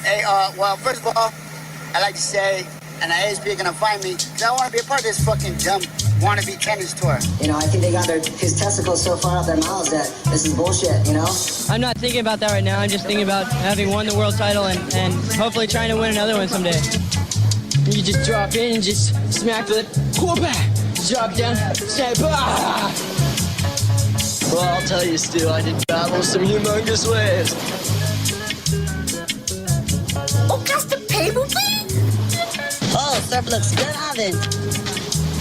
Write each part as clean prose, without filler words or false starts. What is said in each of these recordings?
Hey, well, first of all, I'd like to say, and I ASP are gonna find me, because I want to be a part of this fucking dumb wannabe tennis tour. I think they got his testicles so far up their mouths that this is bullshit, I'm not thinking about that right now. I'm just thinking about having won the world title and hopefully trying to win another one someday. You just drop in and just smack the drop down, say bah! Well, I'll tell you, Stu, I did travel some humongous ways. Oh, just the paper, please? Oh, stuff looks good on it.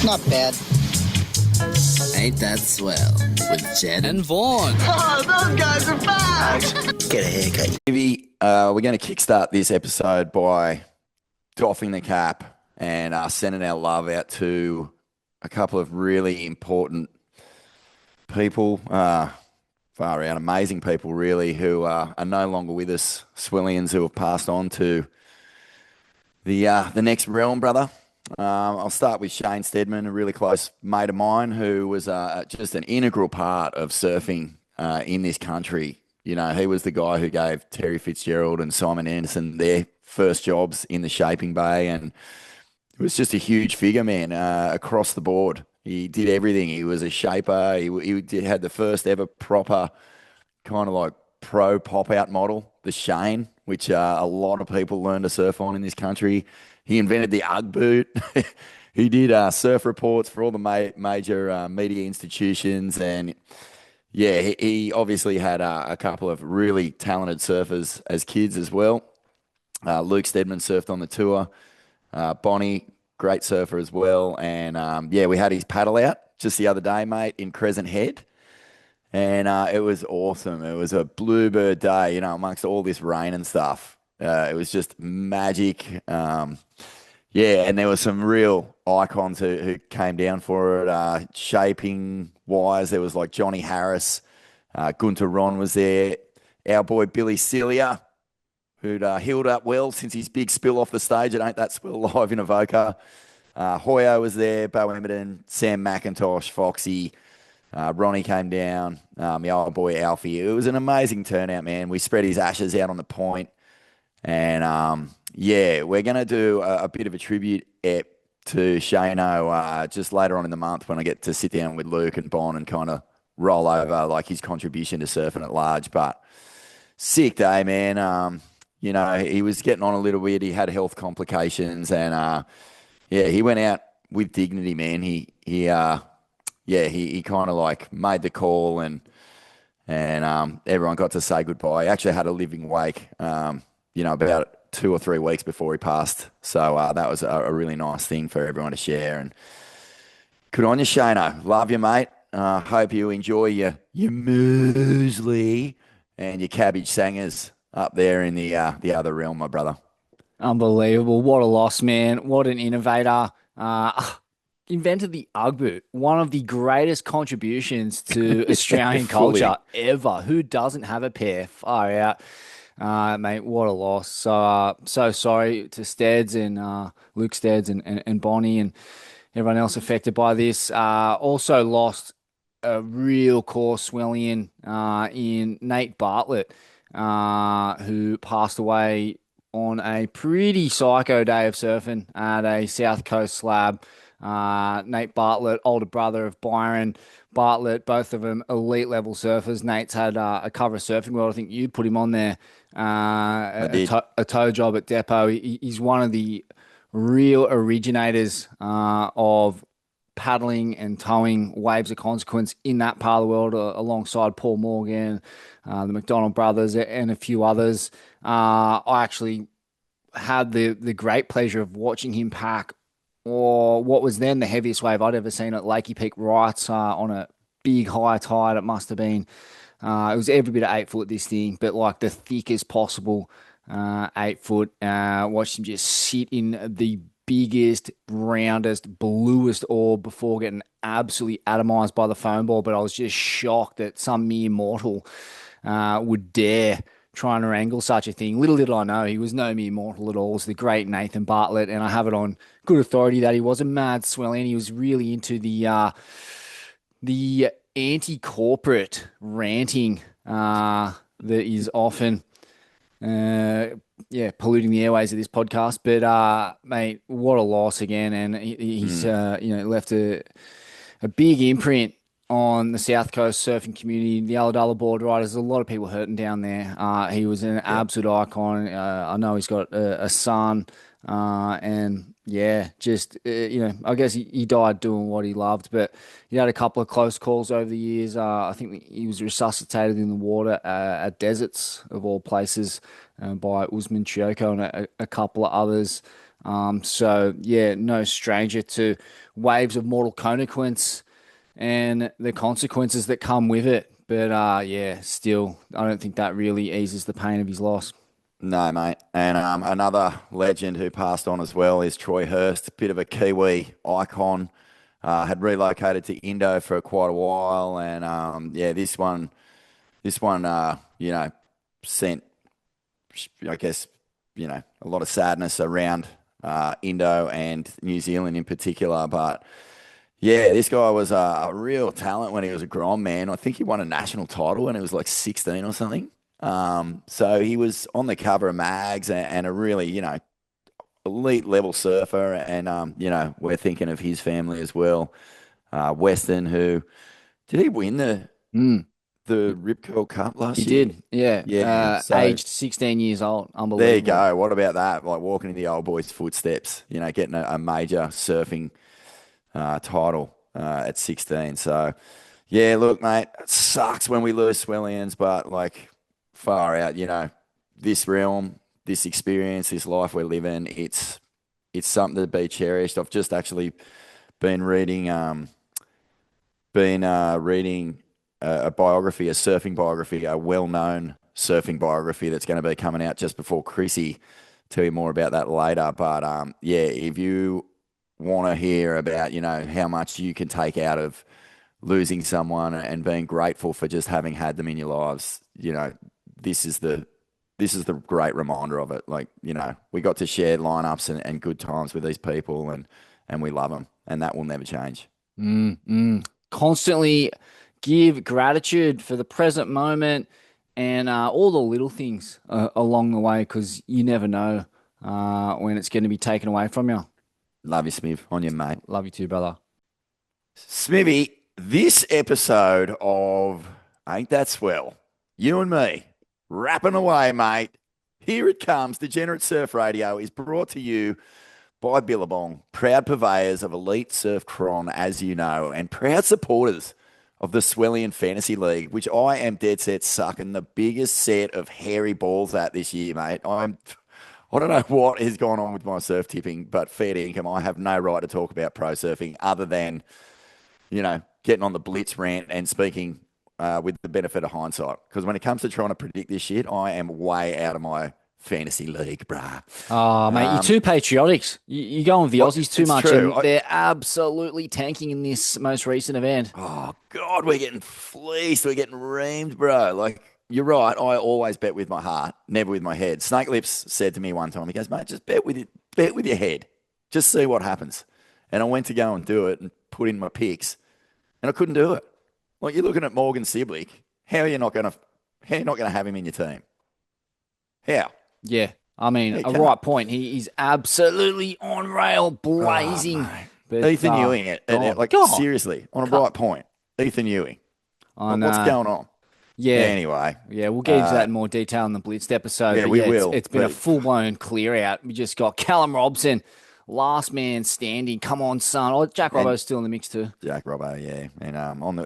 Not bad. Ain't That Swell with Jed and Vaughn. Oh, those guys are back! Get a haircut. We're going to kickstart this episode by doffing the cap and sending our love out to a couple of really important people, far out, amazing people really, who are no longer with us, Swellians who have passed on to the next realm, brother. I'll start with Shane Steadman, a really close mate of mine who was just an integral part of surfing in this country. He was the guy who gave Terry Fitzgerald and Simon Anderson their first jobs in the shaping bay, and it was just a huge figure, man, across the board. He did everything. He was a shaper. He had the first ever proper kind of like pro pop-out model, the Shane, which a lot of people learned to surf on in this country. He invented the Ugg boot. He did surf reports for all the major media institutions. And, yeah, he obviously had a couple of really talented surfers as kids as well. Luke Steadman surfed on the tour. Bonnie, great surfer as well. And, we had his paddle out just the other day, mate, in Crescent Head. And it was awesome. It was a bluebird day, amongst all this rain and stuff. It was just magic. And there were some real icons who came down for it. Shaping wise, there was like Johnny Harris. Gunter Ron was there. Our boy Billy Celia, who'd healed up well since his big spill off the stage at Ain't That Swell live in Avoca. Hoyo was there, Bo Emmerton, Sam McIntosh, Foxy. Ronnie came down, my old boy Alfie. It was an amazing turnout, man. We spread his ashes out on the point. And, we're going to do a bit of a tribute ep to Shano just later on in the month when I get to sit down with Luke and Bon and kind of roll over like his contribution to surfing at large. But sick day, man. He was getting on a little bit. He had health complications and, he went out with dignity, man. He kind of like made the call and everyone got to say goodbye. He actually had a living wake, about 2 or 3 weeks before he passed. So that was a really nice thing for everyone to share. And good on you, Shano. Love you, mate. Hope you enjoy your muesli and your cabbage sangers up there in the other realm, my brother. Unbelievable. What a loss, man. What an innovator. Invented the Ugg boot, one of the greatest contributions to Australian culture ever. Who doesn't have a pair? Far out. Mate, what a loss. So sorry to Steads and Luke Steads and Bonnie and everyone else affected by this. Also lost a real core Swellian in Nate Bartlett, who passed away on a pretty psycho day of surfing at a South Coast slab. Nate Bartlett, older brother of Byron Bartlett, both of them elite level surfers. Nate's had a cover of Surfing World. I think you put him on there. A tow job at Depot. He's one of the real originators of paddling and towing waves of consequence in that part of the world, alongside Paul Morgan, the McDonald brothers, and a few others. I actually had the great pleasure of watching him pack or what was then the heaviest wave I'd ever seen at Lakey Peak Rights on a big high tide. It must have been, it was every bit of 8 foot, this thing, but like the thickest possible 8 foot. Watched him just sit in the biggest, roundest, bluest orb before getting absolutely atomized by the foam ball. But I was just shocked that some mere mortal would dare trying to wrangle such a thing. Little did I know, he was no mere mortal at all. It was the great Nathan Bartlett, and I have it on good authority that he was a mad swelling. He was really into the anti-corporate ranting that is often polluting the airways of this podcast. But mate, what a loss again, and he's left a big imprint on the South Coast surfing community, the Ulladulla board riders. There's a lot of people hurting down there. He was an absolute icon. I know he's got a son, and yeah, just I guess he died doing what he loved, but he had a couple of close calls over the years. I think he was resuscitated in the water at Deserts, of all places, by Usman Chioko and a couple of others. So yeah, no stranger to waves of mortal consequence and the consequences that come with it. But still, I don't think that really eases the pain of his loss. No, mate. And another legend who passed on as well is Troy Hurst, a bit of a Kiwi icon. Had relocated to Indo for quite a while, and this one, sent, I guess, a lot of sadness around Indo and New Zealand in particular. But yeah, this guy was a real talent when he was a Grom, man. I think he won a national title when he was like 16 or something. So he was on the cover of mags and a really, elite level surfer. And, we're thinking of his family as well. Weston, who did he win the Rip Curl Cup last year? He did, yeah. Yeah. Aged 16 years old. Unbelievable. There you go. What about that? Like walking in the old boy's footsteps, getting a major surfing title at 16. So, yeah, look, mate, it sucks when we lose Swellians, but like far out, this realm, this experience, this life we're living, it's something to be cherished. I've just actually been reading a biography, a surfing biography, a well-known surfing biography that's going to be coming out just before Chrissy. Tell you more about that later. But if you want to hear about, how much you can take out of losing someone and being grateful for just having had them in your lives, this is the great reminder of it. Like, we got to share lineups and good times with these people, and we love them, and that will never change. Constantly give gratitude for the present moment and all the little things along the way, because you never know when it's going to be taken away from you. Love you, Smiv. On you, mate. Love you too, brother. Smithy, this episode of Ain't That Swell, you and me, rapping away, mate. Here it comes. Degenerate Surf Radio is brought to you by Billabong, proud purveyors of elite surf cron, as you know, and proud supporters of the Swellian Fantasy League, which I am dead set sucking the biggest set of hairy balls at this year, mate. I don't know what has gone on with my surf tipping, but fair income, I have no right to talk about pro surfing other than, getting on the Blitz rant and speaking with the benefit of hindsight. Because when it comes to trying to predict this shit, I am way out of my fantasy league, bruh. Oh, mate, you're too patriotic. You're going with the Aussies too much, true. And they're absolutely tanking in this most recent event. Oh, God, we're getting fleeced. We're getting reamed, bro. Like, you're right. I always bet with my heart, never with my head. Snake Lips said to me one time, he goes, mate, just bet with your head. Just see what happens. And I went to go and do it and put in my picks, and I couldn't do it. Like, you're looking at Morgan Siblick. How are you not going to have him in your team? How? Yeah, I mean, a right point. He's absolutely on rail, blazing. But, Ethan Ewing, seriously, on a right point. Ethan Ewing. What's going on? Yeah. Anyway. Yeah, we'll get into that in more detail in the Blitzed episode. Yeah, we will. It's been a full-blown clear out. We just got Callum Robson, last man standing. Come on, son. Oh, Jack Robbo's still in the mix too. Jack Robbo, yeah. And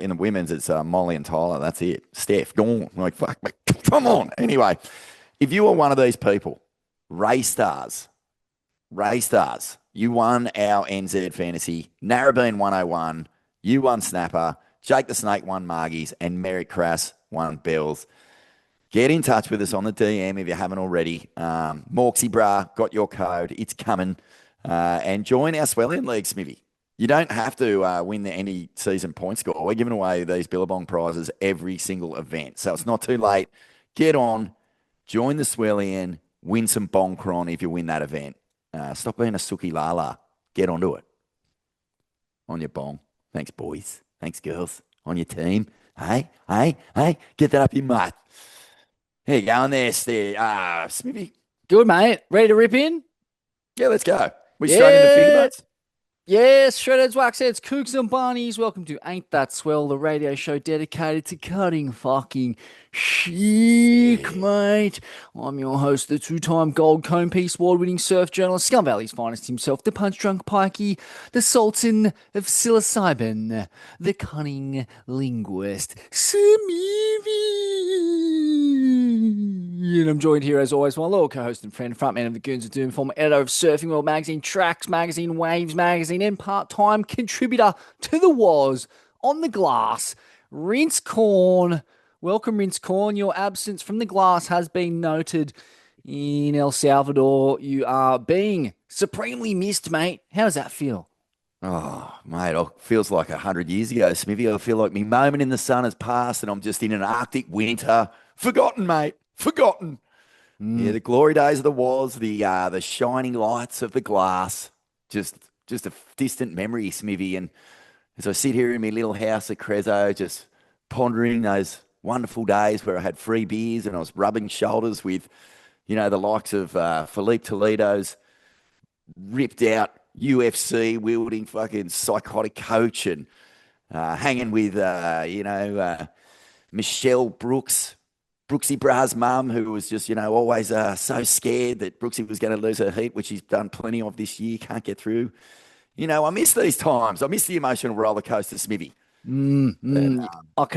in the women's, it's Molly and Tyler. That's it. Steph, gone. Like, fuck, come on. Anyway, if you are one of these people, Ray Stars, you won our NZ Fantasy. Narrabeen 101. You won Snapper. Jake the Snake won Margies. And Merrick Crass won Bells. Get in touch with us on the DM if you haven't already. Morksy Bra, got your code. It's coming. And join our Swellian League, Smithy. You don't have to win the any season point score. We're giving away these Billabong prizes every single event. So it's not too late. Get on, join the Swellian, win some Bongcron if you win that event. Stop being a Suki Lala. Get onto it. On your bong. Thanks, boys. Thanks, girls. On your team. Hey, get that up your mouth. How you going there, Smithy? Good, mate. Ready to rip in? Yeah, let's go. We straight into finger Yeah. butts? Yes, Shreddheads, Waxheads, Kooks and Bunnies. Welcome to Ain't That Swell, the radio show dedicated to cutting fucking chic, mate. I'm your host, the two-time Gold Cone Piece award-winning surf journalist, Scum Valley's finest himself, the punch-drunk pikey, the sultan of psilocybin, the cunning linguist, and I'm joined here, as always, by my loyal co-host and friend, frontman of the Goons of Doom, former editor of Surfing World Magazine, Tracks Magazine, Waves Magazine, and part-time contributor to the Was on the Glass, Rinse Corn. Welcome, Rinse Corn. Your absence from the glass has been noted in El Salvador. You are being supremely missed, mate. How does that feel? Oh, mate, it feels like 100 years ago, Smithy. I feel like my moment in the sun has passed and I'm just in an Arctic winter. Forgotten, mate. Forgotten. Yeah, the glory days of the Was, the shining lights of the glass. Just a distant memory, Smithy. And as I sit here in my little house at Crezo, just pondering those wonderful days where I had free beers and I was rubbing shoulders with, the likes of Philippe Toledo's ripped out UFC wielding fucking psychotic coach and hanging with, Michelle Brooksy Bra's mum, who was just, always so scared that Brooksy was going to lose her heat, which she's done plenty of this year, can't get through. I miss these times. I miss the emotional roller coaster, Smithy. I can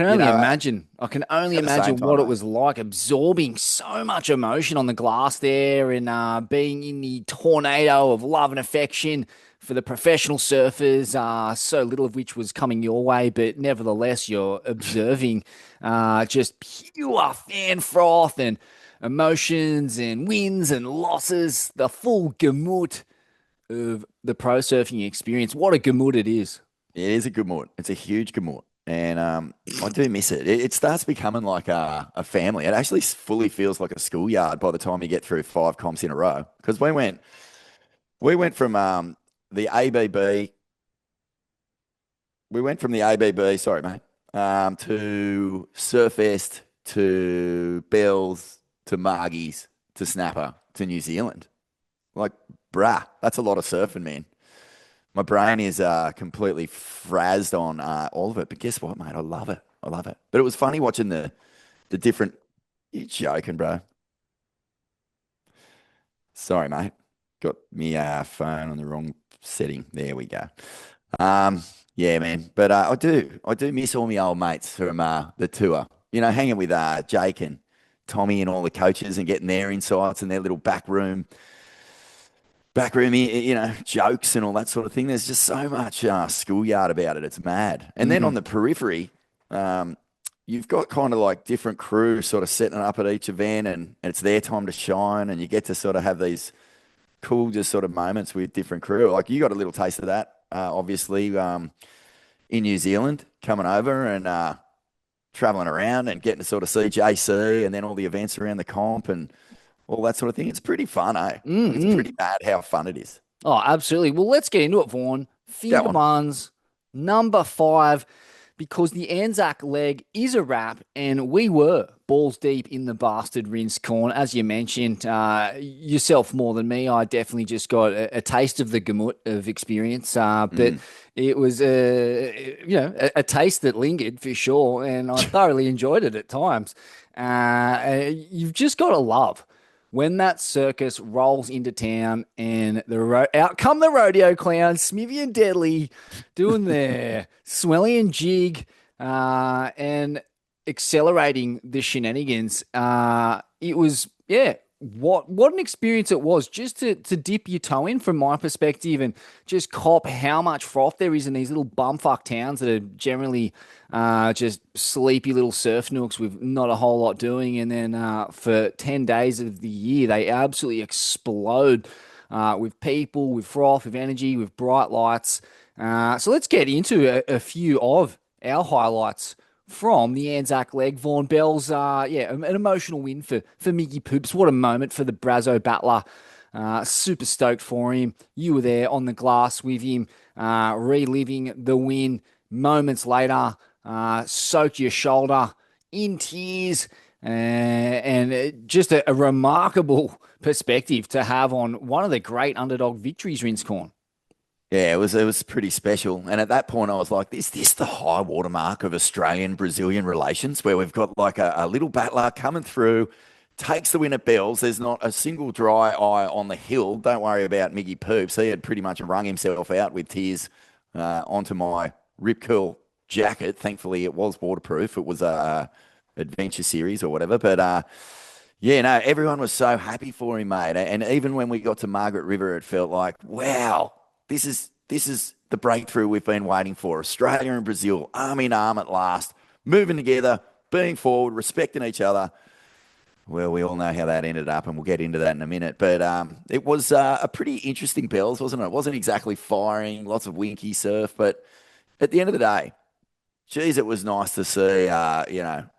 only imagine. I can only imagine what it was like absorbing so much emotion on the glass there and being in the tornado of love and affection for the professional surfers, so little of which was coming your way, but nevertheless, you're observing just pure fan froth and emotions and wins and losses, the full gamut of the pro surfing experience. What a gamut it is. It is a good mood. It's a huge good mood. And I do miss it. It starts becoming like a family. It actually fully feels like a schoolyard by the time you get through 5 comps in a row. Because we went from the ABB. We went from the ABB, sorry, mate, to Surfest, to Bells, to Margie's, to Snapper, to New Zealand. Like, bruh, that's a lot of surfing, man. My brain is completely frazzed on all of it. But guess what, mate? I love it. I love it. But it was funny watching the different... You're joking, bro. Sorry, mate. Got me phone on the wrong setting. There we go. Yeah, man. But I do miss all my old mates from the tour. Hanging with Jake and Tommy and all the coaches and getting their insights and their little backroom, jokes and all that sort of thing. There's just so much schoolyard about it. It's mad. And then on the periphery, you've got kind of like different crews sort of setting up at each event and it's their time to shine and you get to sort of have these cool just sort of moments with different crew. Like you got a little taste of that, obviously, in New Zealand, coming over and traveling around and getting to sort of see JC and then all the events around the comp and all that sort of thing. It's pretty fun, eh? It's pretty mad how fun it is. Oh, absolutely. Well, let's get into it, Vaughn. Finger buns, number 5, because the Anzac leg is a wrap, and we were balls deep in the bastard Rinse Corn. As you mentioned, yourself more than me, I definitely just got a taste of the gamut of experience, but it was, a taste that lingered for sure, and I thoroughly enjoyed it at times. You've just got to love when that circus rolls into town and out come the rodeo clowns, Smithy and Deadly, doing their swelly and jig and accelerating the shenanigans. It was, what an experience it was just to dip your toe in from my perspective and just cop how much froth there is in these little bumfuck towns that are generally just sleepy little surf nooks with not a whole lot doing. And then for 10 days of the year, they absolutely explode with people, with froth, with energy, with bright lights. So let's get into a few of our highlights from the Anzac leg. Vaughan Bell's, an emotional win for Miggy Poops. What a moment for the Brazo battler. Super stoked for him. You were there on the glass with him, reliving the win moments later. Soaked your shoulder in tears and just a remarkable perspective to have on one of the great underdog victories, Rincecorn. Yeah, it was pretty special. And at that point, I was like, is this the high watermark of Australian-Brazilian relations, where we've got like a little battler coming through, takes the win at Bells. There's not a single dry eye on the hill. Don't worry about Miggy Poops. He had pretty much wrung himself out with tears onto my Rip Curl jacket. Thankfully, it was waterproof. It was a adventure series or whatever. But yeah, no, everyone was so happy for him, mate. And even when we got to Margaret River, it felt like, wow, this is the breakthrough we've been waiting for. Australia and Brazil, arm in arm at last, moving together, being forward, respecting each other. Well, we all know how that ended up, and we'll get into that in a minute. But it was a pretty interesting Bells, wasn't it? It wasn't exactly firing, lots of winky surf, but at the end of the day, geez, it was nice to see.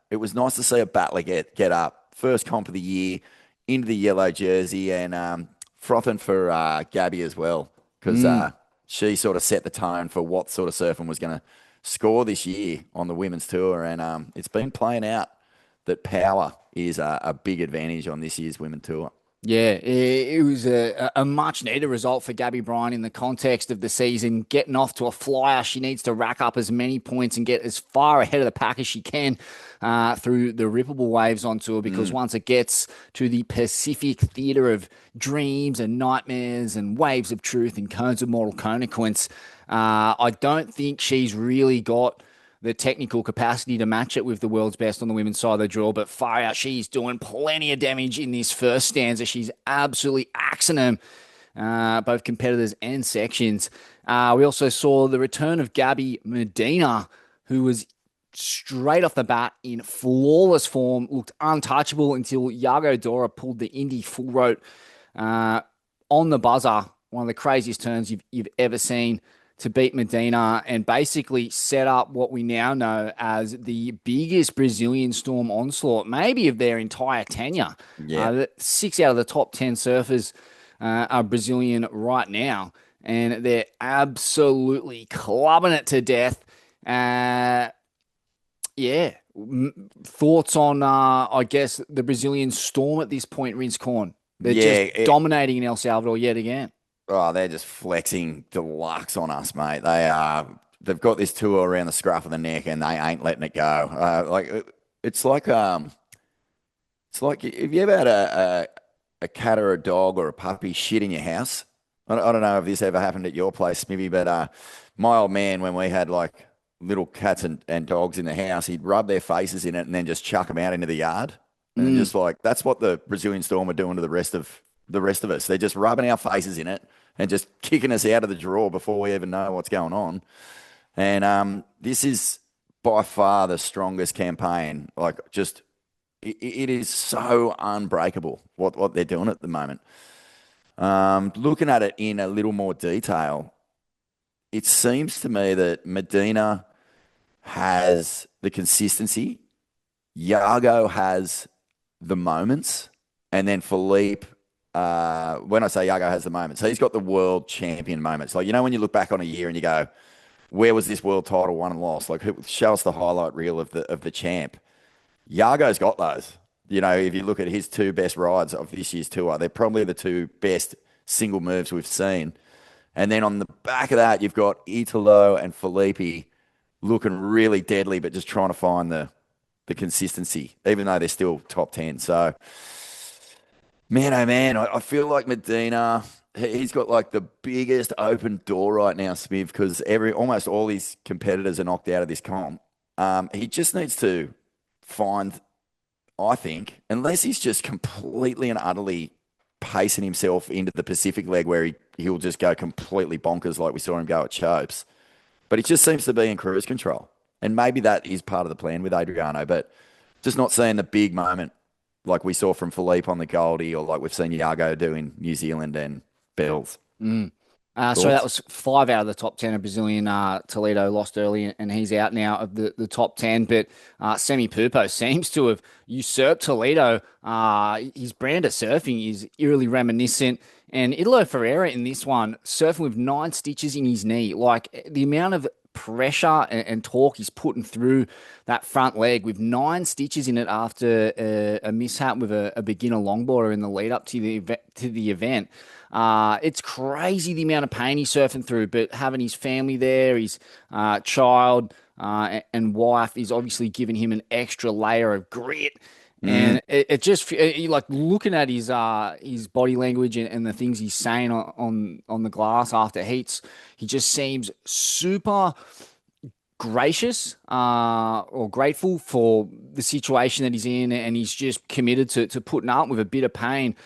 It was nice to see a battler get up, first comp of the year, into the yellow jersey, and frothing for Gabby as well, because she sort of set the tone for what sort of surfing was going to score this year on the women's tour, and it's been playing out that power is a big advantage on this year's women's tour. Yeah, it was a much needed result for Gabby Bryan in the context of the season. Getting off to a flyer, she needs to rack up as many points and get as far ahead of the pack as she can through the rippable waves on tour, because once it gets to the Pacific theatre of dreams and nightmares and waves of truth and cones of mortal consequence, I don't think she's really got the technical capacity to match it with the world's best on the women's side of the draw. But far out, she's doing plenty of damage in this first stanza. She's absolutely axing them, both competitors and sections. We also saw the return of Gabby Medina, who was straight off the bat in flawless form, looked untouchable until Yago Dora pulled the Indy full rope on the buzzer. One of the craziest turns you've ever seen, to beat Medina and basically set up what we now know as the biggest Brazilian storm onslaught, maybe of their entire tenure. Yeah. 6 out of the top 10 surfers are Brazilian right now, and they're absolutely clubbing it to death. Thoughts on, I guess, the Brazilian storm at this point, Rincecorn? They're just dominating in El Salvador yet again. Oh, they're just flexing deluxe on us, mate. They've got this tour around the scruff of the neck, and they ain't letting it go. It's like if you ever had a cat or a dog or a puppy shit in your house. I don't know if this ever happened at your place, Smithy, but my old man, when we had like little cats and dogs in the house, he'd rub their faces in it and then just chuck them out into the yard. And just like, that's what the Brazilian storm are doing to the rest of us. They're just rubbing our faces in it and just kicking us out of the draw before we even know what's going on. And this is by far the strongest campaign. Like, just it is so unbreakable what they're doing at the moment. Looking at it in a little more detail, it seems to me that Medina has the consistency, Yago has the moments, and then Philippe, when I say Yago has the moments, he's got the world champion moments. Like, when you look back on a year and you go, where was this world title won and lost? Like, show us the highlight reel of the champ. Yago's got those. If you look at his two best rides of this year's tour, they're probably the two best single moves we've seen. And then on the back of that, you've got Italo and Felipe looking really deadly, but just trying to find the consistency, even though they're still top 10. So, man, oh man, I feel like Medina, he's got like the biggest open door right now, Smith, because almost all his competitors are knocked out of this comp. He just needs to find, I think, unless he's just completely and utterly pacing himself into the Pacific leg where he'll just go completely bonkers like we saw him go at Chopes. But he just seems to be in cruise control. And maybe that is part of the plan with Adriano, but just not seeing the big moment like we saw from Philippe on the Goldie, or like we've seen Yago do in New Zealand and Bells. So that was 5 out of the top 10 of Brazilian. Toledo lost early, and he's out now of the top 10. But Semi Pupo seems to have usurped Toledo. His brand of surfing is eerily reminiscent. And Italo Ferreira in this one, surfing with 9 stitches in his knee. Like, the amount of pressure and torque he's putting through that front leg with 9 stitches in it after a mishap with a beginner longboarder in the lead up to the event. It's crazy the amount of pain he's surfing through, but having his family there, his child and wife is obviously giving him an extra layer of grit. And it just like looking at his body language and the things he's saying on the glass after heats, he just seems super gracious or grateful for the situation that he's in, and he's just committed to putting up with a bit of pain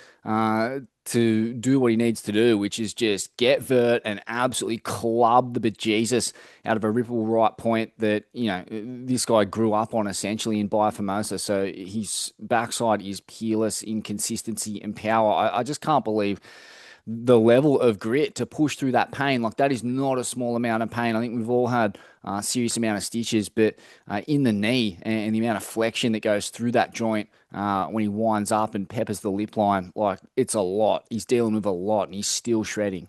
to do what he needs to do, which is just get vert and absolutely club the bejesus out of a ripple right point that, you know, this guy grew up on essentially in Baja Formosa. So his backside is peerless in consistency and power. I just can't believe the level of grit to push through that pain. Like, that is not a small amount of pain. I think we've all had a serious amount of stitches, but in the knee and the amount of flexion that goes through that joint when he winds up and peppers the lip line, like, it's a lot. He's dealing with a lot, and he's still shredding.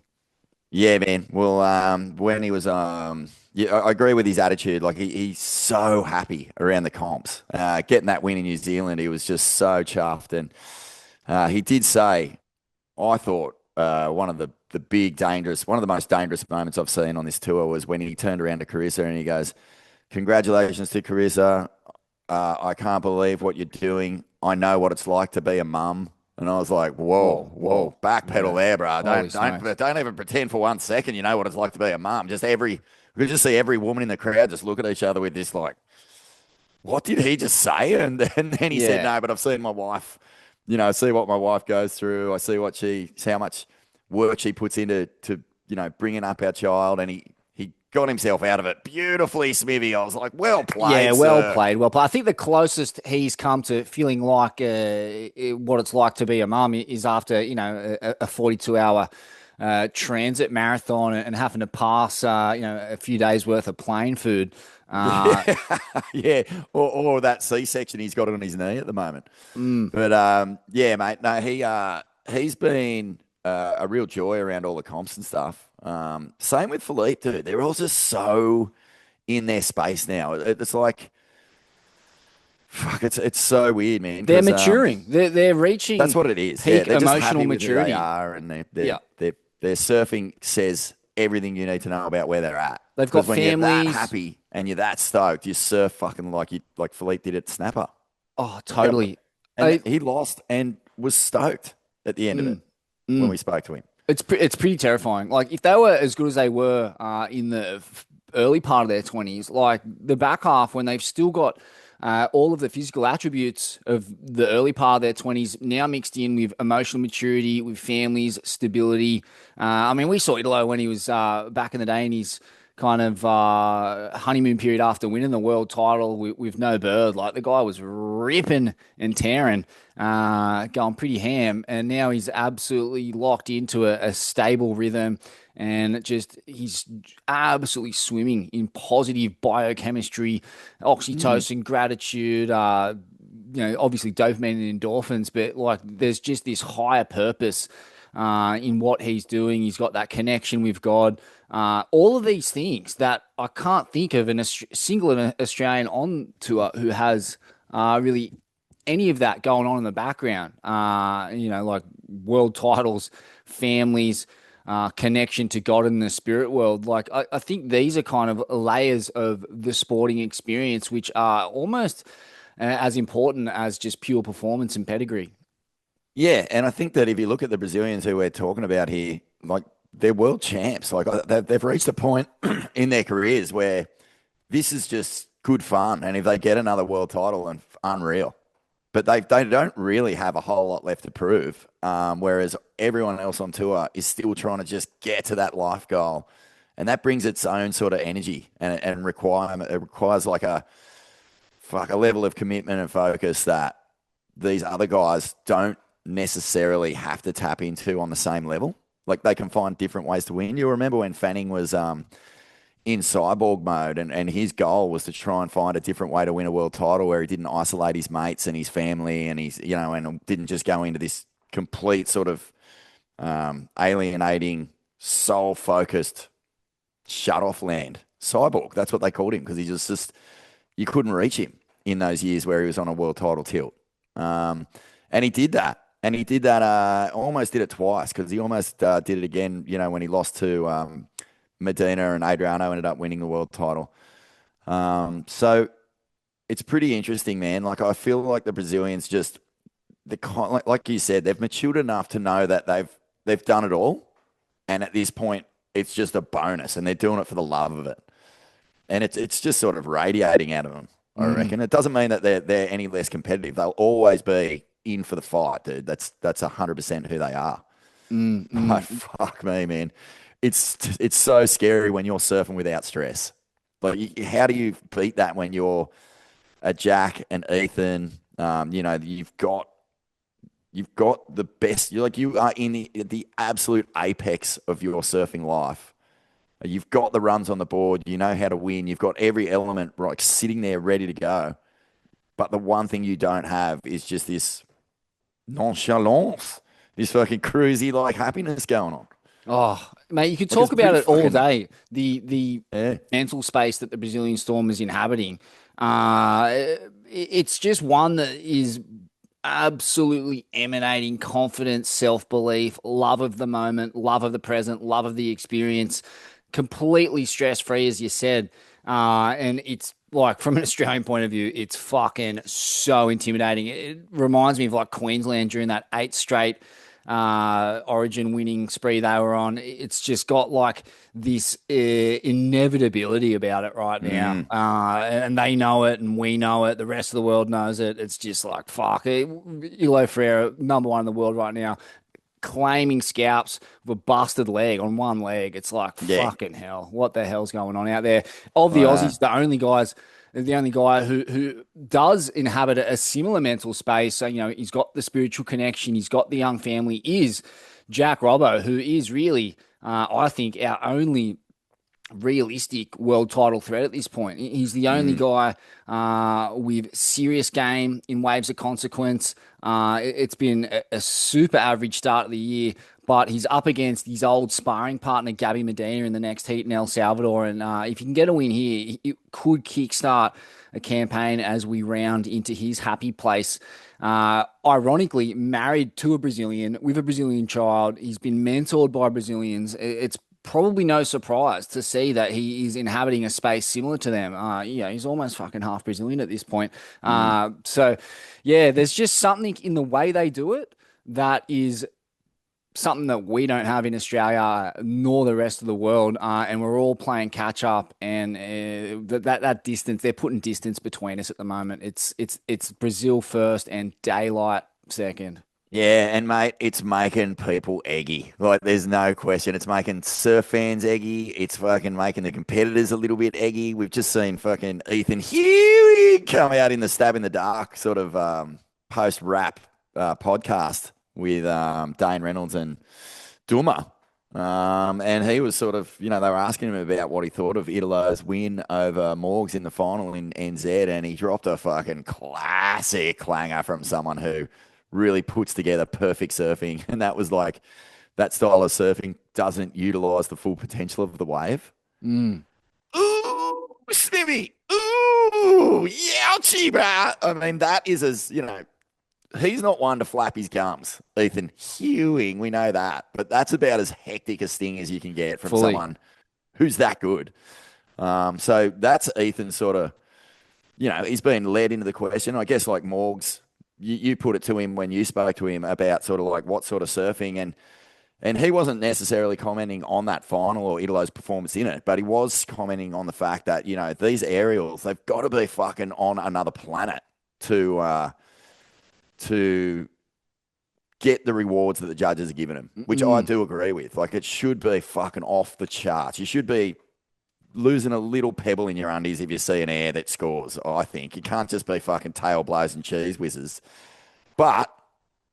Yeah, man. Well, when he was, yeah, I agree with his attitude. Like, he's so happy around the comps. Getting that win in New Zealand, he was just so chuffed. And he did say, I thought, one of the most dangerous moments I've seen on this tour was when he turned around to Carissa and he goes, "Congratulations to Carissa. I can't believe what you're doing. I know what it's like to be a mum." And I was like, whoa, backpedal there, bro. Don't even pretend for 1 second you know what it's like to be a mum. We could just see every woman in the crowd just look at each other with this, like, what did he just say? And then he said, no, but I've seen my wife, you know, see what my wife goes through. I see how much work she puts into, you know, bringing up our child. And he got himself out of it beautifully, Smithy. I was like, well played. Yeah, well played. I think the closest he's come to feeling like what it's like to be a mum is after, you know, a 42-hour transit marathon and having to pass, you know, a few days worth of plane food. Yeah, or that C-section he's got on his knee at the moment. But yeah, mate, no, he's been a real joy around all the comps and stuff. Same with Philippe, dude. They're all just so in their space now. It's like, fuck, it's so weird, man. They're maturing. They're reaching. That's what it is. Peak they're just emotional happy with who maturity. they are, and their surfing says everything you need to know about where they're at. They've got when families. You're that happy and you're that stoked, you surf fucking like Philippe did at Snapper. Oh, totally. And he lost and was stoked at the end of it when we spoke to him. It's pretty terrifying. Like, if they were as good as they were in the early part of their 20s, like the back half when they've still got all of the physical attributes of the early part of their 20s now mixed in with emotional maturity, with families, stability. I mean, we saw Italo when he was back in the day in his kind of honeymoon period after winning the world title with no bird. Like, the guy was ripping and tearing, going pretty ham, and now he's absolutely locked into a stable rhythm, and he's absolutely swimming in positive biochemistry, oxytocin, gratitude, you know, obviously dopamine and endorphins, but like there's just this higher purpose in what he's doing. He's got that connection with God. All of these things that I can't think of a single Australian on tour who has really any of that going on in the background. You know, like world titles, families, connection to God in the spirit world. Like, I think these are kind of layers of the sporting experience, which are almost as important as just pure performance and pedigree. Yeah, and I think that if you look at the Brazilians who we're talking about here, like, they're world champs. Like, they've reached a point in their careers where this is just good fun. And if they get another world title, and unreal. But they don't really have a whole lot left to prove. Whereas everyone else on tour is still trying to just get to that life goal. And that brings its own sort of energy and requirement. It requires like a level of commitment and focus that these other guys don't necessarily have to tap into on the same level. Like, they can find different ways to win. You'll remember when Fanning was in cyborg mode and his goal was to try and find a different way to win a world title where he didn't isolate his mates and his family and he's, you know, and didn't just go into this complete sort of alienating, soul-focused shut-off land. cyborg. That's what they called him because he just you couldn't reach him in those years where he was on a world title tilt. And he did that. And he did that, almost did it twice because he almost did it again, when he lost to Medina and Adriano ended up winning the world title. So it's pretty interesting, man. Like, I feel like the Brazilians just, like you said, they've matured enough to know that they've done it all. And at this point, it's just a bonus and they're doing it for the love of it. And it's just sort of radiating out of them, I reckon. It doesn't mean that they're any less competitive. They'll always be in for the fight, dude. That's 100% who they are. But fuck me, man. It's so scary when you're surfing without stress. Like, how do you beat that when you're a Jack and Ethan? You've got the best. You are in the absolute apex of your surfing life. You've got the runs on the board. You know how to win. You've got every element sitting there ready to go. But the one thing you don't have is just this nonchalance, this fucking cruisy happiness going on. Oh, mate, you could talk about it all day. The mental space that the Brazilian Storm is inhabiting. It's just one that is absolutely emanating confidence, self-belief, love of the moment, love of the present, love of the experience, completely stress-free, as you said. And it's from an Australian point of view, it's fucking so intimidating. It reminds me of Queensland during that 8 straight Origin winning spree they were on. It's just got this inevitability about it right now. And they know it and we know it. The rest of the world knows it. It's just fuck. Ilo Ferreira, number 1 in the world right now, claiming scalps with a busted leg on one leg. It's fucking hell. What the hell's going on out there? Of the Aussies, the only guy who does inhabit a similar mental space, so, he's got the spiritual connection, he's got the young family, is Jack Robbo, who is really, I think, our only realistic world title threat at this point. He's the only guy with serious game in waves of consequence. It's been a super average start of the year, but he's up against his old sparring partner, Gabby Medina, in the next heat in El Salvador. And if he can get a win here, it could kickstart a campaign as we round into his happy place. Ironically, married to a Brazilian, with a Brazilian child. He's been mentored by Brazilians. It's probably no surprise to see that he is inhabiting a space similar to them. He's almost fucking half Brazilian at this point. So, yeah, there's just something in the way they do it that is something that we don't have in Australia nor the rest of the world. And we're all playing catch up, and that distance, they're putting distance between us at the moment. It's Brazil first and daylight second. Yeah, and mate, it's making people eggy. There's no question. It's making surf fans eggy. It's fucking making the competitors a little bit eggy. We've just seen fucking Ethan Huey come out in the Stab in the Dark sort of post-rap podcast with Dane Reynolds and Duma. And he was sort of, they were asking him about what he thought of Italo's win over Morgs in the final in NZ, and he dropped a fucking classic clanger from someone who really puts together perfect surfing. And that was that style of surfing doesn't utilize the full potential of the wave. Ooh, Smithy. Ooh, youchie, bruh. I mean, that is he's not one to flap his gums, Ethan Hewing. We know that. But that's about as hectic a sting as you can get from someone who's that good. So that's Ethan sort of, he's been led into the question. I guess Morgs, you put it to him when you spoke to him about sort of what sort of surfing, and he wasn't necessarily commenting on that final or Italo's performance in it, but he was commenting on the fact that, these aerials, they've got to be fucking on another planet to get the rewards that the judges are giving him, which I do agree with. It should be fucking off the charts. You should be losing a little pebble in your undies if you see an air that scores, I think. You can't just be fucking tail blows and cheese whizzes. But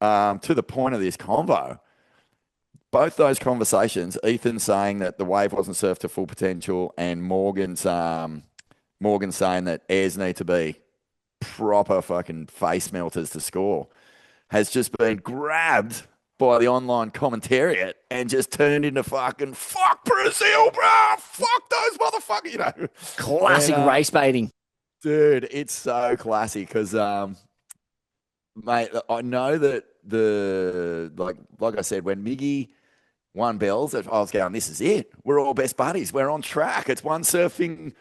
to the point of this convo, both those conversations, Ethan saying that the wave wasn't surfed to full potential, and Morgan saying that airs need to be proper fucking face melters to score, has just been grabbed by the online commentariat and just turned into fucking fuck Brazil, bro. Fuck those motherfuckers, you know. Classic And, race baiting. dude, it's so classy because, mate, I know that like I said, when Miggy won bells, I was going, this is it. We're all best buddies. We're on track. It's one surfing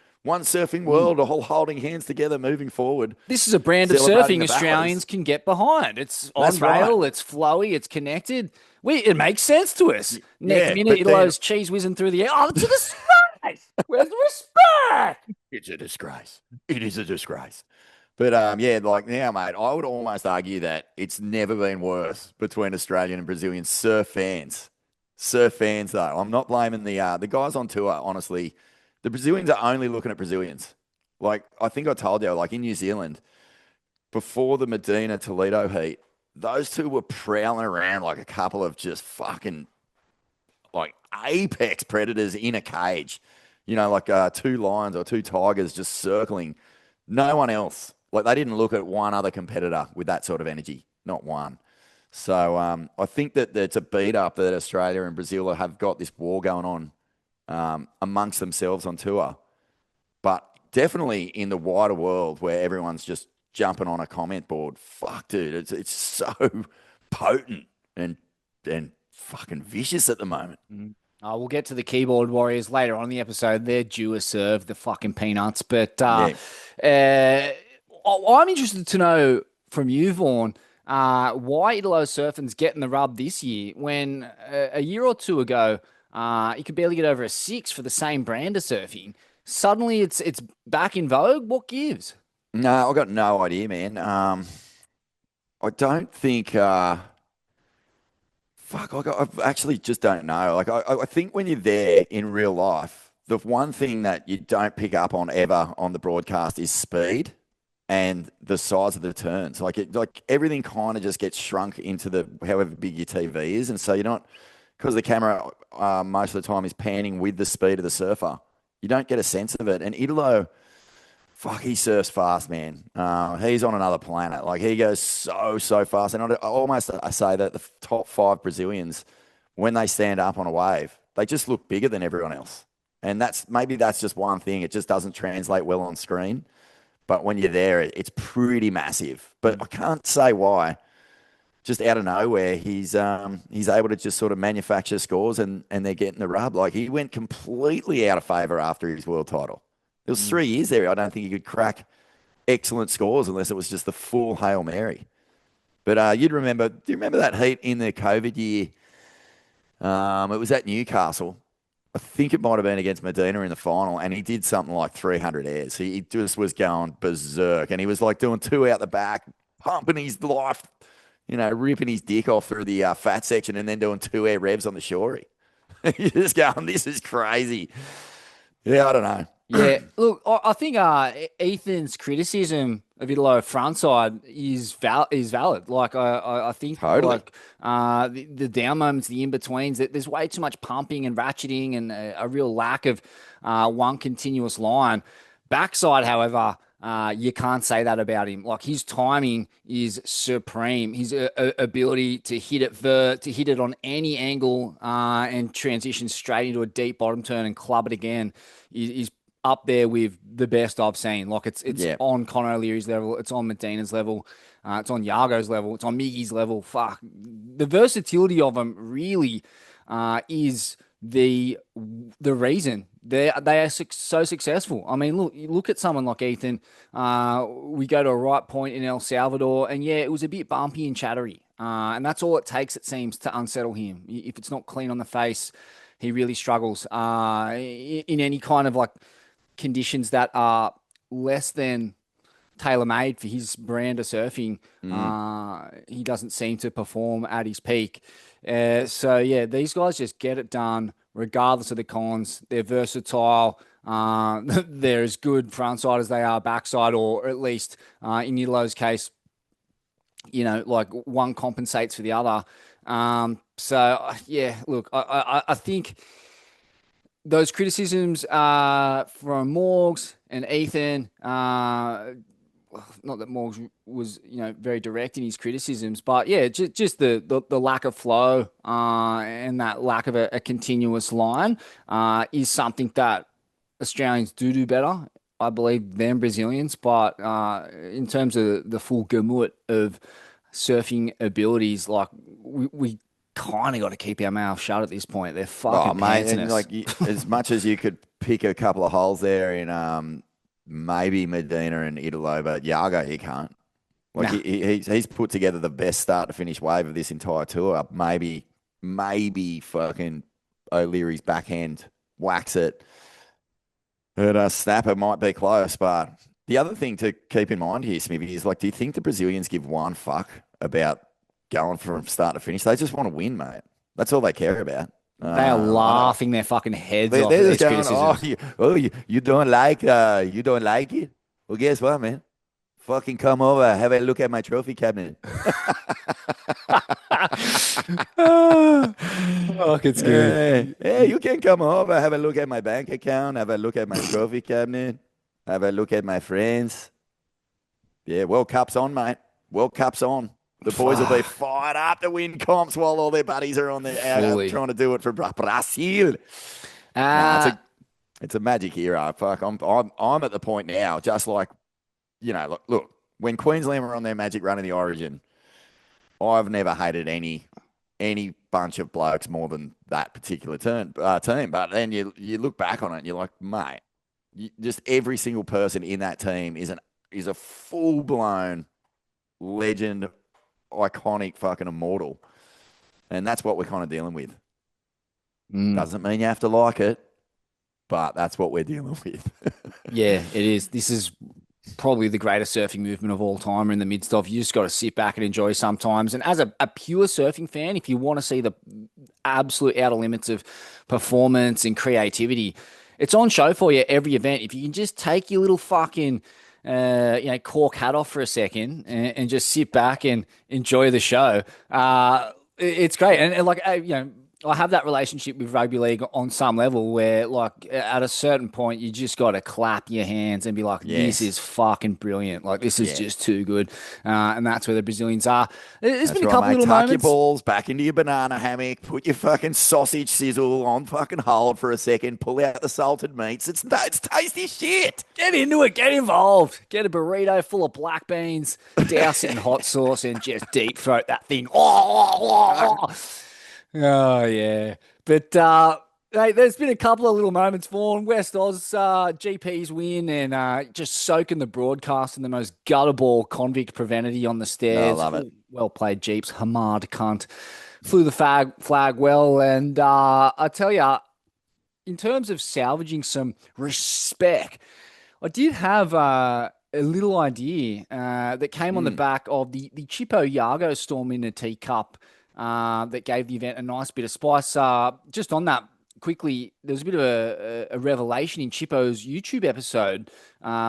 world, all holding hands together, moving forward. This is a brand of Celebrating surfing the Australians battles. can get behind. It's on That's rail, right. it's flowy, it's connected. It makes sense to us. Next Yeah, minute, but then- Italo's cheese whizzing through the air. Oh, it's a disgrace. Where's the respect? It's a disgrace. It is a disgrace. But yeah, like now, mate, I would almost argue that it's never been worse between Australian and Brazilian surf fans. Surf fans, though, I'm not blaming the guys on tour. Honestly, the Brazilians are only looking at Brazilians. Like I think I told you, like in New Zealand, before the Medina Toledo heat, those two were prowling around like a couple of just fucking like apex predators in a cage. You know, like two lions or two tigers just circling. No one else. Like they didn't look at one other competitor with that sort of energy. Not one. So I think that it's a beat up that Australia and Brazil have got this war going on amongst themselves on tour. But definitely in the wider world where everyone's just jumping on a comment board, fuck, dude, it's so potent and fucking vicious at the moment. We'll get to the keyboard warriors later on in the episode. They're due a serve, the fucking peanuts. But I'm interested to know from you, Vaughn, why Italo Surfing's getting the rub this year when a year or two ago you could barely get over a 6 for the same brand of surfing. Suddenly it's back in vogue. What gives? No, I got no idea, man. I don't think. I actually just don't know. Like, I think when you're there in real life, the one thing that you don't pick up on ever on the broadcast is speed and the size of the turns. Like everything kind of just gets shrunk into the however big your TV is, and so you're not, because the camera most of the time is panning with the speed of the surfer. You don't get a sense of it. And Italo, fuck, he surfs fast, man. He's on another planet. Like he goes so fast. And I say that the top 5 Brazilians, when they stand up on a wave, they just look bigger than everyone else. And that's just one thing. It just doesn't translate well on screen. But when you're there, it's pretty massive. But I can't say why. Just out of nowhere, he's able to just sort of manufacture scores and they're getting the rub. Like he went completely out of favour after his world title. It was 3 years there. I don't think he could crack excellent scores unless it was just the full Hail Mary. But do you remember that heat in the COVID year? It was at Newcastle. I think it might have been against Medina in the final, and he did something like 300 airs. He just was going berserk, and he was like doing 2 out the back, pumping his life, ripping his dick off through the fat section and then doing 2 air revs on the shorey. You're just going, this is crazy. Yeah, I don't know. Yeah, look, I think Ethan's criticism of Italo frontside is valid. Like I think Totally. like the down moments, the in betweens, there's way too much pumping and ratcheting and a real lack of one continuous line. Backside, however, you can't say that about him. Like his timing is supreme. His ability to hit it on any angle and transition straight into a deep bottom turn and club it again is up there with the best I've seen. Like it's on Conor O'Leary's level, it's on Medina's level, it's on Yago's level, it's on Miggy's level. Fuck, the versatility of them really is the reason they are so successful. I mean, look at someone like Ethan. We go to a right point in El Salvador, and it was a bit bumpy and chattery, and that's all it takes, it seems, to unsettle him. If it's not clean on the face, he really struggles in any kind of like conditions that are less than tailor-made for his brand of surfing. He doesn't seem to perform at his peak. These guys just get it done regardless of the cons. They're versatile. They're as good frontside as they are backside, or at least in Italo's case, like one compensates for the other. Look, I think those criticisms from Morgs and Ethan not that Morgs was, very direct in his criticisms, but yeah, just the lack of flow and that lack of a continuous line is something that Australians do better, I believe, than Brazilians. But in terms of the full gamut of surfing abilities, like we kind of got to keep our mouth shut at this point. They're fucking pantsing us. Like as much as you could pick a couple of holes there in maybe Medina and Italo, but Yago, he can't. Like Nah. he's put together the best start to finish wave of this entire tour. Maybe fucking O'Leary's backhand whacks it. And Snapper might be close, but the other thing to keep in mind here, Smithy, is like, do you think the Brazilians give one fuck about going from start to finish? They just want to win, mate. That's all they care about. They are laughing their fucking heads off They're at just these going, criticisms. you don't like it? Well, guess what, man? Fucking come over, have a look at my trophy cabinet. Fuck, it's good. Yeah, you can come over, have a look at my bank account, have a look at my trophy cabinet, have a look at my friends. Yeah, World Cup's on, mate. World Cup's on. The boys will be fired up to win comps while all their buddies are on there out trying to do it for Brazil. It's a magic era. Fuck, I'm at the point now, just like, look, when Queensland were on their magic run in the Origin, I've never hated any bunch of blokes more than that particular team. But then you look back on it and you're like, mate, just every single person in that team is a full-blown legend, iconic fucking immortal. And that's what we're kind of dealing with. Doesn't mean you have to like it, but that's what we're dealing with. Yeah, it is. This is probably the greatest surfing movement of all time. We're in the midst of. You just got to sit back and enjoy sometimes. And as a pure surfing fan, if you want to see the absolute outer limits of performance and creativity, it's on show for you every event. If you can just take your little fucking cork hat off for a second and just sit back and enjoy the show, it's great. And like, I have that relationship with rugby league on some level where, like, at a certain point, you just got to clap your hands and be like, this is fucking brilliant. Like, this is just too good. And that's where the Brazilians are. There's been a couple little moments. Tuck moments. your balls back into your banana hammock, put your fucking sausage sizzle on fucking hold for a second, pull out the salted meats. It's tasty shit. Get into it. Get involved. Get a burrito full of black beans, douse it in hot sauce, and just deep throat that thing. Oh, yeah. But hey, there's been a couple of little moments for West Oz GP's win and just soaking the broadcast in the most gutterball convict profanity on the stairs. I love it. Well played, Jeeps. Hamad cunt. Flew the flag well. And I tell you, in terms of salvaging some respect, I did have a little idea that came on the back of the Chippo Yago storm in the teacup. That gave the event a nice bit of spice. Just on that, quickly, there was a bit of a revelation in Chippo's YouTube episode,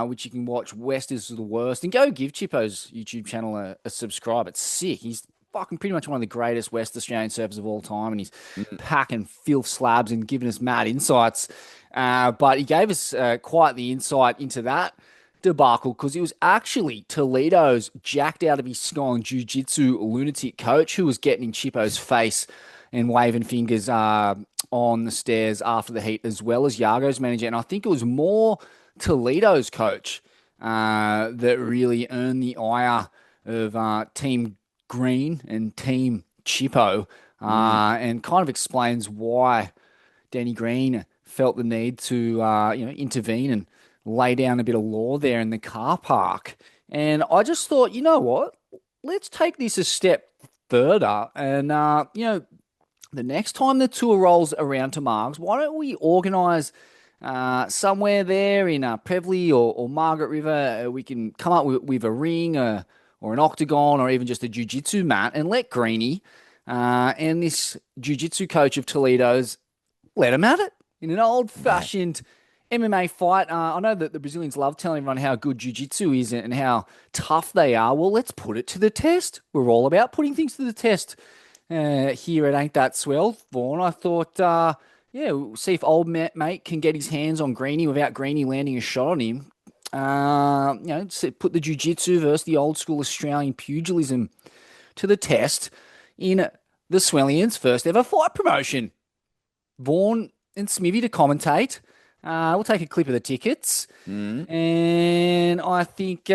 which you can watch, West is the Worst. And go give Chippo's YouTube channel a subscribe. It's sick. He's fucking pretty much one of the greatest West Australian surfers of all time, and he's packing filth slabs and giving us mad insights. But he gave us quite the insight into that debacle, because it was actually Toledo's jacked out of his scone jiu-jitsu lunatic coach who was getting in Chippo's face and waving fingers on the stairs after the heat, as well as Yago's manager. And I think it was more Toledo's coach that really earned the ire of Team Green and Team Chippo, and kind of explains why Danny Green felt the need to intervene and lay down a bit of law there in the car park. And I just thought, you know what? Let's take this a step further. And, the next time the tour rolls around to Margs, why don't we organise somewhere there in Prevley or Margaret River? We can come up with a ring or an octagon or even just a jiu-jitsu mat, and let Greenie and this jiu-jitsu coach of Toledo's, let him have it in an old-fashioned MMA fight. I know that the Brazilians love telling everyone how good jiu-jitsu is and how tough they are. Well, let's put it to the test. We're all about putting things to the test here at Ain't That Swell, Vaughn. I thought, we'll see if old mate can get his hands on Greenie without Greenie landing a shot on him. put the jiu-jitsu versus the old school Australian pugilism to the test in the Swellians' first ever fight promotion. Vaughan and Smithy to commentate. We'll take a clip of the tickets. And I think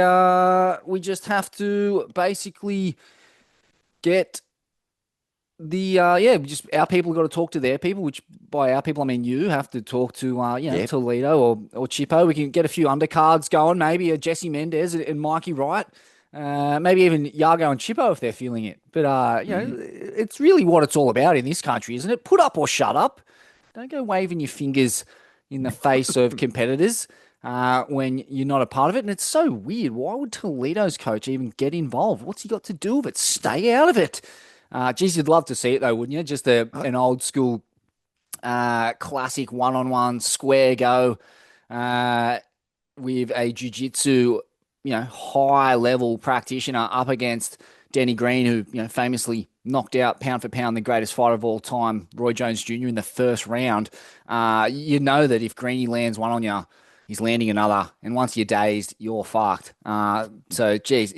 we just have to basically get just our people got to talk to their people, which by our people, I mean you have to talk to, Toledo or Chippo. We can get a few undercards going, maybe a Jesse Mendez and Mikey Wright, maybe even Yago and Chippo if they're feeling it. But, it's really what it's all about in this country, isn't it? Put up or shut up. Don't go waving your fingers in the face of competitors when you're not a part of it. And it's so weird. Why would Toledo's coach even get involved? What's he got to do with it? Stay out of it. Geez, you'd love to see it though, wouldn't you? Just an old school classic one-on-one square go with a jiu-jitsu, high level practitioner up against Denny Green, who, famously knocked out pound for pound the greatest fighter of all time, Roy Jones Jr. in the first round. You know that if Greeny lands one on you, he's landing another, and once you're dazed, you're fucked. So, geez,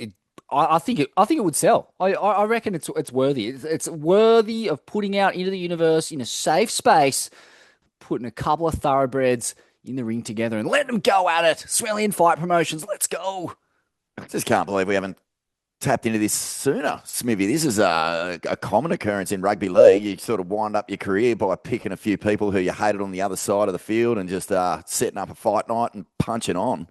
I think it would sell. I reckon it's worthy. It's worthy of putting out into the universe in a safe space, putting a couple of thoroughbreds in the ring together and letting them go at it. Swellian Fight Promotions, let's go. I just can't believe we haven't tapped into this sooner, Smithy. This is a common occurrence in rugby league. You sort of wind up your career by picking a few people who you hated on the other side of the field and just setting up a fight night and punching on.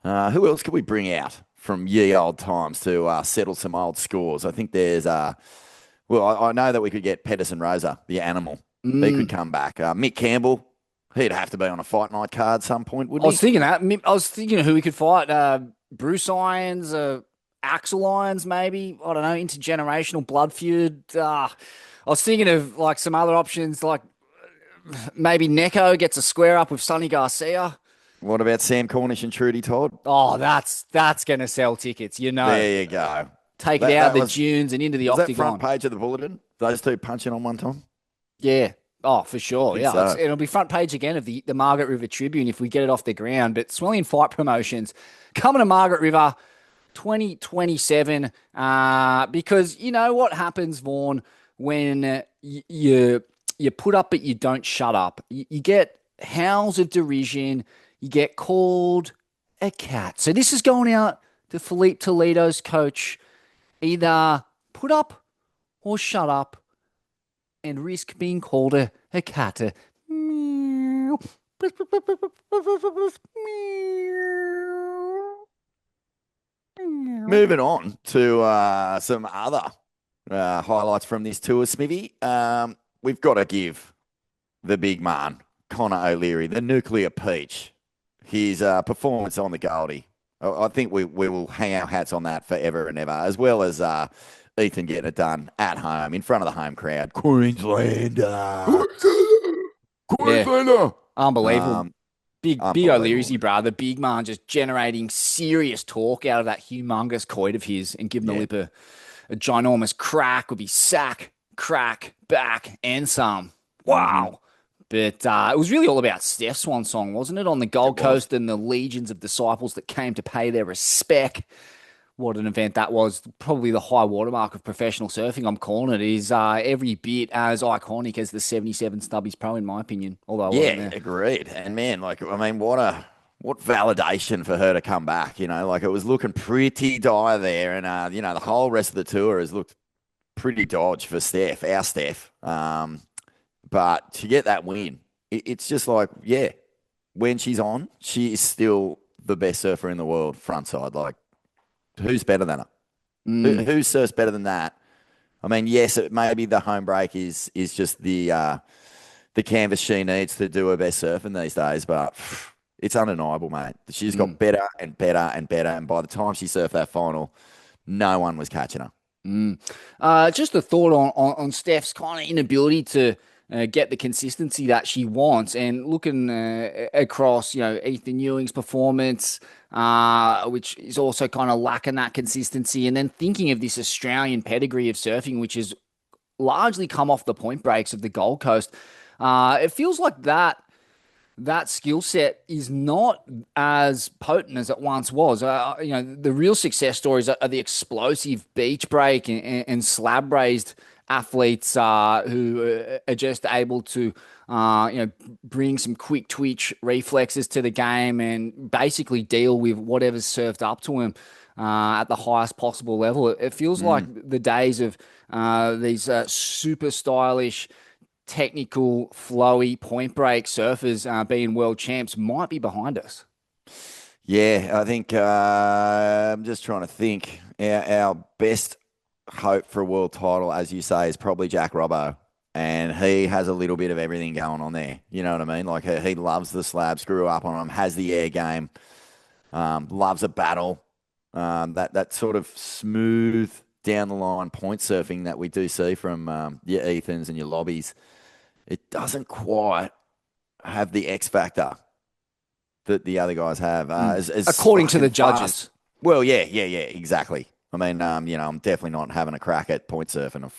Who else could we bring out from ye old times to settle some old scores? I think there's, I know that we could get Pedersen Rosa, the animal. He could come back. Mick Campbell, he'd have to be on a fight night card at some point, wouldn't he? I was thinking that. I was thinking of who we could fight. Bruce Irons, Axel Irons, maybe. I don't know, intergenerational blood feud. I was thinking of like some other options, like maybe Neko gets a square up with Sonny Garcia. What about Sam Cornish and Trudy Todd? Oh, that's going to sell tickets, There you go. Take it out of the dunes and into the octagon. Was that front page of the Bulletin? Those two punching on one time? Yeah. Oh, for sure. Yeah. So. It'll be front page again of the Margaret River Tribune if we get it off the ground. But Swellian Fight Promotions coming to Margaret River 2027. Because you know what happens, Vaughan, when you put up but you don't shut up. You get howls of derision. You get called a cat. So this is going out to Philippe Toledo's coach. Either put up or shut up and risk being called a cat. Moving on to some other highlights from this tour, Smithy. We've got to give the big man, Connor O'Leary, the nuclear peach, his performance on the Goldie. I think we will hang our hats on that forever and ever, as well as Ethan getting it done at home in front of the home crowd. Queenslander. Yeah. Unbelievable. Big O'Leary's brother, the big man, just generating serious talk out of that humongous coit of his and giving the lip a ginormous crack with his sack, crack, back, and some. Wow. But it was really all about Steph's swan song, wasn't it? On the Gold Coast and the legions of disciples that came to pay their respect. What an event that was. Probably the high watermark of professional surfing, I'm calling it, is every bit as iconic as the 77 Stubbies Pro, in my opinion. Although agreed. And man, what validation for her to come back, it was looking pretty dire there. And, the whole rest of the tour has looked pretty dodge for Steph, our Steph. But to get that win, it's just like, when she's on, she is still the best surfer in the world, frontside. Like, who's better than her? Who surfs better than that? I mean, yes, maybe the home break is just the canvas she needs to do her best surfing these days, but it's undeniable, mate. She's got better and better and better, and by the time she surfed that final, no one was catching her. Just a thought on Steph's kind of inability to get the consistency that she wants, and looking across, Ethan Ewing's performance, which is also kind of lacking that consistency, and then thinking of this Australian pedigree of surfing, which has largely come off the point breaks of the Gold Coast. It feels like that that skill set is not as potent as it once was. The real success stories are the explosive beach break and slab raised athletes who are just able to, bring some quick twitch reflexes to the game and basically deal with whatever's served up to them at the highest possible level. It feels like the days of these super stylish, technical, flowy point break surfers being world champs might be behind us. Yeah, I think I'm just trying to think. Our best hope for a world title, as you say, is probably Jack Robbo. And he has a little bit of everything going on there. You know what I mean? Like he loves the slabs, grew up on them, has the air game, loves a battle. That sort of smooth down the line point surfing that we do see from your Ethans and your Lobbies. It doesn't quite have the X factor that the other guys have. According to the fast. judges. Well, yeah, exactly. I mean, I'm definitely not having a crack at point surfing.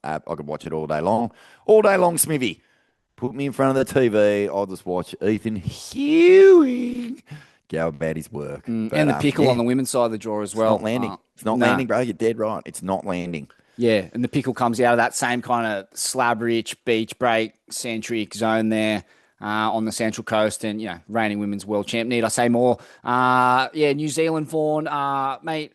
I could watch it all day long, Smithy. Put me in front of the TV. I'll just watch Ethan Hewing go about his work. And the pickle on the women's side of the draw as well. It's not landing. It's not landing, bro. You're dead right. It's not landing. Yeah, and the pickle comes out of that same kind of slab-rich, beach break, centric zone there on the Central Coast, and reigning women's world champ. Need I say more? New Zealand Vaughan, mate.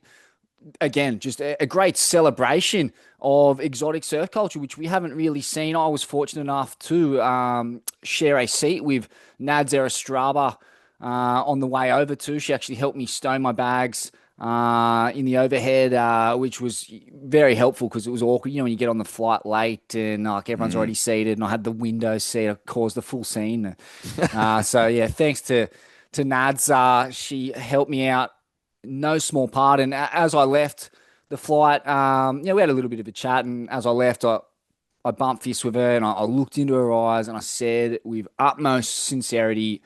Again, just a great celebration of exotic surf culture, which we haven't really seen. I was fortunate enough to share a seat with Nads Estraba on the way over too. She actually helped me stow my bags in the overhead, which was very helpful because it was awkward. When you get on the flight late and everyone's already seated, and I had the window seat, it caused the full scene. Thanks to Nads, she helped me out. No small part. And as I left the flight, we had a little bit of a chat. And as I left, I bumped fists with her and I looked into her eyes and I said with utmost sincerity,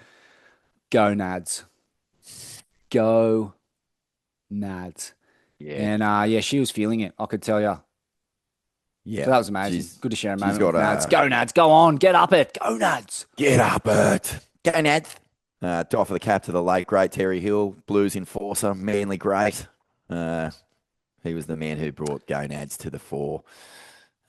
"Go Nads. Go Nads." Yeah. And she was feeling it, I could tell you. Yeah. So that was amazing. Good to share a moment with Nads. Go Nads. Go on. Get up it. Go Nads. Get up it. Go Nads. To offer the cap to the late, great Terry Hill, Blues enforcer, Manly great. He was the man who brought Gonads to the fore.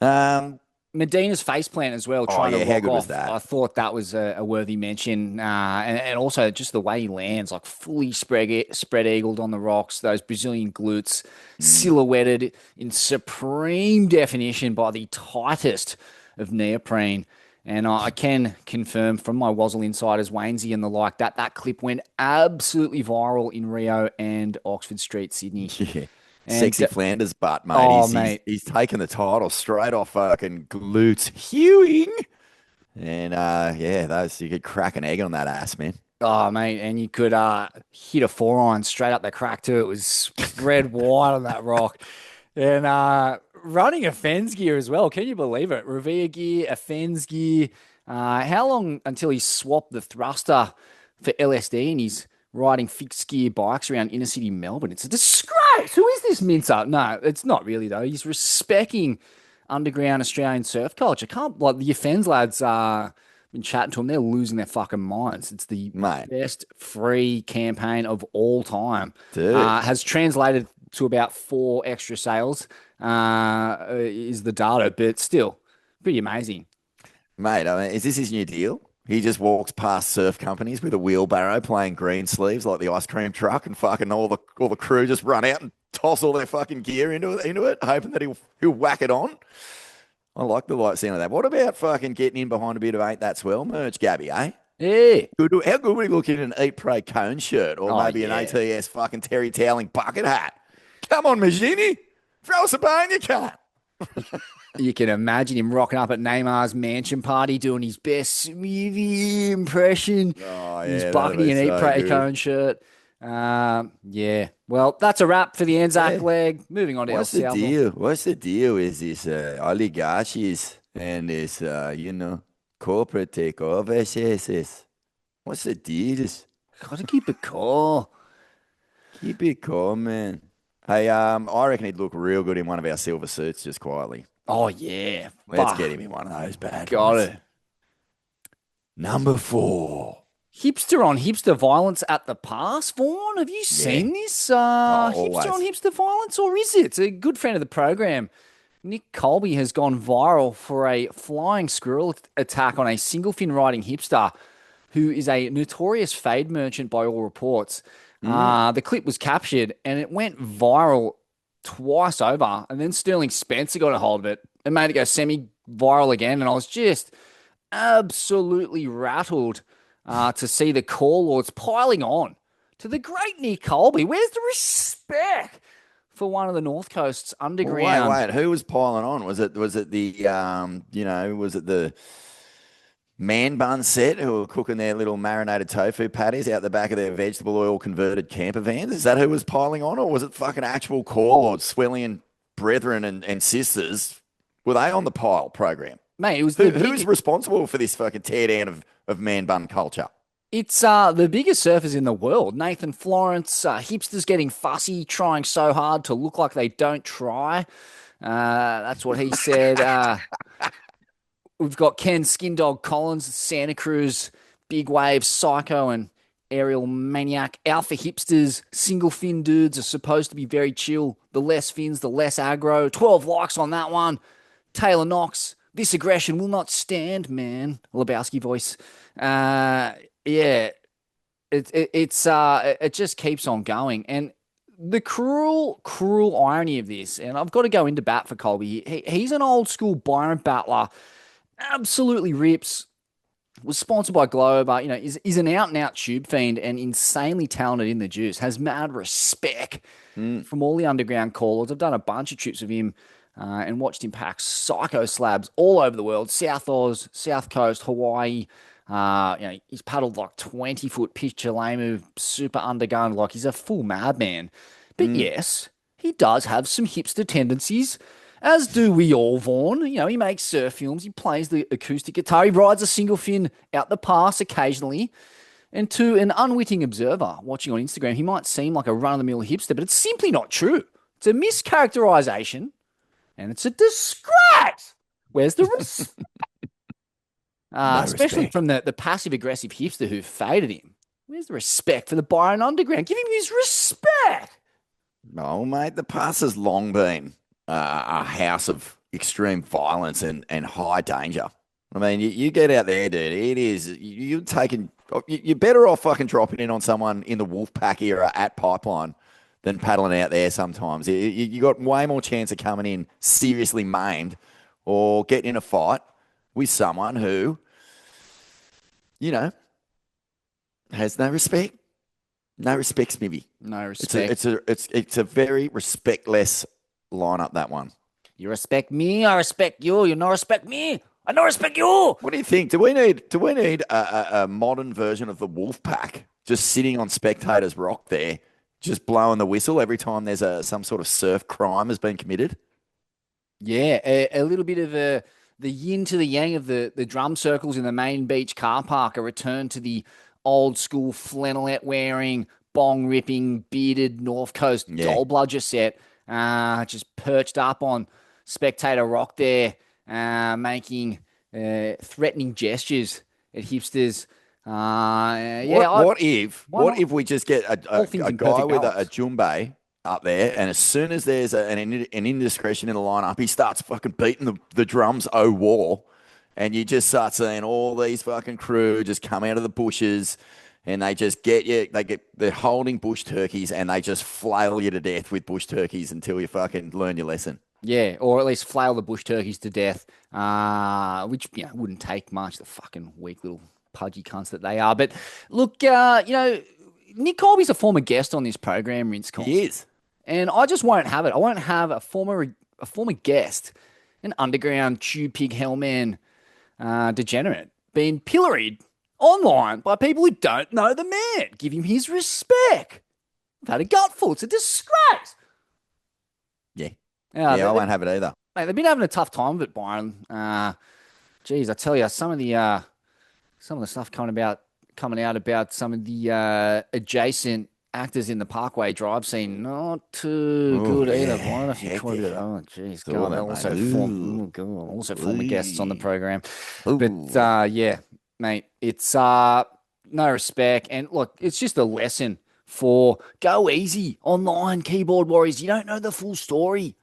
Medina's faceplant as well, trying to walk how good off. Was that? I thought that was a worthy mention. And also just the way he lands, like fully spread-eagled on the rocks, those Brazilian glutes, silhouetted in supreme definition by the tightest of neoprene. And I can confirm from my Wazzle Insiders, Wainsy and the like, that clip went absolutely viral in Rio and Oxford Street, Sydney. Yeah. And sexy Flanders butt, mate. Mate. He's taken the title straight off fucking glutes. Hewing. And, you could crack an egg on that ass, man. Oh, mate, and you could hit a 4-iron straight up the crack too. It was spread wide on that rock. And running a Fens gear as well. Can you believe it? Revere gear, a Fens gear. How long until he swapped the thruster for LSD and he's riding fixed gear bikes around inner city Melbourne? It's a disgrace. Who is this mincer? No, it's not really though. He's respecting underground Australian surf culture. The Fens lads been chatting to them. They're losing their fucking minds. It's the best free campaign of all time. Dude. Has translated to about 4 extra sales is the data, but still pretty amazing. Mate, I mean, is this his new deal? He just walks past surf companies with a wheelbarrow playing green sleeves like the ice cream truck, and fucking all the crew just run out and toss all their fucking gear into it, hoping that he'll whack it on. I like the light sound of that. What about fucking getting in behind a bit of Ain't That Swell merch, Gabby, eh? Yeah. How good would he look in an Eat, Pray, Cone shirt or maybe an ATS fucking Terry Toweling bucket hat? Come on, Maggini. Throw us a bone, you can't. You can imagine him rocking up at Neymar's mansion party doing his best Smithy impression. Oh, yeah, his buckety and Eat, Pray, Cone shirt. Well, that's a wrap for the Anzac leg. Moving on to What's the deal? What's the deal with this oligarchies and this, corporate takeover? What's the deal? Gotta keep it cool. Keep it cool, man. Hey, I reckon he'd look real good in one of our silver suits, just quietly. Oh, yeah. Let's get him in one of those bad Got ones. it. Number 4. Hipster on hipster violence at the pass, Vaughn. Have you seen this? always. Hipster on hipster violence, or is it? It's a good friend of the program. Nick Colby has gone viral for a flying squirrel attack on a single fin riding hipster who is a notorious fade merchant by all reports. The clip was captured and it went viral twice over. And then Sterling Spencer got a hold of it and made it go semi-viral again. And I was just absolutely rattled to see the call lords piling on to the great Nick Colby. Where's the respect for one of the North Coast's underground? Wait, who was piling on? Was it the man bun set who were cooking their little marinated tofu patties out the back of their vegetable oil converted camper vans? Is that who was piling on, or was it fucking actual call lords, Swellian brethren and sisters? Were they on the pile program? Mate, it was who's responsible for this fucking teardown of man bun culture? It's the biggest surfers in the world. Nathan Florence, hipsters getting fussy, trying so hard to look like they don't try. That's what he said. We've got Ken Skindog Collins, Santa Cruz, Big Wave, Psycho, and Aerial Maniac. Alpha hipsters, single fin dudes are supposed to be very chill. The less fins, the less aggro. 12 likes on that one. Taylor Knox, this aggression will not stand, man. Lebowski voice. It just keeps on going. And the cruel irony of this, and I've got to go into bat for Colby. He's an old school Byron battler. Absolutely rips, was sponsored by Globe, is an out-and-out tube fiend and insanely talented in the juice, has mad respect from all the underground callers. I've done a bunch of trips with him and watched him pack psycho slabs all over the world, South Oz, South Coast, Hawaii. He's paddled like 20-foot pitch Chalemu, super undergun, like he's a full madman. But yes, he does have some hipster tendencies, as do we all, Vaughn. He makes surf films, he plays the acoustic guitar, he rides a single fin out the pass occasionally. And to an unwitting observer watching on Instagram, he might seem like a run-of-the-mill hipster, but it's simply not true. It's a mischaracterization, and it's a disgrace. Where's the respect? Especially from the passive-aggressive hipster who faded him. Where's the respect for the Byron Underground? Give him his respect. Oh, mate, the pass has long been a house of extreme violence and high danger. I mean, you get out there, dude. It is you're better off fucking dropping in on someone in the Wolfpack era at Pipeline than paddling out there. Sometimes you got way more chance of coming in seriously maimed or getting in a fight with someone who, has no respect. No respect, Smithy. No respect. It's a very respectless lineup, that one. You respect me, I respect you. You not respect me, I don't respect you. What do you think? Do we need a modern version of the Wolfpack just sitting on Spectators Rock there, just blowing the whistle every time there's some sort of surf crime has been committed? Yeah, a little bit of the yin to the yang of the drum circles in the main beach car park, a return to the old school flannelette wearing, bong ripping, bearded North Coast doll bludger set. Just perched up on Spectator Rock there, making threatening gestures at hipsters. What if we just get a guy with a jumbe up there, and as soon as there's an indiscretion in the lineup, he starts fucking beating the drums, oh war, and you just start seeing all these fucking crew just come out of the bushes, and they just get you. They're holding bush turkeys, and they just flail you to death with bush turkeys until you fucking learn your lesson. Yeah, or at least flail the bush turkeys to death, which wouldn't take much. The fucking weak little pudgy cunts that they are. But look, Nick Colby's a former guest on this program, Rinscon. He is, and I just won't have it. I won't have a former guest, an underground tube pig hellman degenerate, being pilloried online by people who don't know the man. Give him his respect. I've had a gutful. It's a disgrace. I won't have it either. Mate, they've been having a tough time of it, Byron. Geez, I tell you, some of the stuff coming out about some of the adjacent actors in the Parkway Drive scene, not too good either. Byron, if you call it, jeez, God, they're also former guests on the program. But mate, it's no respect. And look, it's just a lesson for go easy online, keyboard warriors. You don't know the full story.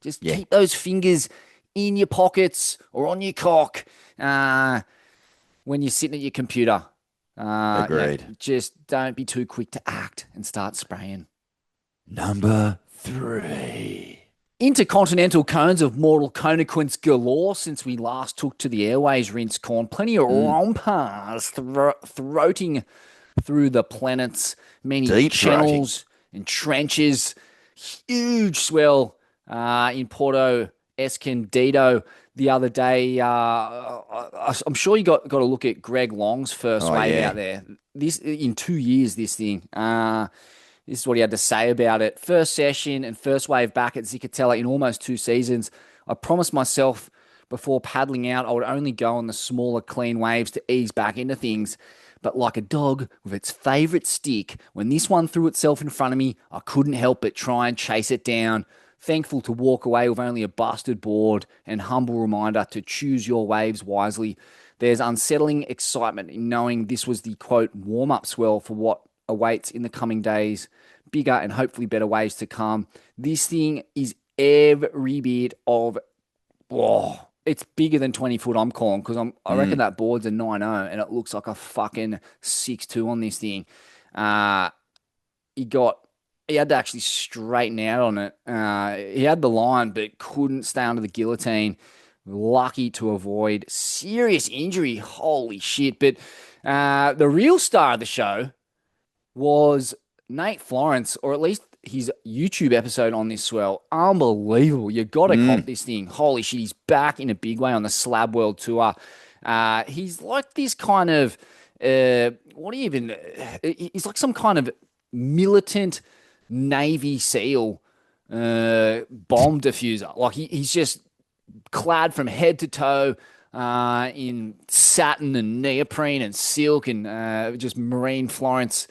Just keep those fingers in your pockets or on your cock when you're sitting at your computer. Agreed. Just don't be too quick to act and start spraying. Number 3. Intercontinental cones of mortal conequence galore since we last took to the airways, Rinse Corn. Plenty of rompers throating through the planets, many Deep channels and trenches. Huge swell in Porto Escondido the other day. I'm sure you got to look at Greg Long's first wave out there. This in 2 years, this thing. This is what he had to say about it. First session and first wave back at Zicatella in almost 2 seasons. I promised myself before paddling out I would only go on the smaller, clean waves to ease back into things. But like a dog with its favourite stick, when this one threw itself in front of me, I couldn't help but try and chase it down. Thankful to walk away with only a busted board and humble reminder to choose your waves wisely. There's unsettling excitement in knowing this was the, quote, warm-up swell for what awaits in the coming days, bigger and hopefully better waves to come. This thing is every bit of, it's bigger than 20 foot I'm calling, because I reckon that board's a 9.0 and it looks like a fucking 6.2 on this thing. He had to actually straighten out on it. He had the line, but couldn't stay under the guillotine. Lucky to avoid serious injury. Holy shit. But the real star of the show was Nate Florence, or at least his YouTube episode on this swell. Unbelievable. You got to cop this thing. Holy shit, he's back in a big way on the Slab World Tour. He's like this kind of, he's like some kind of militant Navy SEAL bomb diffuser. Like he's just clad from head to toe in satin and neoprene and silk and just marine Florence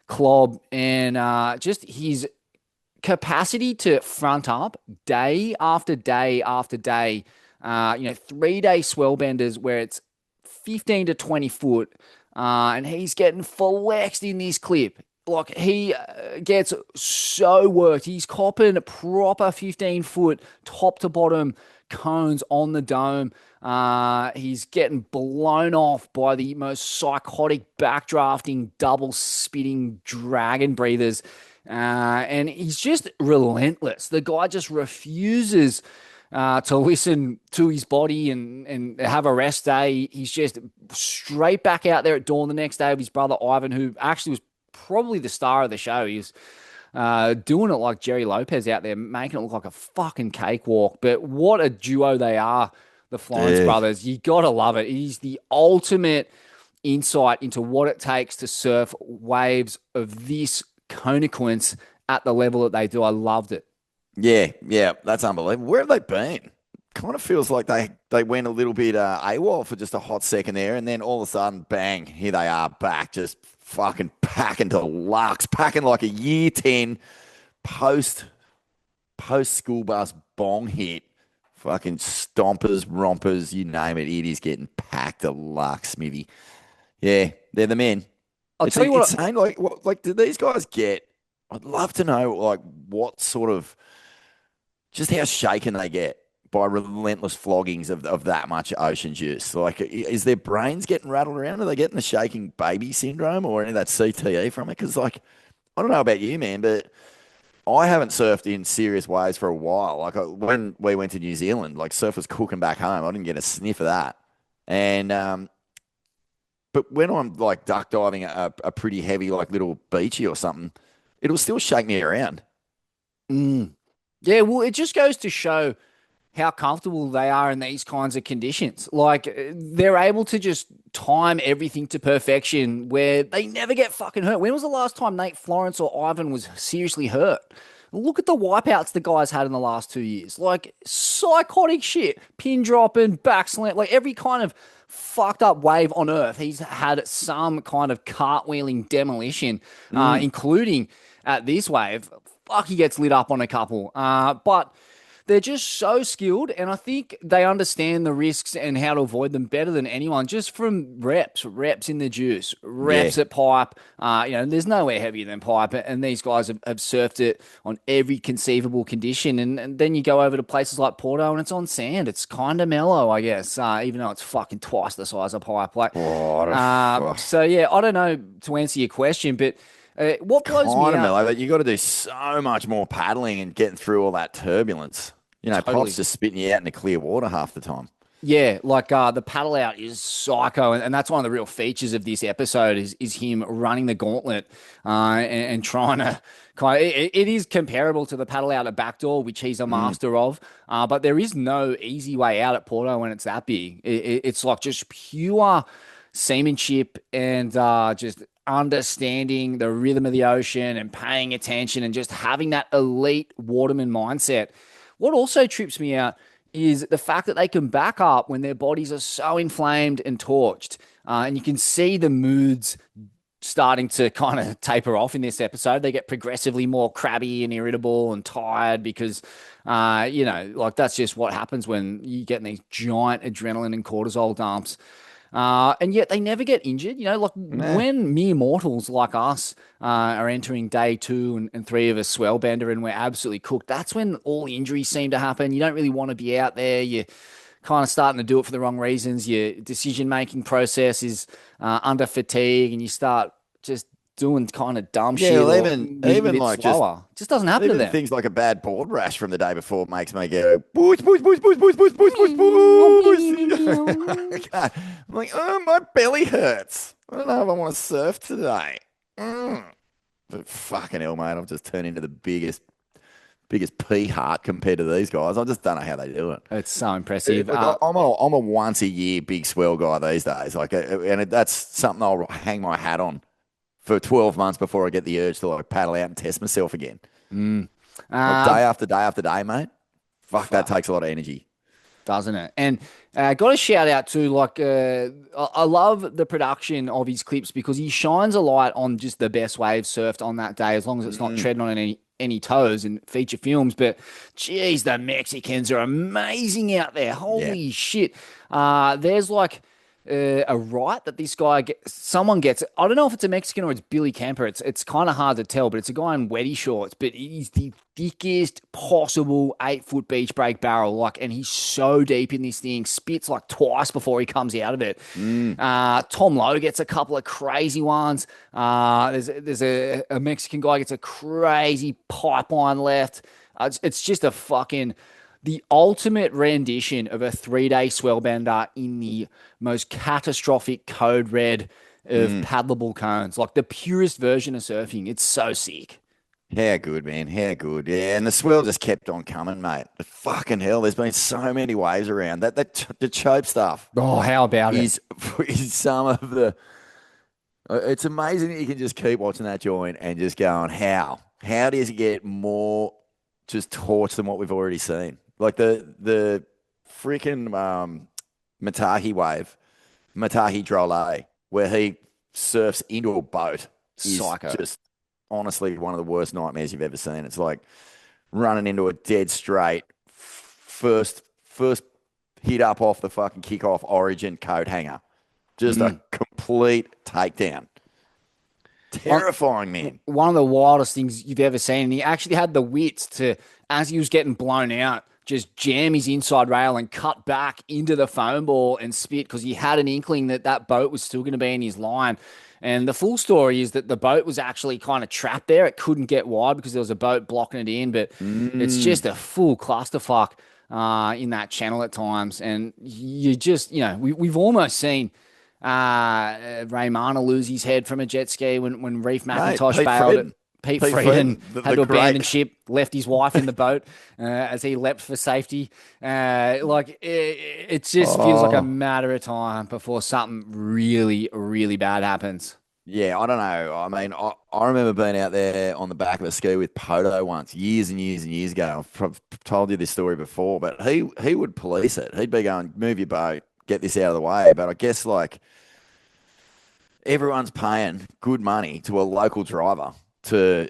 clob, and just his capacity to front up day after day after day. 3-day swell benders where it's 15 to 20 foot, and he's getting flexed in this clip. Like he gets so worked. He's copping proper 15-foot top to bottom cones on the dome. He's getting blown off by the most psychotic backdrafting, double spitting dragon breathers. And he's just relentless. The guy just refuses to listen to his body and have a rest day. He's just straight back out there at dawn the next day with his brother Ivan, who actually was probably the star of the show. He was doing it like Jerry Lopez out there, making it look like a fucking cakewalk. But what a duo they are, the Florence brothers. You got to love it. It is the ultimate insight into what it takes to surf waves of this conequence at the level that they do. I loved it. Yeah, that's unbelievable. Where have they been? Kind of feels like they went a little bit AWOL for just a hot second there, and then all of a sudden, bang, here they are back, just fucking packing to Lux, packing like a year 10 post school bus bong hit. Fucking stompers, rompers, you name it. It is getting packed to Lux, Smithy. Yeah, they're the men. I'll tell you what. It's insane. Like, do these guys get? I'd love to know, like, what sort of, just how shaken they get by relentless floggings of that much ocean juice. Like, is their brains getting rattled around? Are they getting the shaking baby syndrome or any of that CTE from it? Because, like, I don't know about you, man, but I haven't surfed in serious waves for a while. Like, when we went to New Zealand, like, surf was cooking back home. I didn't get a sniff of that. And, but when I'm, like, duck diving a pretty heavy, like, little beachy or something, it'll still shake me around. Yeah, well, it just goes to show how comfortable they are in these kinds of conditions. Like, they're able to just time everything to perfection where they never get fucking hurt. When was the last time Nate Florence or Ivan was seriously hurt? Look at the wipeouts the guys had in the last 2 years. Like, psychotic shit. Pin dropping, back slant, like every kind of fucked up wave on earth. He's had some kind of cartwheeling demolition, including at this wave. Fuck, he gets lit up on a couple. But they're just so skilled, and I think they understand the risks and how to avoid them better than anyone, just from reps in the juice, reps at pipe. There's nowhere heavier than pipe, and these guys have surfed it on every conceivable condition. And then you go over to places like Porto, and it's on sand. It's kind of mellow, I guess, even though it's fucking twice the size of pipe. So yeah, I don't know to answer your question, but what blows me out? Mellow, but you got to do so much more paddling and getting through all that turbulence. Totally. Pop's just spitting you out into clear water half the time. Yeah, like the paddle out is psycho, and that's one of the real features of this episode is him running the gauntlet and trying to it is comparable to the paddle out at Backdoor, which he's a master of, but there is no easy way out at Porto when it's that big. It's like just pure seamanship and just understanding the rhythm of the ocean and paying attention and just having that elite waterman mindset. What also trips me out is the fact that they can back up when their bodies are so inflamed and torched. And you can see the moods starting to kind of taper off in this episode. They get progressively more crabby and irritable and tired because, that's just what happens when you get these giant adrenaline and cortisol dumps. And yet they never get injured. When mere mortals like us are entering day 2 and 3 of a swell bender and we're absolutely cooked, that's when all the injuries seem to happen. You don't really want to be out there. You're kind of starting to do it for the wrong reasons. Your decision-making process is under fatigue and you start just doing kind of dumb shit. Well, even like slower. Just doesn't happen to them. Things like a bad board rash from the day before makes me go boosh, boosh, boosh, boosh, boosh, boosh, boosh, boosh. I'm like, my belly hurts. I don't know if I want to surf today. But fucking hell, mate, I've just turned into the biggest pea heart compared to these guys. I just don't know how they do it. It's so impressive. I'm a once a year big swell guy these days. And that's something I'll hang my hat on for 12 months before I get the urge to paddle out and test myself again. Day after day after day, mate. Fuck, that takes a lot of energy. Doesn't it? And got a shout out to I love the production of his clips because he shines a light on just the best waves surfed on that day, as long as it's not treading on any toes in feature films. But geez, the Mexicans are amazing out there. Holy shit. There's a right that this guy someone gets. I don't know if it's a Mexican or it's Billy Kemper. It's kind of hard to tell, but it's a guy in wetty shorts. But he's the thickest possible 8-foot beach break barrel, and he's so deep in this thing, spits twice before he comes out of it. Tom Lowe gets a couple of crazy ones. There's a Mexican guy gets a crazy pipeline left. It's just the ultimate rendition of a 3-day swell bender in the most catastrophic code red of paddleable cones, the purest version of surfing. It's so sick. How good, man. How good. Yeah, and the swell just kept on coming, mate. But fucking hell, there's been so many waves around. The chope stuff. Oh, how about is some of the... It's amazing that you can just keep watching that joint and just going, how? How does it get more just torch than what we've already seen? The freaking Matahi wave, Matahi Drolet, where he surfs into a boat, is psycho. Just honestly one of the worst nightmares you've ever seen. It's like running into a dead straight, first hit up off the fucking kickoff origin coat hanger. Just a complete takedown. Terrifying, man. One of the wildest things you've ever seen. And he actually had the wits to, as he was getting blown out, just jam his inside rail and cut back into the foam ball and spit because he had an inkling that boat was still going to be in his line. And the full story is that the boat was actually kind of trapped there. It couldn't get wide because there was a boat blocking it in, but it's just a full clusterfuck in that channel at times. And you just, we've almost seen Raymana lose his head from a jet ski when Reef McIntosh bailed it. Pete Frieden had to abandon ship, left his wife in the boat as he leapt for safety. It just feels like a matter of time before something really, really bad happens. Yeah, I don't know. I mean, I remember being out there on the back of a ski with Poto once, years and years and years ago. I've told you this story before, but he would police it. He'd be going, move your boat, get this out of the way. But I guess everyone's paying good money to a local driver to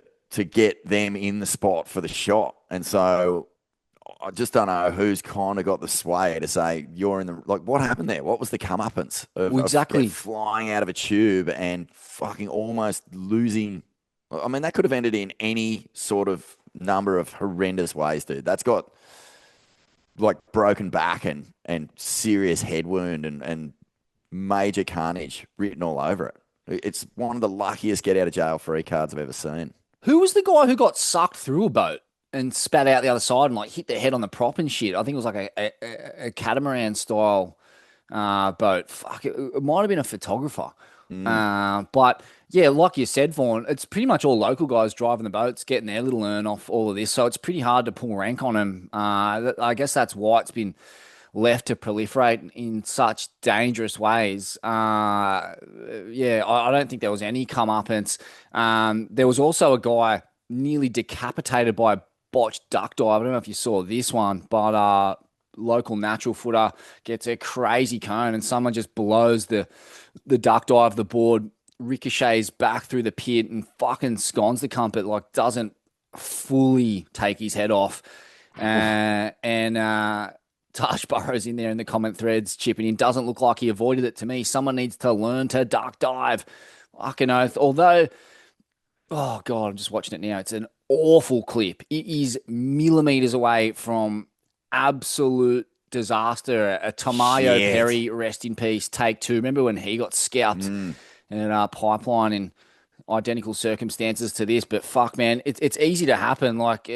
get them in the spot for the shot. And so I just don't know who's kind of got the sway to say you're in the like. What happened there? What was the comeuppance of, Well, exactly. of flying out of a tube and fucking almost losing? I mean, that could have ended in any sort of number of horrendous ways, dude. That's got like broken back and serious head wound and major carnage written all over it. It's one of the luckiest get out of jail free cards I've ever seen. Who was the guy who got sucked through a boat and spat out the other side and like hit their head on the prop and shit? I think it was like a catamaran style boat. Fuck, it might have been a photographer. But yeah, like you said, Vaughn, it's pretty much all local guys driving the boats, getting their little earn off all of this. So it's pretty hard to pull rank on them. I guess that's why it's been left to proliferate in such dangerous ways. I don't think there was any comeuppance. There was also a guy nearly decapitated by a botched duck dive. I don't know if you saw this one, but local natural footer gets a crazy cone and someone just blows the duck dive, the board ricochets back through the pit and fucking scones the cunt, but like doesn't fully take his head off. Tash Burrow's in there in the comment threads chipping in. Doesn't look like he avoided it to me. Someone needs to learn to duck dive. Fucking oath. Although, oh God, I'm just watching it now. It's an awful clip. It is millimeters away from absolute disaster. A Tamayo Perry, rest in peace, take 2. Remember when he got scalped in a pipeline in identical circumstances to this? But fuck, man, it's easy to happen. Like,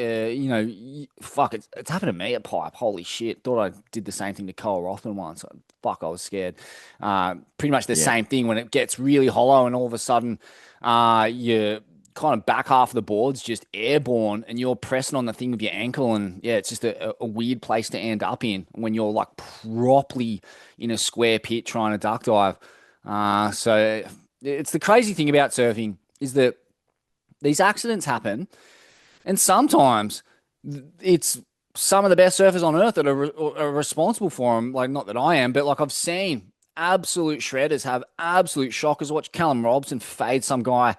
fuck, it's happened to me at Pipe. Holy shit. Thought I did the same thing to Cole Rothman once. Fuck, I was scared. Pretty much the same thing when it gets really hollow and all of a sudden you kind of back half of the board's just airborne and you're pressing on the thing with your ankle, and it's just a weird place to end up in when you're like properly in a square pit trying to duck dive. So it's the crazy thing about surfing is that these accidents happen, and sometimes it's some of the best surfers on earth that are responsible for them. Like, not that I am, but like I've seen absolute shredders have absolute shockers. Watch Callum Robson fade some guy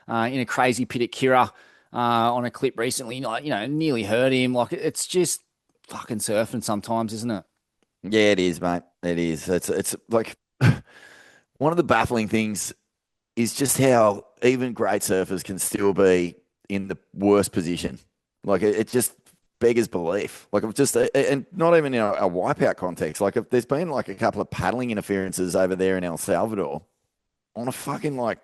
in a crazy pit at Kira on a clip recently, like, nearly hurt him. Like, it's just fucking surfing sometimes, isn't it? Yeah, it is, mate. It is. It's like one of the baffling things is just how even great surfers can still be in the worst position. Like, it just beggars belief. Like, and not even in a wipeout context. Like, if there's been like a couple of paddling interferences over there in El Salvador on a fucking like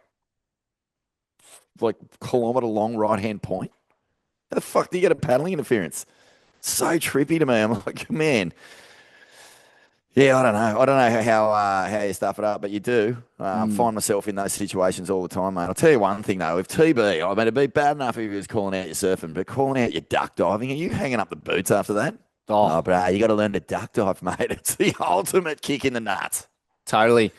kilometre long right hand point. How the fuck do you get a paddling interference? So trippy to me. I'm like, man. Yeah, I don't know. I don't know how you stuff it up, but you do. Find myself in those situations all the time, mate. I'll tell you one thing, though. With TB, I mean, it'd be bad enough if he was calling out your surfing, but calling out your duck diving, are you hanging up the boots after that? Oh bro, you got to learn to duck dive, mate. It's the ultimate kick in the nuts. Totally.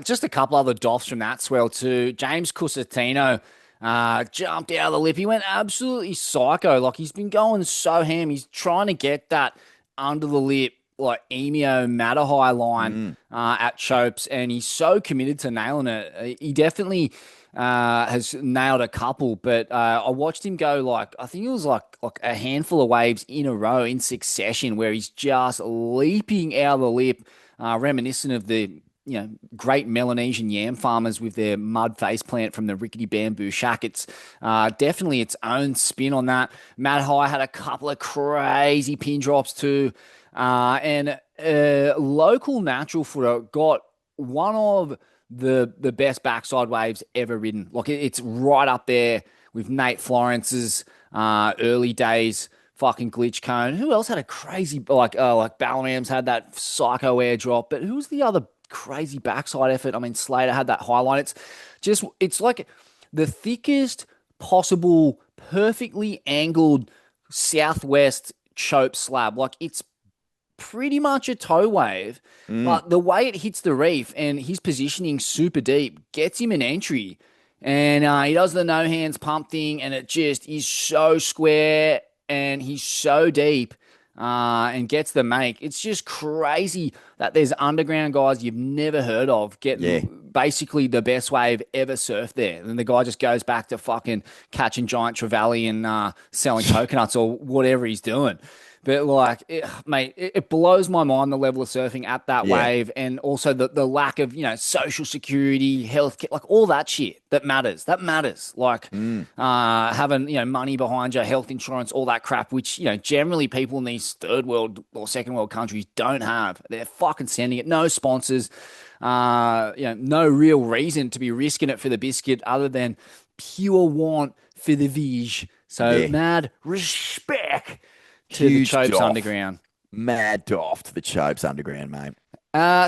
Just a couple other doffs from that swell too. James Cusatino jumped out of the lip. He went absolutely psycho. Like, he's been going so ham. He's trying to get that under the lip, like Emio Matahai line at Chopes, and he's so committed to nailing it. He definitely has nailed a couple, but I watched him go like, I think it was like a handful of waves in a row in succession where he's just leaping out of the lip, reminiscent of the great Melanesian yam farmers with their mud face plant from the rickety bamboo shack. It's definitely its own spin on that. Matahai had a couple of crazy pin drops too. And local natural footer got one of the best backside waves ever ridden. Like, it's right up there with Nate Florence's early days fucking glitch cone. Who else had a crazy, like Ballamam's had that psycho air drop, but who was the other crazy backside effort? I mean, Slater had that highline. It's like the thickest possible, perfectly angled southwest chope slab. Like, it's pretty much a tow wave, but the way it hits the reef and his positioning super deep gets him an entry. And he does the no hands pump thing, and it just is so square and he's so deep and gets the make. It's just crazy that there's underground guys you've never heard of getting basically the best wave ever surfed there. And the guy just goes back to fucking catching giant trevally and selling coconuts or whatever he's doing. But like, mate, it blows my mind the level of surfing at that wave, and also the lack of social security, health, like all that shit that matters. That matters. Like having money behind your health insurance, all that crap, which generally people in these third world or second world countries don't have. They're fucking sending it. No sponsors. No real reason to be risking it for the biscuit other than pure want for the vig. So mad respect to the Chopes Underground. Mad doff to the Chopes Underground, mate.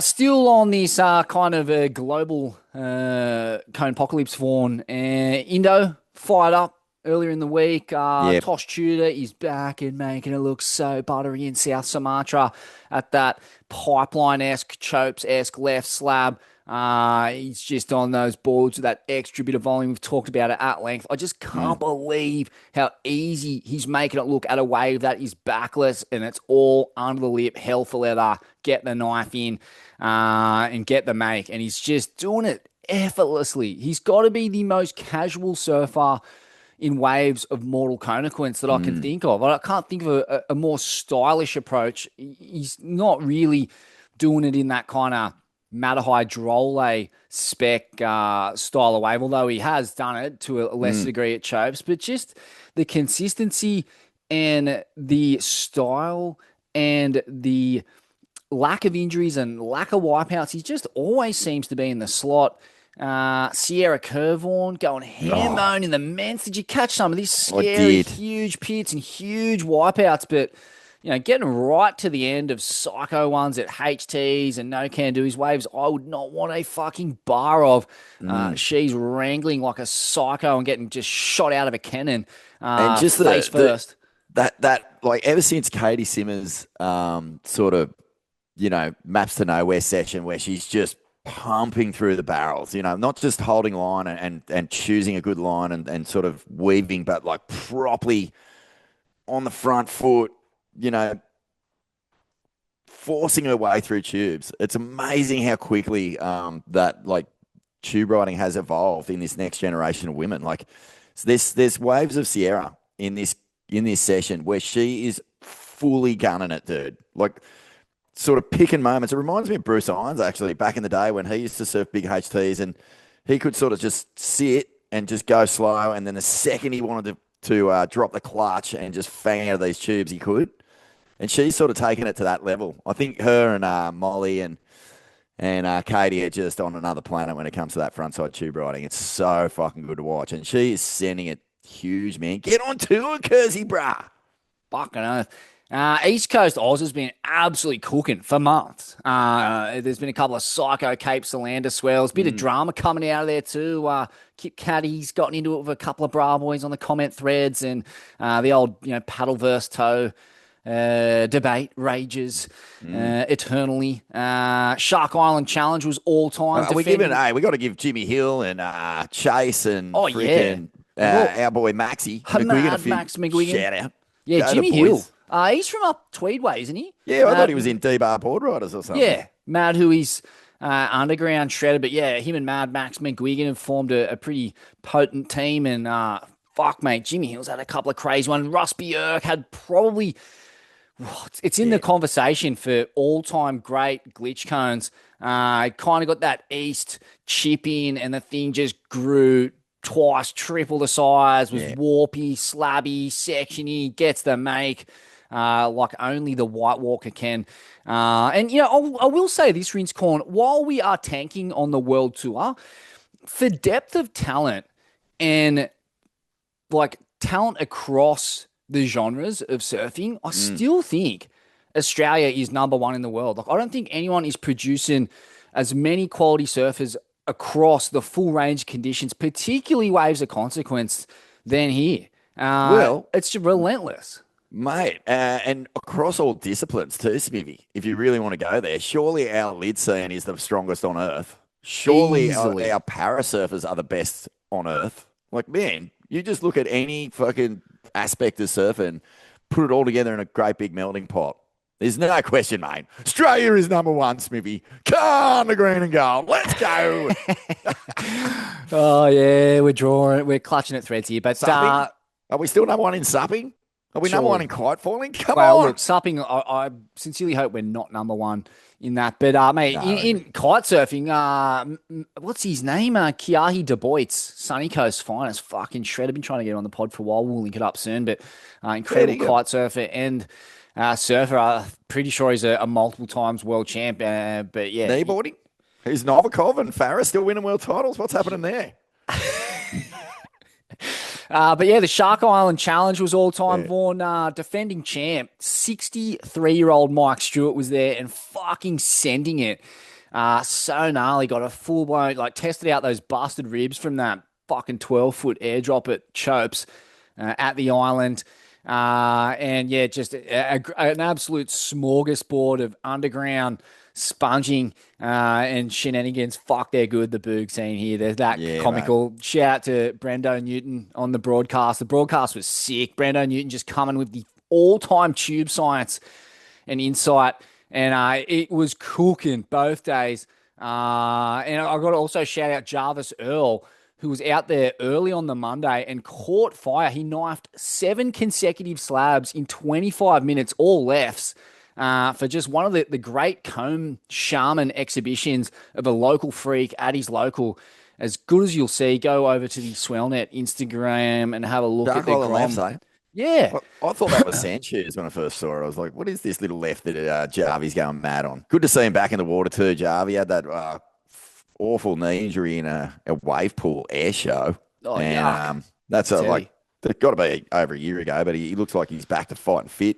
Still on this kind of a global Conepocalypse fawn. Indo fired up earlier in the week. Tosh Tudor is back and making it look so buttery in South Sumatra at that pipeline-esque, Chopes-esque left slab. He's just on those boards with that extra bit of volume. We've talked about it at length. I just can't believe how easy he's making it look at a wave that is backless and it's all under the lip, hell for leather, get the knife in and get the make. And he's just doing it effortlessly. He's got to be the most casual surfer in waves of mortal consequence that I can think of. I can't think of a more stylish approach. He's not really doing it in that kind of Matterhigh Drolle spec style of wave, although he has done it to a lesser degree at Chopes, but just the consistency and the style and the lack of injuries and lack of wipeouts, he just always seems to be in the slot. Sierra Curvehorn going ham-bone in the men's. Did you catch some of these scary, huge pits and huge wipeouts? But getting right to the end of psycho ones at HTs and no can do his waves, I would not want a fucking bar of. She's wrangling like a psycho and getting just shot out of a cannon. And just face first. That like ever since Katie Simmers sort of maps to nowhere session where she's just pumping through the barrels, not just holding line and choosing a good line and sort of weaving, but like properly on the front foot, forcing her way through tubes. It's amazing how quickly that like tube riding has evolved in this next generation of women. Like there's waves of Sierra in this session where she is fully gunning it, dude. Like sort of picking moments. It reminds me of Bruce Irons, actually, back in the day when he used to surf big HTs and he could sort of just sit and just go slow, and then the second he wanted to drop the clutch and just fang out of these tubes, he could. And she's sort of taken it to that level. I think her and Molly and Katie are just on another planet when it comes to that frontside tube riding. It's so fucking good to watch. And she is sending it huge, man. Get on tour, Kersey, brah. Fucking earth. East Coast Oz has been absolutely cooking for months. There's been a couple of psycho Cape Solander swells, bit of drama coming out of there too. Kip Caddy's gotten into it with a couple of bra boys on the comment threads, and the old paddle versus toe debate rages eternally. Shark Island Challenge was all time. We got to give Jimmy Hill and Chase and our boy Maxi McGuigan Max McGuigan. Shout out. Yeah, Jimmy Hill. He's from up Tweedway, isn't he? Yeah, I thought he was in D-Bar Board Riders or something. Yeah, Mad, who he's underground shredder. But yeah, him and Mad Max McGuigan have formed a pretty potent team. And fuck, mate, Jimmy Hill's had a couple of crazy ones. Russ Bjerk had probably... It's in the conversation for all-time great glitch cones. Kind of got that east chip in, and the thing just grew twice, triple the size, was warpy, slabby, sectiony, gets the make like only the White Walker can. And, I will say this, Rinsecorn, while we are tanking on the world tour, for depth of talent and like talent across the genres of surfing, I still think Australia is number one in the world. Like, I don't think anyone is producing as many quality surfers across the full range of conditions, particularly waves of consequence, than here. Well, it's relentless. Mate, and across all disciplines too, Smithy, if you really want to go there, surely our lid scene is the strongest on earth. Surely our parasurfers are the best on earth. Like, man, you just look at any fucking aspect of surfing, put it all together in a great big melting pot. There's no question, mate. Australia is number one, Smithy. Come the green and gold. Let's go. Oh, yeah, we're clutching at threads here. But are we still number one in supping? Are we number one in kite falling? Come Well, on. look, supping, I sincerely hope we're not number one in that. But, mate, in kite surfing, what's his name? Kiahi De Boit's Sunny Coast finest. Fucking shred. I've been trying to get on the pod for a while. We'll link it up soon. But incredible kite surfer and surfer. I'm pretty sure he's a multiple times world champ. But, yeah. Kneeboarding? Is Novikov and Farah still winning world titles? What's happening there? But yeah, the Shark Island Challenge was all-time Vaughan. Defending champ, 63-year-old Mike Stewart was there and fucking sending it. So gnarly. Got a full-blown, tested out those busted ribs from that fucking 12-foot airdrop at Chopes at the island. And yeah, just an absolute smorgasbord of underground sponging and shenanigans. Fuck, they're good, the Boog scene here. There's that comical. Mate. Shout out to Brendo Newton on the broadcast. The broadcast was sick. Brendo Newton just coming with the all-time tube science and insight. And it was cooking both days. And I got to also shout out Jarvis Earl, who was out there early on the Monday and caught fire. He knifed 7 consecutive slabs in 25 minutes, all lefts. For just one of the great comb shaman exhibitions of a local freak at his local. As good as you'll see, go over to the Swellnet Instagram and have a look at the left, eh? Yeah. Well, I thought that was Sanchez when I first saw it. I was like, what is this little left that Jarvy's going mad on? Good to see him back in the water too, Jarvy. Had that awful knee injury in a wave pool air show. Oh, and yeah. That's it's got to be over a year ago, but he looks like he's back to fighting fit.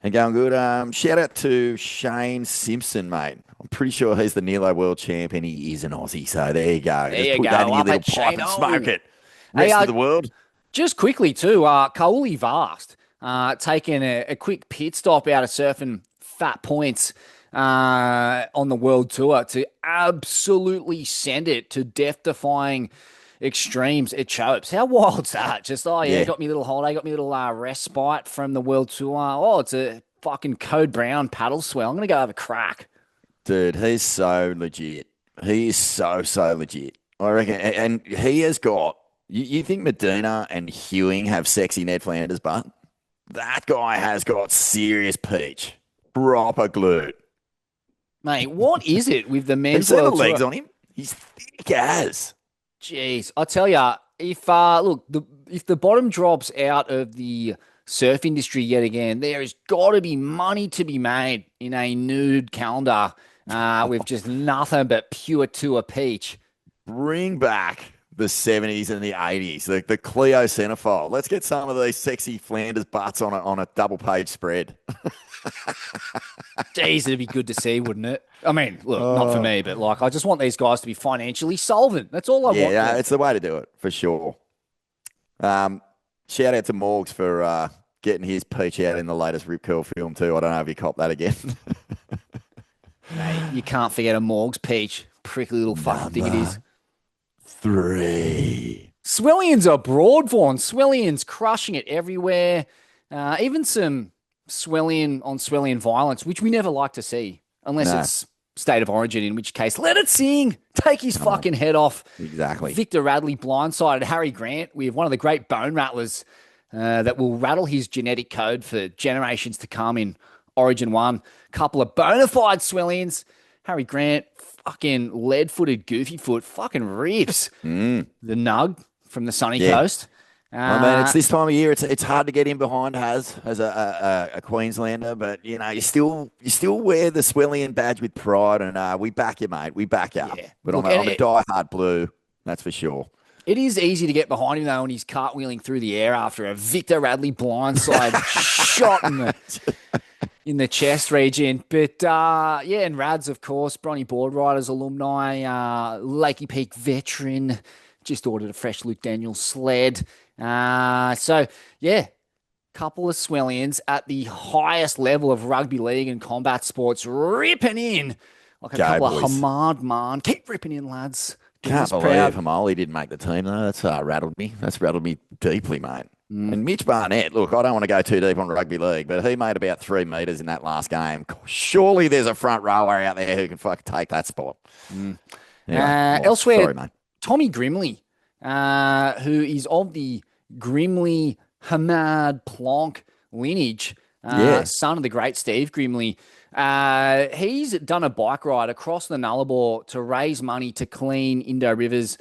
And going good. Shout out to Shane Simpson, mate. I'm pretty sure he's the Nilo World Champ and he is an Aussie. So there you go. There Just you put go. that in your Up little at pipe Shane. and smoke it. Rest of the world. Just quickly too, Kauli Vast taking a quick pit stop out of surfing fat points on the world tour to absolutely send it to death-defying extremes at Chopes. How wild's that? Just, got me a little holiday, got me a little respite from the world tour. It's a fucking Code Brown paddle swell. I'm going to go have a crack. Dude, he's so legit. He is so legit. I reckon. And he has got, you think Medina and Hewing have sexy Ned Flanders butt? That guy has got serious peach. Proper glute. Mate, what is it with the men's Have you seen world the legs tour? on him? He's thick as. Jeez, I tell you, if the bottom drops out of the surf industry yet again, there has got to be money to be made in a nude calendar with just nothing but pure tour peach. Bring back the 70s and the 80s, the Clio centerfold. Let's get some of these sexy Flanders butts on a double page spread. Jeez, it'd be good to see, wouldn't it? I mean, look, not for me, but I just want these guys to be financially solvent. That's all I want. Yeah, it's the way to do it, for sure. Shout out to Morgs for getting his peach out in the latest Rip Curl film too. I don't know if you cop that again. Mate, you can't forget a Morgs peach. Prickly little fucking thing it is. 3. Swellians are broad, Vaughn. Swellians crushing it everywhere. Even some Swellian on Swellian violence, which we never like to see, unless it's state of origin, in which case, let it sing. Take his fucking head off. Exactly. Victor Radley blindsided Harry Grant. We have one of the great bone rattlers that will rattle his genetic code for generations to come in Origin 1. Couple of bona fide Swellians. Harry Grant, fucking lead-footed goofy foot, fucking rips. The nug from the sunny coast. I mean, it's this time of year. It's hard to get in behind as a Queenslander, but you still wear the Swellian badge with pride, and we back you, mate. We back you. Yeah. But look, I'm a die-hard blue, that's for sure. It is easy to get behind him though when he's cartwheeling through the air after a Victor Radley blindside shot in the chest region. But and Rads, of course, Bronny Board Riders alumni, Lakey Peak veteran, just ordered a fresh Luke Daniels sled. Couple of Swellians at the highest level of rugby league and combat sports ripping in like a couple of Hamad Man. Keep ripping in, lads. Can't believe Hamali didn't make the team, though. That's rattled me. That's rattled me deeply, mate. And Mitch Barnett, look, I don't want to go too deep on rugby league, but he made about 3 metres in that last game. Surely there's a front rower out there who can fucking take that spot. Elsewhere, sorry, mate. Tommy Grimley, who is of the Grimley Hamad Plonk lineage, Yeah. son of the great Steve Grimley. He's done a bike ride across the Nullarbor to raise money to clean Indo rivers.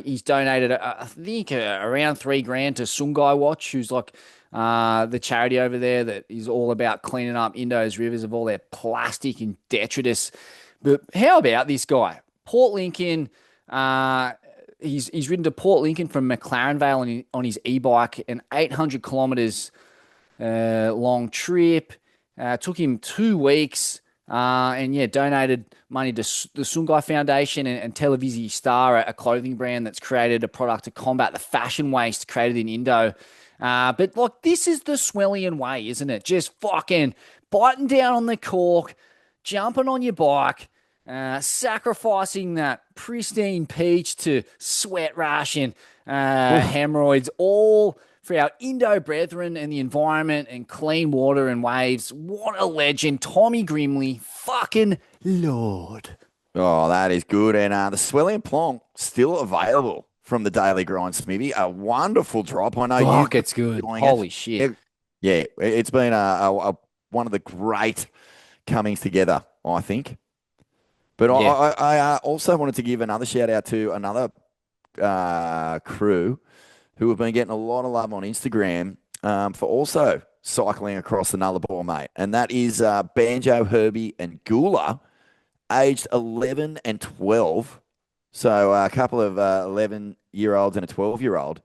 He's donated, I think, around $3,000 to Sungai Watch, who's like the charity over there that is all about cleaning up Indo's rivers of all their plastic and detritus. But how about this guy, Port Lincoln? He's ridden to Port Lincoln from McLaren Vale on his e-bike, an 800 kilometers long trip. Took him 2 weeks, and donated money to the Sungai Foundation and Televisi Star, a clothing brand that's created a product to combat the fashion waste created in Indo. But like, this is the Swellian way, isn't it? Just fucking biting down on the cork, jumping on your bike, sacrificing that pristine peach to sweat rash and hemorrhoids, all for our Indo brethren and the environment and clean water and waves. What a legend. Tommy Grimley, fucking Lord. Oh, that is good. And the Swellian Plonk still available from the Daily Grind, Smithy. A wonderful drop. I know Fuck, it's good. Holy shit. It's been one of the great comings together, I think. But Yeah. I also wanted to give another shout out to another crew who have been getting a lot of love on Instagram for also cycling across the Nullarbor, mate. And that is Banjo, Herbie, and Gula, aged 11 and 12. So a couple of 11-year-olds and a 12-year-old.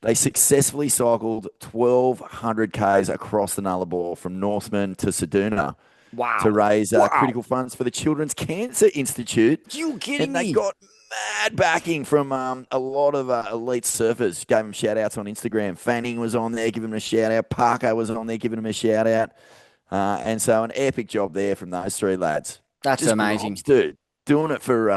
They successfully cycled 1,200 Ks across the Nullarbor from Northman to Seduna. Wow. To raise critical funds for the Children's Cancer Institute. You kidding me? And they got mad backing from a lot of elite surfers. Gave them shout-outs on Instagram. Fanning was on there, giving them a shout-out. Parker was on there, giving them a shout-out. And so an epic job there from those three lads. That's Just amazing. Rocks, dude. Doing it for,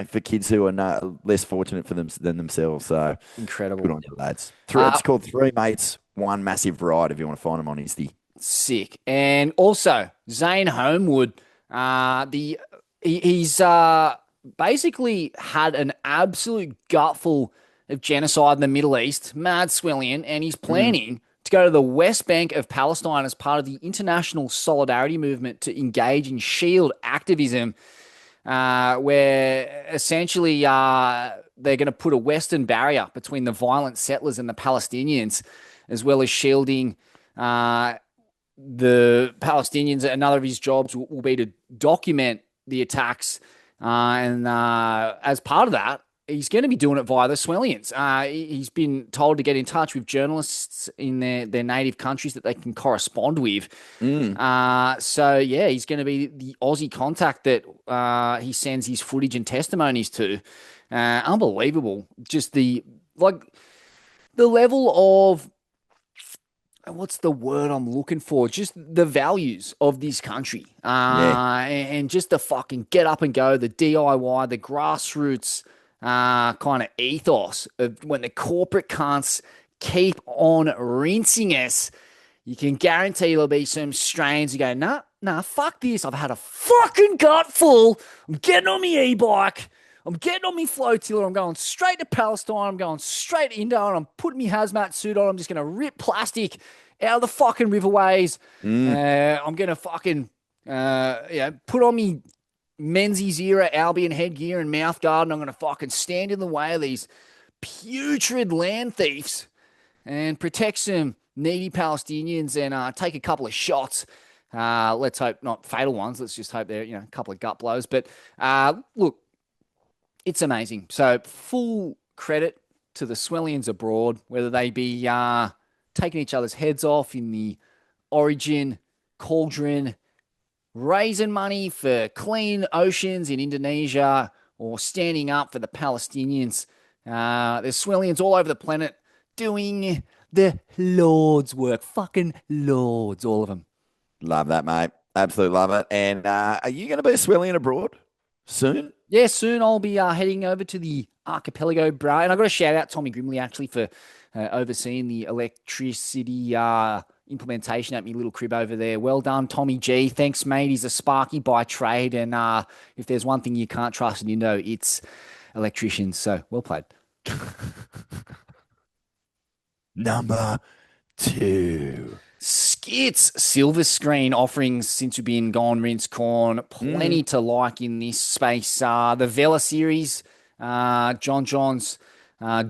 for kids who are less fortunate for them than themselves. So Incredible. good on you, lads. It's called Three Mates, One Massive Ride, if you want to find them on Insta. Sick. And also Zane Homewood, he's basically had an absolute gutful of genocide in the Middle East, mad Swellian, and he's planning to go to the West Bank of Palestine as part of the international solidarity movement to engage in shield activism, where essentially they're going to put a Western barrier between the violent settlers and the Palestinians, as well as shielding the Palestinians. Another of his jobs will be to document the attacks. And as part of that, he's going to be doing it via the Swellians. He's been told to get in touch with journalists in their native countries that they can correspond with. So, he's going to be the Aussie contact that he sends his footage and testimonies to. Unbelievable. Just the level of, what's the word I'm looking for? Just the values of this country. And just the fucking get up and go, the DIY, the grassroots kind of ethos of when the corporate cunts keep on rinsing us. You can guarantee there'll be some strains who go, nah, fuck this. I've had a fucking gut full. I'm getting on my e-bike. I'm getting on my flotilla. I'm going straight to Palestine. I'm going straight to Indo, and I'm putting my hazmat suit on. I'm just going to rip plastic out of the fucking riverways. I'm going to fucking put on me Menzies era Albion headgear and mouth guard, and I'm going to fucking stand in the way of these putrid land thieves and protect some needy Palestinians and take a couple of shots. Let's hope not fatal ones. Let's just hope they're, a couple of gut blows. But look, it's amazing. So full credit to the Swellians abroad, whether they be taking each other's heads off in the Origin, Cauldron, raising money for clean oceans in Indonesia, or standing up for the Palestinians. There's Swellians all over the planet doing the Lord's work. Fucking Lords, all of them. Love that, mate. Absolutely love it. And are you going to be a Swellian abroad soon? Yeah, soon I'll be heading over to the archipelago, bro. And I've got to shout out Tommy Grimley, actually, for overseeing the electricity implementation at my little crib over there. Well done, Tommy G. Thanks, mate. He's a Sparky by trade. And if there's one thing you can't trust in Indo, it's electricians. So, well played. Number 2. Skits, silver screen offerings since we've been gone, rinse corn. Plenty to like in this space. The Vela series, John's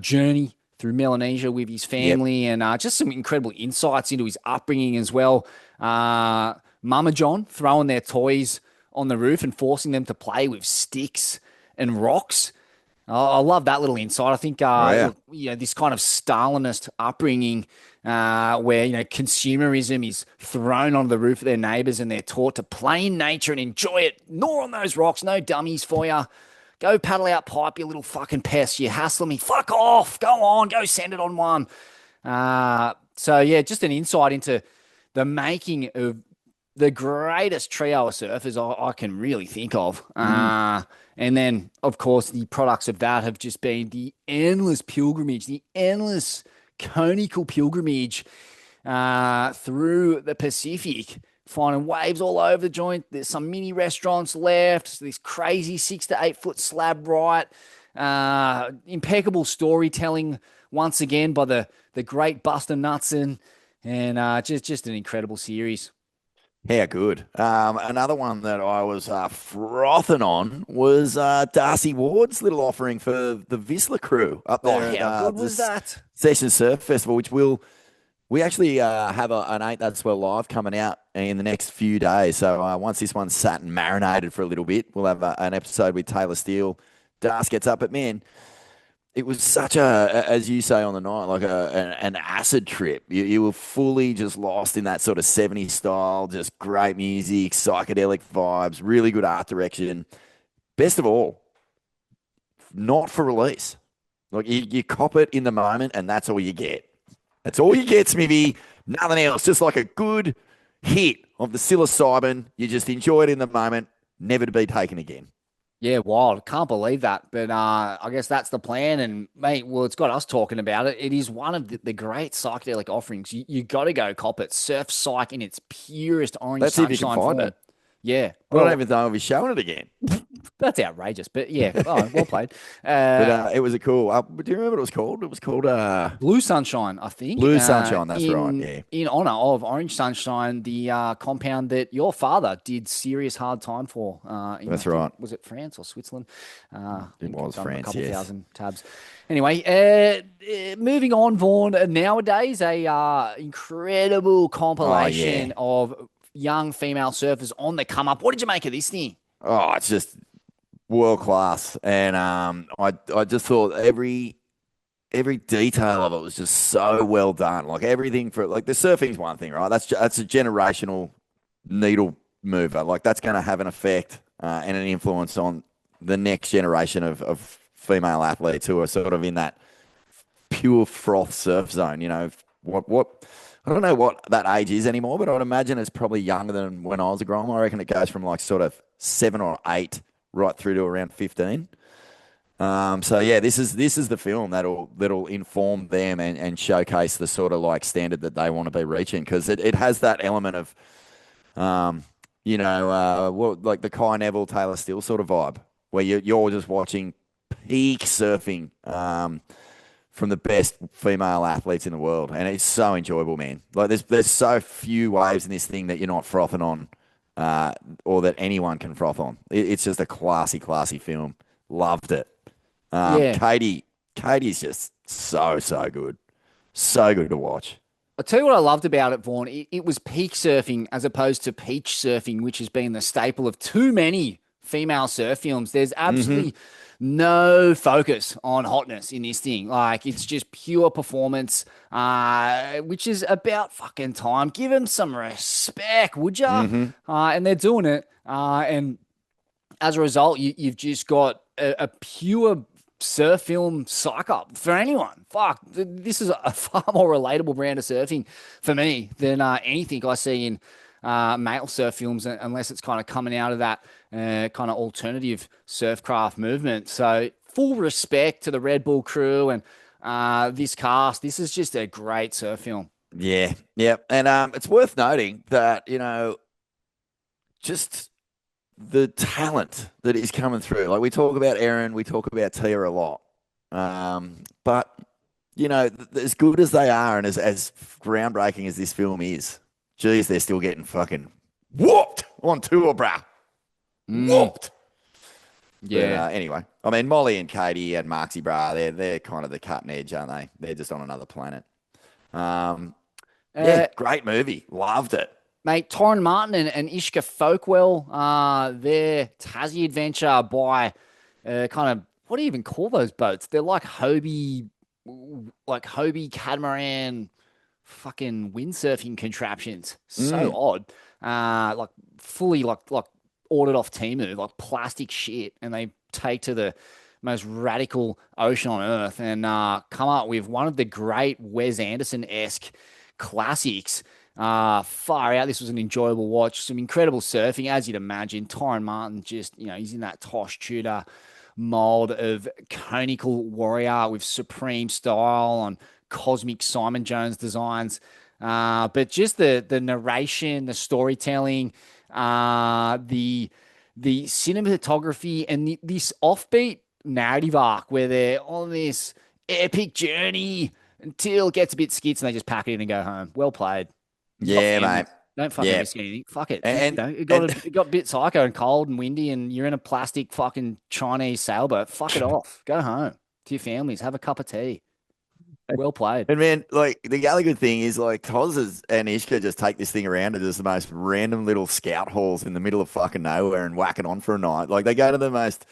journey through Melanesia with his family, and just some incredible insights into his upbringing as well. Mama John throwing their toys on the roof and forcing them to play with sticks and rocks. I love that little insight. I think this kind of Stalinist upbringing where consumerism is thrown onto the roof of their neighbours and they're taught to play in nature and enjoy it. Gnaw on those rocks, no dummies for you. Go paddle out pipe, you little fucking pest. You hassle me. Fuck off. Go on. Go send it on one. Just an insight into the making of the greatest trio of surfers I can really think of. And then, of course, the products of that have just been the endless pilgrimage, the endless conical pilgrimage through the Pacific, finding waves all over the joint. There's some mini restaurants left, this crazy 6 to 8 foot slab right, impeccable storytelling once again by the great Buster Knutson, and just an incredible series. Yeah, good. Another one that I was frothing on was Darcy Ward's little offering for the Whistler crew up there. How good was that? Session Surf Festival, which we actually have an Ain't That Swell live coming out in the next few days. So once this one's sat and marinated for a little bit, we'll have an episode with Taylor Steele. Darcy gets up, but man, it was such as you say on the night, like an acid trip. You were fully just lost in that sort of 70s style, just great music, psychedelic vibes, really good art direction. Best of all, not for release. Like you cop it in the moment, and that's all you get. That's all you get, Smithy. Nothing else. Just like a good hit of the psilocybin. You just enjoy it in the moment, never to be taken again. Yeah, wild. Can't believe that. But I guess that's the plan. And, mate, well, it's got us talking about it. It is one of the great psychedelic offerings. You got to go cop it. Surf Psych in its purest orange Let's see if you sunshine can find form. it. Yeah. I don't even know if he's showing it again. That's outrageous. But, yeah, well played. But it was a cool. Do you remember what it was called? It was called Blue Sunshine, I think. Blue Sunshine, that's right. Yeah. In honor of Orange Sunshine, the compound that your father did serious hard time for. That's right. Was it France or Switzerland? It was France, a couple yes. thousand tabs. Anyway, moving on, Vaughan. Nowadays, a incredible compilation of young female surfers on the come up. What did you make of this thing? Oh, it's just world class, and I just thought every detail of it was just so well done. Like everything the surfing's one thing, right? That's a generational needle mover. Like that's going to have an effect and an influence on the next generation of female athletes who are sort of in that pure froth surf zone. You know what? I don't know what that age is anymore, but I would imagine it's probably younger than when I was a grom. I reckon it goes from like sort of 7 or 8 right through to around 15. This is the film that'll inform them and showcase the sort of like standard that they want to be reaching, because it has that element of, like the Kai Neville, Taylor Steele sort of vibe, where you're just watching peak surfing from the best female athletes in the world, and it's so enjoyable, man. Like there's so few waves in this thing that you're not frothing on, or that anyone can froth on. It's just a classy film. Loved it. Katie's just so good. So good to watch. I'll tell you what I loved about it, Vaughan. It was peak surfing as opposed to peach surfing, which has been the staple of too many female surf films. There's absolutely no focus on hotness in this thing. Like, it's just pure performance, which is about fucking time. Give them some respect, would ya? And they're doing it. And as a result, you've just got a pure surf film psych up for anyone. Fuck, this is a far more relatable brand of surfing for me than anything I see in male surf films, unless it's kind of coming out of that kind of alternative surfcraft movement. So full respect to the Red Bull crew and this cast. This is just a great surf film. Yeah. And it's worth noting that, just the talent that is coming through. Like, we talk about Erin, we talk about Tia a lot. But, as good as they are and as groundbreaking as this film is, geez, they're still getting fucking whooped on tour, bruh. Whooped. Yeah. But, anyway, I mean, Molly and Katie and Marksy, bruh, they're kind of the cutting edge, aren't they? They're just on another planet. Great movie. Loved it. Mate, Torrin Martin and Ishka Folkwell, their Tassie adventure by kind of, what do you even call those boats? They're like Hobie catamaran fucking windsurfing contraptions. So odd. Like fully like ordered off Temu, like plastic shit, and they take to the most radical ocean on earth and come up with one of the great Wes Anderson-esque classics. Far out. This was an enjoyable watch. Some incredible surfing, as you'd imagine. Tyron Martin just, he's in that Tosh Tudor mold of conical warrior with supreme style on cosmic Simon Jones designs. But just the narration, the storytelling, the cinematography, and this offbeat narrative arc where they're on this epic journey until it gets a bit skits and they just pack it in and go home. Well played. Yeah, mate. Don't fucking risk anything. Fuck it. And it got a bit psycho and cold and windy, and you're in a plastic fucking Chinese sailboat. Fuck it off. Go home to your families. Have a cup of tea. Well played. And man, like the other good thing is like Toz and Ishka just take this thing around to just the most random little scout halls in the middle of fucking nowhere and whack it on for a night. Like they go to the most.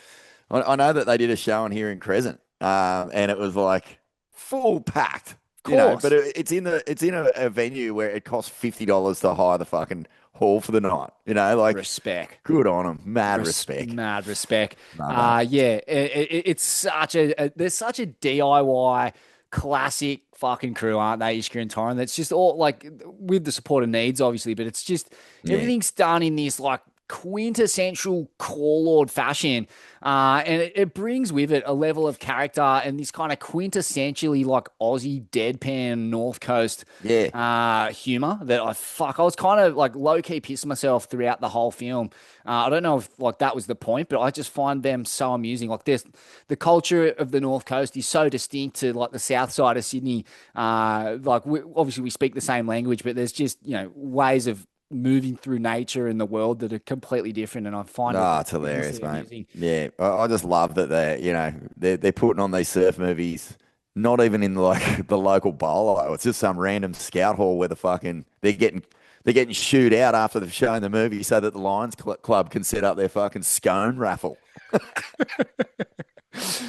I know that they did a show on here in Crescent, and it was like full packed. But it's in a venue where it costs $50 to hire the fucking hall for the night. Like respect. Good on them. Mad respect. Mad respect. No. It's such there's such a DIY classic fucking crew, aren't they? Ishka and Torrin. That's just all like with the support of needs, obviously, but it's just everything's done in this like quintessential core lord fashion, and it brings with it a level of character and this kind of quintessentially like Aussie deadpan North Coast humor that I was kind of like low-key pissing myself throughout the whole film. I don't know if like that was the point, but I just find them so amusing. Like the culture of the North Coast is so distinct to like the south side of Sydney. Obviously we speak the same language, but there's just ways of moving through nature and the world that are completely different, and I find it's hilarious, mate. Yeah, I just love that they're putting on these surf movies, not even in like the local bowler. It's just some random scout hall where they're getting shooed out after they've shown the movie, so that the Lions Club can set up their fucking scone raffle. It's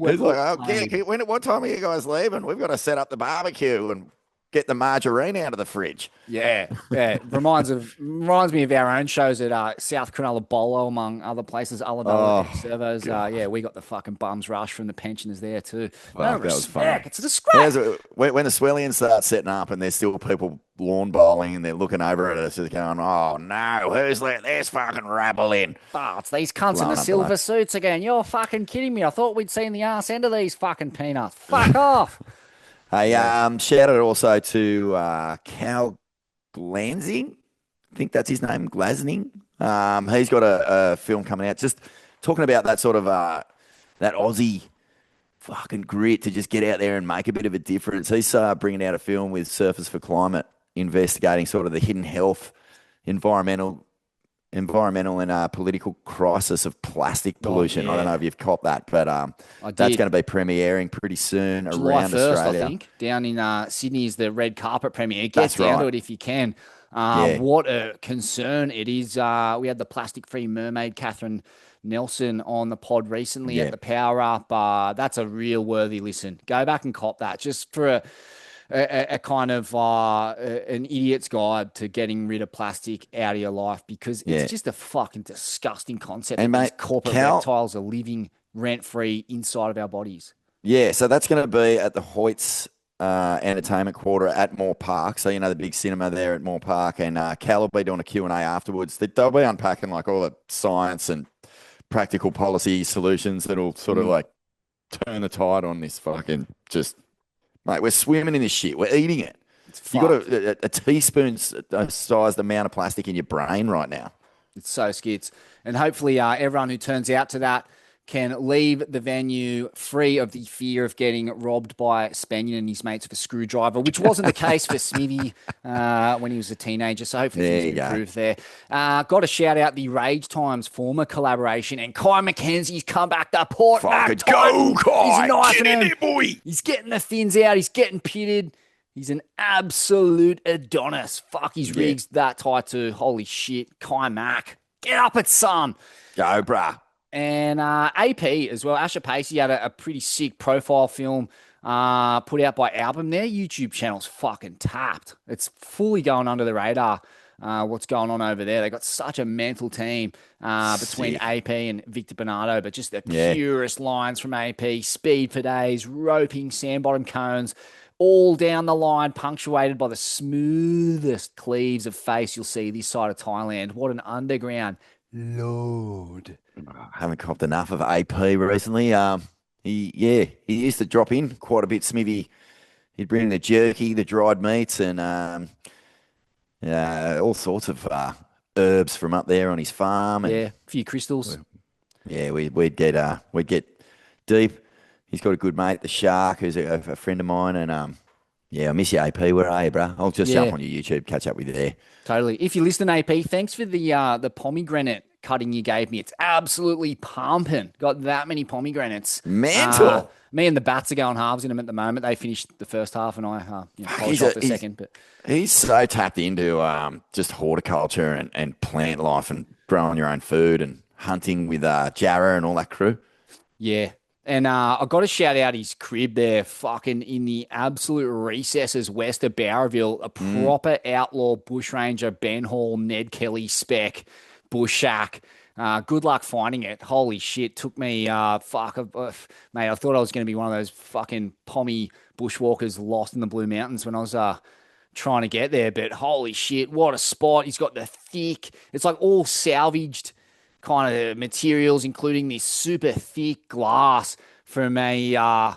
like, what time are you guys leaving? We've got to set up the barbecue and get the margarine out of the fridge. Yeah. Reminds me of our own shows at South Cronulla Bolo, among other places. Ulladulla Servos. We got the fucking bums rush from the pensioners there too. No respect. It's a disgrace. When the Swellians start setting up and there's still people lawn bowling and they're looking over at us just going, oh no, who's let this fucking rabble in? Oh, it's these cunts in the silver suits again. You're fucking kidding me. I thought we'd seen the arse end of these fucking peanuts. Fuck off. Hey, shout out also to Cal Glansing. I think that's his name, Glasning. He's got a film coming out just talking about that sort of that Aussie fucking grit to just get out there and make a bit of a difference. He's bringing out a film with Surfers for Climate, investigating sort of the hidden health, environmental and political crisis of plastic pollution. I don't know if you've caught that, but that's going to be premiering pretty soon July around 1st, Australia. I think. Down in Sydney is the red carpet premiere. Get down to it if you can. What a concern it is. We had the plastic-free mermaid, Catherine Nelson, on the pod recently at the Power Up. That's a real worthy listen. Go back and cop that just for a kind of an idiot's guide to getting rid of plastic out of your life, because it's just a fucking disgusting concept. And these corporate reptiles are living rent-free inside of our bodies. Yeah, so that's going to be at the Hoyts Entertainment Quarter at Moore Park. So, the big cinema there at Moore Park. And Cal will be doing a Q&A afterwards. They'll be unpacking like all the science and practical policy solutions that'll sort of like turn the tide on this fucking just... Mate, we're swimming in this shit. We're eating it. You got a teaspoon-sized amount of plastic in your brain right now. It's so skits. And hopefully everyone who turns out to that can leave the venue free of the fear of getting robbed by Spaniard and his mates with a screwdriver, which wasn't the case for Smithy when he was a teenager. So hopefully things will improve there. Got to shout out the Rage Times former collaboration and Kai McKenzie's come back to Port Mac. Go, Kai! Get in there, boy! He's getting the fins out. He's getting pitted. He's an absolute Adonis. Fuck, his rig's that tight too. Holy shit. Kai Mac. Get up it, son. Go, brah. And AP as well. Asher Pacey had a pretty sick profile film put out by Album. Their YouTube channel's fucking tapped. It's fully going under the radar. What's going on over there? They got such a mental team between AP and Victor Bernardo, but just the purest lines from AP, speed for days, roping sand-bottom cones, all down the line, punctuated by the smoothest cleaves of face you'll see this side of Thailand. What an underground load. I haven't copped enough of AP recently. He used to drop in quite a bit, Smithy. He'd bring in the jerky, the dried meats, and all sorts of herbs from up there on his farm. And, a few crystals. We'd get deep. He's got a good mate, the Shark, who's a friend of mine, and I miss you, AP. Where are you, bro? I'll just jump on your YouTube, catch up with you there. Totally. If you listen, AP, thanks for the pomegranate cutting you gave me. It's absolutely pumping. Got that many pomegranates. Mental. Me and the Bats are going halves in them at the moment. They finished the first half, and I polished off the second. But he's so tapped into just horticulture and plant life and growing your own food and hunting with Jarrah and all that crew. Yeah. And I got to shout out his crib there, fucking in the absolute recesses west of Bowerville, a proper outlaw bushranger, Ben Hall, Ned Kelly spec, bush shack. Good luck finding it. Holy shit. Took me, mate, I thought I was going to be one of those fucking pommy bushwalkers lost in the Blue Mountains when I was trying to get there. But holy shit, what a spot. He's got the thick, it's like all salvaged kind of materials, including this super thick glass from a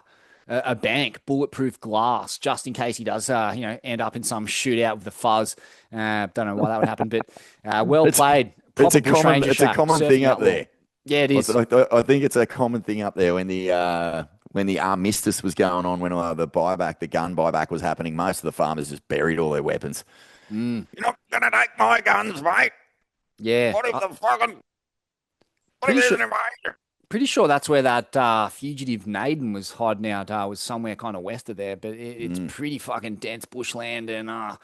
bank, bulletproof glass, just in case he does, end up in some shootout with the fuzz. Don't know why that would happen, but well played. It's a common thing up there. Yeah, it is. I think it's a common thing up there when the armistice was going on, when the gun buyback was happening. Most of the farmers just buried all their weapons. You're not going to take my guns, mate. Yeah. What if the fucking... Pretty sure that's where that fugitive Naden was hiding out, was somewhere kind of west of there, but it's pretty fucking dense bushland and,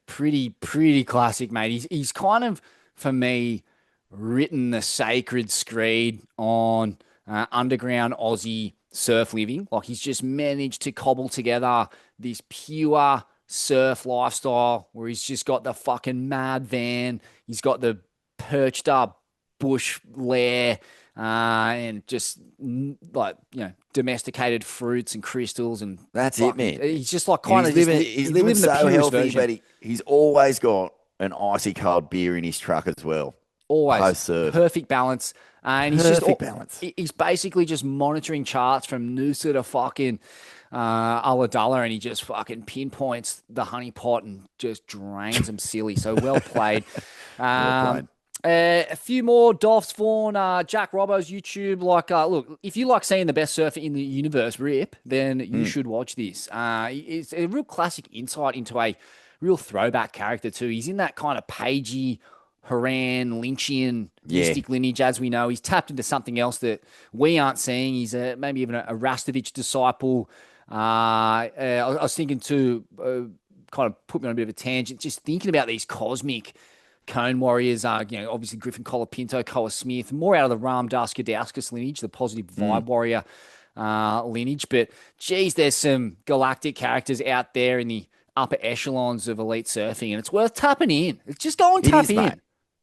pretty classic, mate. He's kind of, for me, written the sacred screed on underground Aussie surf living. Like, he's just managed to cobble together this pure surf lifestyle where he's just got the fucking mad van, he's got the perched up bush lair, and just domesticated fruits and crystals, and that's it, man. He's just like kind of he's living so healthy, but he's always got an icy cold beer in his truck as well. Always perfect balance, and he's balance. He's basically just monitoring charts from Noosa to fucking Ulladulla, and he just fucking pinpoints the honey pot and just drains them silly. So well played. Well played. A few more Dolphs Vaughan, Jack Robbo's YouTube. Look, if you like seeing the best surfer in the universe rip, then you should watch this. It's a real classic insight into a real throwback character too. He's in that kind of pagey, Haran, Lynchian, mystic lineage, as we know. He's tapped into something else that we aren't seeing. He's maybe even a Rastovich disciple. I was thinking too, kind of put me on a bit of a tangent, just thinking about these cosmic Cone Warriors are, obviously Griffin Colapinto, Koa Smith, more out of the Ram Daskadauskas lineage, the positive vibe warrior lineage. But, geez, there's some galactic characters out there in the upper echelons of elite surfing, and it's worth tapping in. It's just go and tap in. Mate.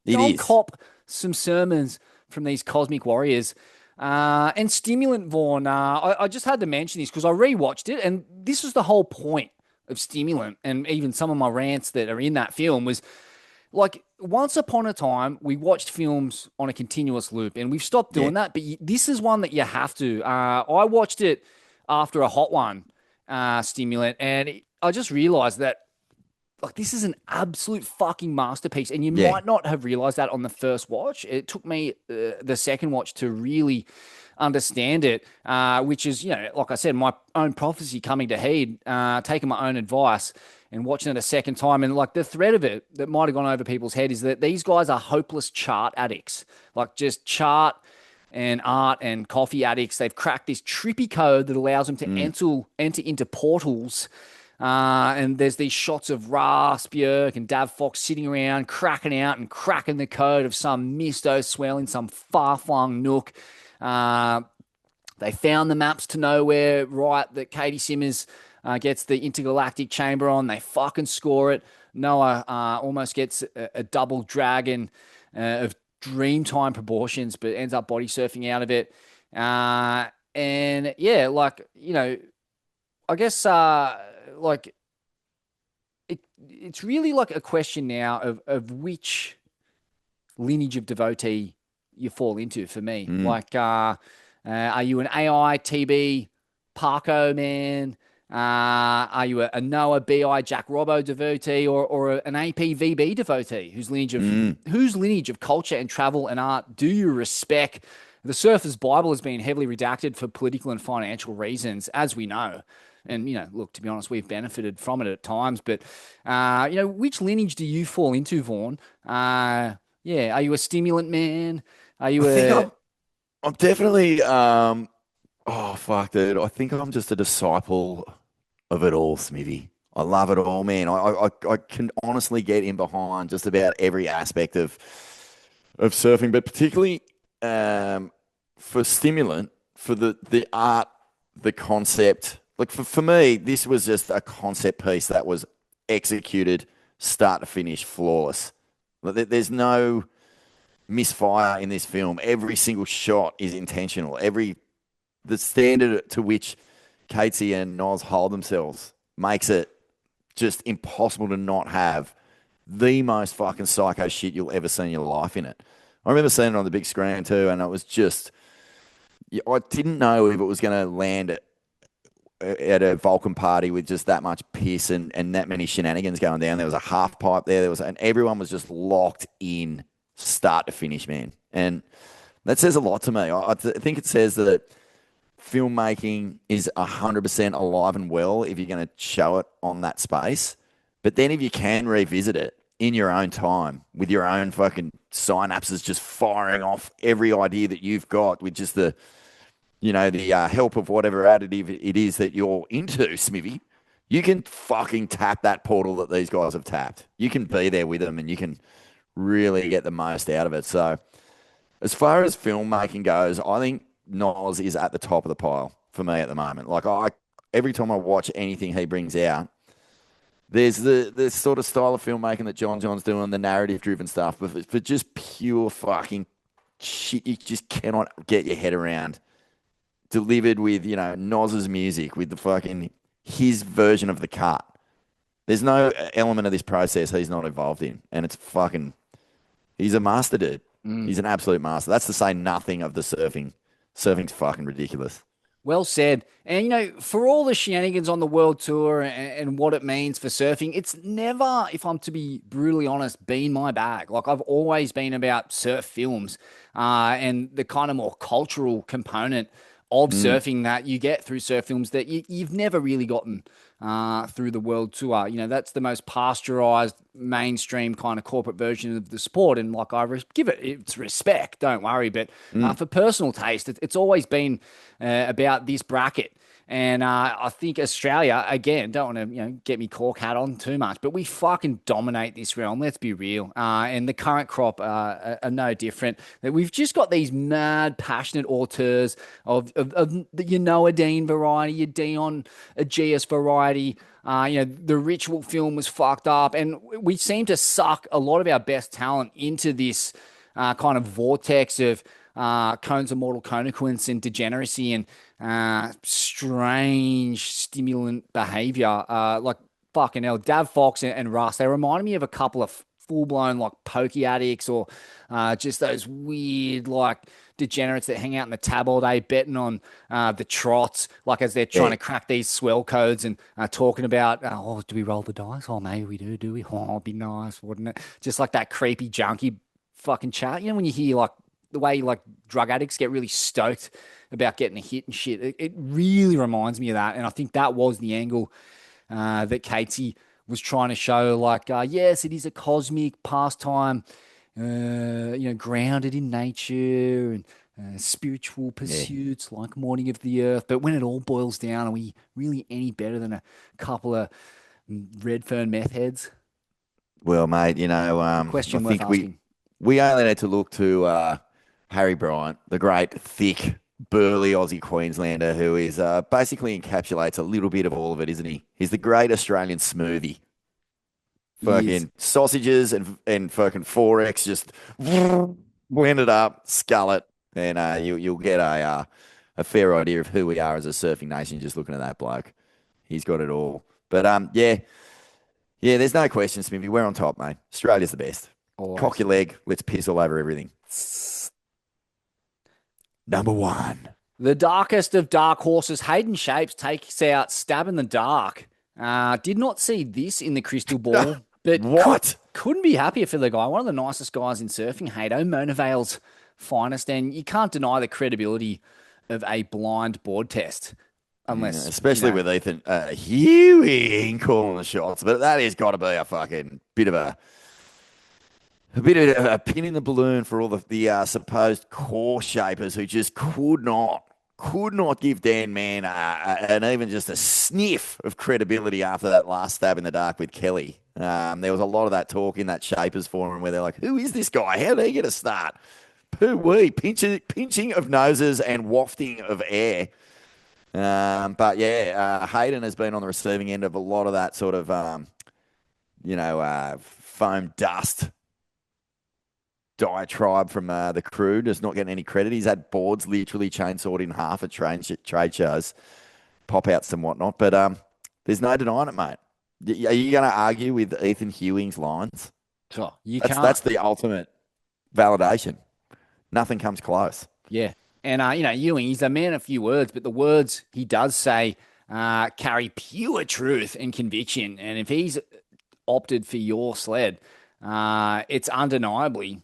Go and cop some sermons from these cosmic warriors. And Stimulant, Vaughan, I just had to mention this because I rewatched it, and this was the whole point of Stimulant, and even some of my rants that are in that film was, like, once upon a time, we watched films on a continuous loop, and we've stopped doing that. But this is one that you have to. I watched it after a hot one, Stimulant, and I just realized that like this is an absolute fucking masterpiece, and you Yeah. might not have realized that on the first watch. It took me the second watch to really understand it, which is, like I said, my own prophecy coming to heed, taking my own advice and watching it a second time. And like the thread of it that might have gone over people's head is that these guys are hopeless chart addicts, like just chart and art and coffee addicts. They've cracked this trippy code that allows them to enter into portals. And there's these shots of Ras, Björk, and Dav Fox sitting around, cracking out and cracking the code of some misto swell in some far-flung nook. They found the maps to nowhere, right, that Katie Simmers gets the intergalactic chamber on. They fucking score it. Noah almost gets a double dragon of Dreamtime proportions, but ends up body surfing out of it. And yeah, like, I guess like it's really like a question now of which lineage of devotee you fall into for me. Like, are you an AI TB Parko man? Are you a Noah BI Jack Robbo devotee, or an AP VB devotee whose lineage of culture and travel and art do you respect? The Surfer's Bible has been heavily redacted for political and financial reasons, as we know. And, look, to be honest, we've benefited from it at times. But, which lineage do you fall into, Vaughn? Are you a stimulant man? Are you I'm definitely, oh, fuck, dude. I think I'm just a disciple of it all, Smithy. I love it all, man. I can honestly get in behind just about every aspect of surfing, but particularly for stimulant, for the art, the concept. Like for me, this was just a concept piece that was executed start to finish flawless. There's no misfire in this film. Every single shot is intentional. The standard to which Katie and Noz hold themselves makes it just impossible to not have the most fucking psycho shit you'll ever see in your life in it. I remember seeing it on the big screen too, and it was just, I didn't know if it was going to land at a Vulcan party with just that much piss and that many shenanigans going down. There was a half pipe there. And everyone was just locked in start to finish, man. And that says a lot to me. I think it says that filmmaking is 100% alive and well if you're going to show it on that space. But then if you can revisit it in your own time with your own fucking synapses just firing off every idea that you've got with just the help of whatever additive it is that you're into, Smithy, you can fucking tap that portal that these guys have tapped. You can be there with them and you can really get the most out of it. So as far as filmmaking goes, I think Noz is at the top of the pile for me at the moment. Like every time I watch anything he brings out, there's the sort of style of filmmaking that John's doing, the narrative-driven stuff, but for just pure fucking shit you just cannot get your head around. Delivered with, Noz's music, with the fucking, his version of the cut. There's no element of this process he's not involved in. And it's fucking, he's a master, dude. He's an absolute master. That's to say nothing of the surfing. Surfing's fucking ridiculous. Well said. And, for all the shenanigans on the world tour and what it means for surfing, it's never, if I'm to be brutally honest, been my bag. Like, I've always been about surf films and the kind of more cultural component of surfing that you get through surf films that you've never really gotten through the world tour. That's the most pasteurized, mainstream kind of corporate version of the sport. And like, I give it its respect, don't worry. But for personal taste, it's always been about this bracket. And I think Australia, again, don't want to get me cork hat on too much, but we fucking dominate this realm. Let's be real. And the current crop are no different. That we've just got these mad, passionate auteurs of a Dean variety, a Dion Aegeus variety. The ritual film was fucked up, and we seem to suck a lot of our best talent into this kind of vortex of cones of mortal consequence and degeneracy and strange stimulant behavior. Like fucking hell, Dav Fox and Russ, they reminded me of a couple of full blown like pokey addicts or just those weird like degenerates that hang out in the tab all day betting on the trots, like as they're trying to crack these swell codes and talking about, oh, do we roll the dice? Oh, maybe we do we? Oh, it'd be nice, wouldn't it? Just like that creepy junkie fucking chat. You know, when you hear like the way like drug addicts get really stoked about getting a hit and shit, it really reminds me of that. And I think that was the angle that Katie was trying to show, like, yes, it is a cosmic pastime, grounded in nature and spiritual pursuits like Morning of the Earth. But when it all boils down, are we really any better than a couple of Redfern meth heads? Well, mate, Question I worth think asking. we only need to look to Harry Bryant, the great, thick, burly Aussie Queenslander who is basically encapsulates a little bit of all of it, isn't he? He's the great Australian smoothie. Fucking sausages and fucking 4X, just blend it up, scull it, and you'll get a fair idea of who we are as a surfing nation just looking at that bloke. He's got it all. But yeah, there's no question, Smithy. We're on top, mate. Australia's the best. Always. Cock your leg. Let's piss all over everything. Number 1. The darkest of dark horses, Hayden Shapes takes out Stab in the Dark. Did not see this in the crystal ball, but What? couldn't be happier for the guy. One of the nicest guys in surfing, Haydo, Mona Vale's finest, and you can't deny the credibility of a blind board test. Unless, especially with Ethan Hewing calling the shots, but that has got to be a fucking bit of a pin in the balloon for all the supposed core shapers who just could not give Dan Mann and even just a sniff of credibility after that last stab in the dark with Kelly. There was a lot of that talk in that shapers forum where they're like, who is this guy? How did he get a start? Poo-wee, pinching of noses and wafting of air. But yeah, Hayden has been on the receiving end of a lot of that sort of, foam dust diatribe from the crew, just not getting any credit. He's had boards literally chainsawed in half at trade shows, pop-outs and whatnot. But there's no denying it, mate. Are you going to argue with Ethan Hewing's lines? Oh, Can't. That's the ultimate validation. Nothing comes close. Yeah. And, Ewing, he's a man of few words, but the words he does say carry pure truth and conviction. And if he's opted for your sled, it's undeniably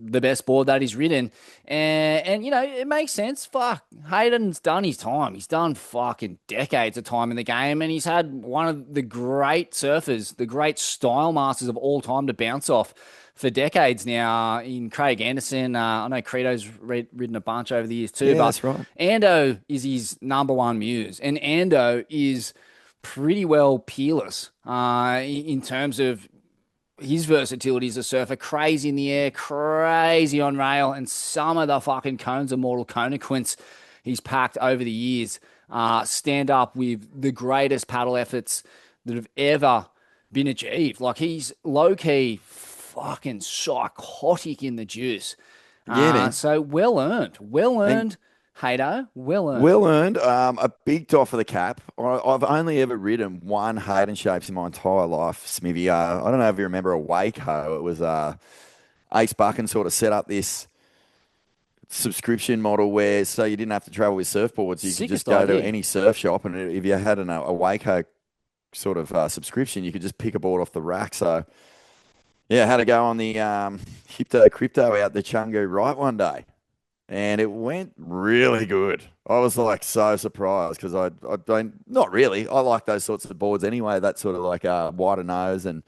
the best board that he's ridden. And it makes sense. Fuck, Hayden's done his time. He's done fucking decades of time in the game, and he's had one of the great surfers, the great style masters of all time to bounce off for decades now in Craig Anderson. I know Credo's ridden a bunch over the years too. Yeah, but that's right. Ando is his number one muse, and Ando is pretty well peerless in terms of his versatility as a surfer. Crazy in the air, crazy on rail, and some of the fucking cones of mortal consequence he's packed over the years stand up with the greatest paddle efforts that have ever been achieved. Like, he's low-key fucking psychotic in the juice. Yeah, man. So well earned, Haydo, well earned. Well earned. A big dot for the cap. I've only ever ridden one Hayden Shapes in my entire life, Smithy. I don't know if you remember a Waco. It was Ace Buchan sort of set up this subscription model where so you didn't have to travel with surfboards. You could just go to any surf shop, and if you had a Waco sort of subscription, you could just pick a board off the rack. So yeah, I had to go on the Hypto Crypto out the Chungu right one day. And it went really good. I was like so surprised because I don't, not really. I like those sorts of boards anyway. That sort of like wider nose and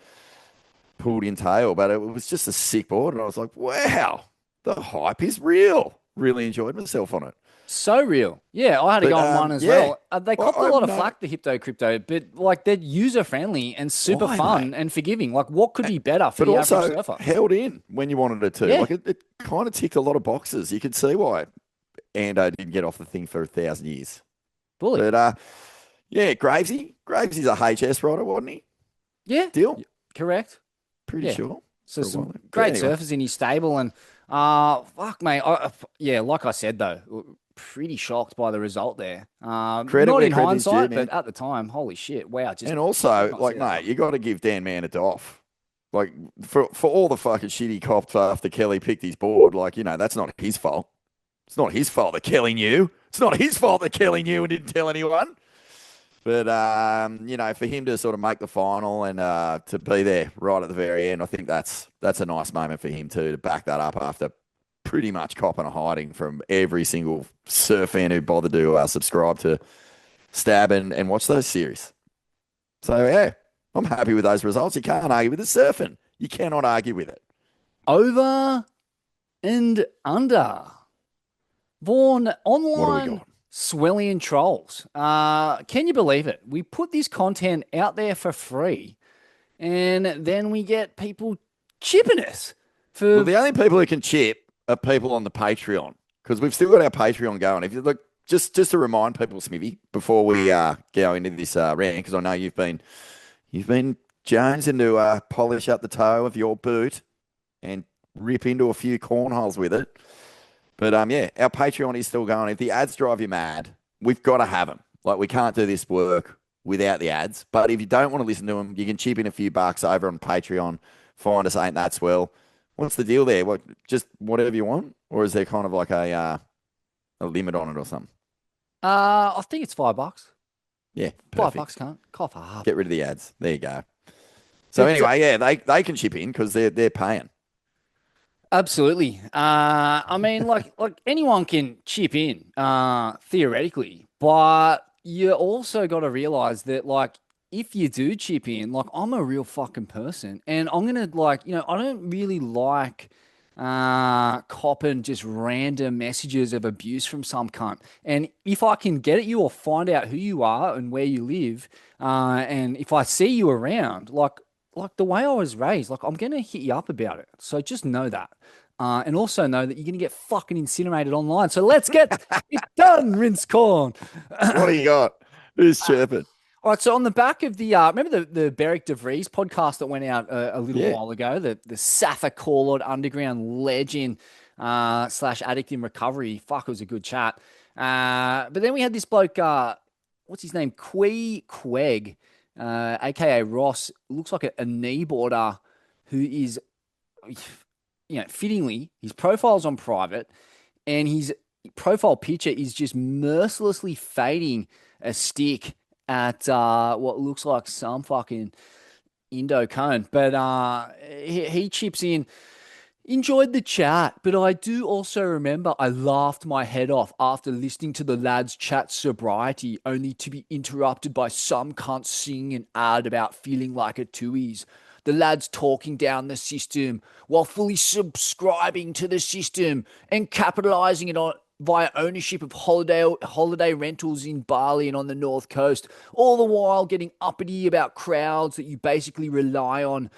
pulled in tail, but it was just a sick board. And I was like, wow, the hype is real. Really enjoyed myself on it. So real. Yeah, I had to go on one as well. They copped a lot of flack, the Hypto Crypto, but like they're user-friendly and super fun and forgiving. Like, what could be better for the average surfer? Held in when you wanted it to. Yeah. Like it kind of ticked a lot of boxes. You could see why Ando didn't get off the thing for 1,000 years. Bully. But yeah, Gravesy's a HS rider, wasn't he? Yeah. Deal? Correct. Pretty sure. So some great surfers in his stable, and fuck, mate. Like I said though, pretty shocked by the result there. Not in hindsight, but at the time, holy shit, wow. And also, like, mate, you got to give Dan Mann a doff. Like for all the fucking shit he copped after Kelly picked his board, like, that's not his fault. It's not his fault that Kelly knew. It's not his fault that Kelly knew and didn't tell anyone. But, for him to sort of make the final and to be there right at the very end, I think that's a nice moment for him too, to back that up after pretty much copping a hiding from every single surf fan who bothered to subscribe to Stab and watch those series. So, yeah, I'm happy with those results. You can't argue with the surfing. You cannot argue with it. Over and under. Vaughan, online Swellian trolls. Can you believe it? We put this content out there for free, and then we get people chipping us. Well, the only people who can chip are people on the Patreon, because we've still got our Patreon going. If you look, just to remind people, Smithy, before we go into this rant, because I know you've been jonesing to polish up the toe of your boot and rip into a few cornholes with it. But, our Patreon is still going. If the ads drive you mad, we've got to have them. Like, we can't do this work without the ads. But if you don't want to listen to them, you can chip in a few bucks over on Patreon. Find us, Ain't That Swell. What's the deal there? What, just whatever you want? Or is there kind of like a limit on it or something? I think it's $5. Yeah, perfect. $5 can't cough up. Get rid of the ads. There you go. So anyway, they can chip in because they're paying. Absolutely. I mean, like anyone can chip in, theoretically, but you also got to realize that, like, if you do chip in, like, I'm a real fucking person, and I'm gonna, like, I don't really like copping just random messages of abuse from some cunt. And if I can get at you or find out who you are and where you live, and if I see you around, like the way I was raised, like, I'm gonna hit you up about it. So just know that. And also know that you're going to get fucking incinerated online. So let's get it done, Rinse Corn. What do you got? Who's chirping? All right, so on the back of the, remember the Beric De Vries podcast that went out a little while ago, the Safa Corlord underground legend / addict in recovery. Fuck, it was a good chat. But then we had this bloke, what's his name? Queg, a.k.a. Ross, looks like a kneeboarder who is... fittingly, his profile's on private, and his profile picture is just mercilessly fading a stick at what looks like some fucking Indo cone. But he chips in, enjoyed the chat, but I do also remember I laughed my head off after listening to the lads chat sobriety, only to be interrupted by some cunt sing an ad about feeling like a twoies. The lads talking down the system while fully subscribing to the system and capitalizing it on via ownership of holiday rentals in Bali and on the North Coast, all the while getting uppity about crowds that you basically rely on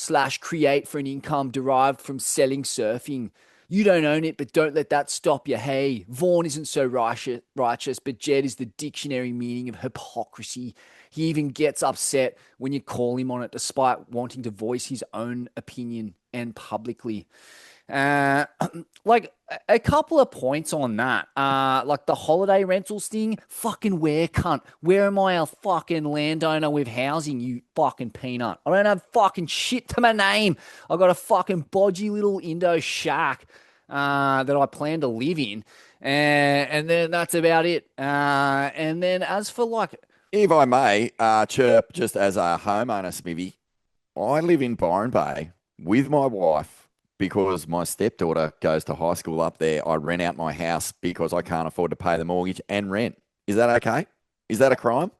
/ create for an income derived from selling surfing. You don't own it, but don't let that stop you. Hey, Vaughan isn't so righteous, but Jed is the dictionary meaning of hypocrisy. He even gets upset when you call him on it, despite wanting to voice his own opinion and publicly. Like a couple of points on that. Like the holiday rentals thing, fucking where, cunt? Where am I a fucking landowner with housing, you fucking peanut? I don't have fucking shit to my name. I got a fucking bodgy little Indo shack that I plan to live in. And then that's about it. And then as for like... If I may, chirp just as a homeowner, Smithy, I live in Byron Bay with my wife because my stepdaughter goes to high school up there. I rent out my house because I can't afford to pay the mortgage and rent. Is that okay? Is that a crime?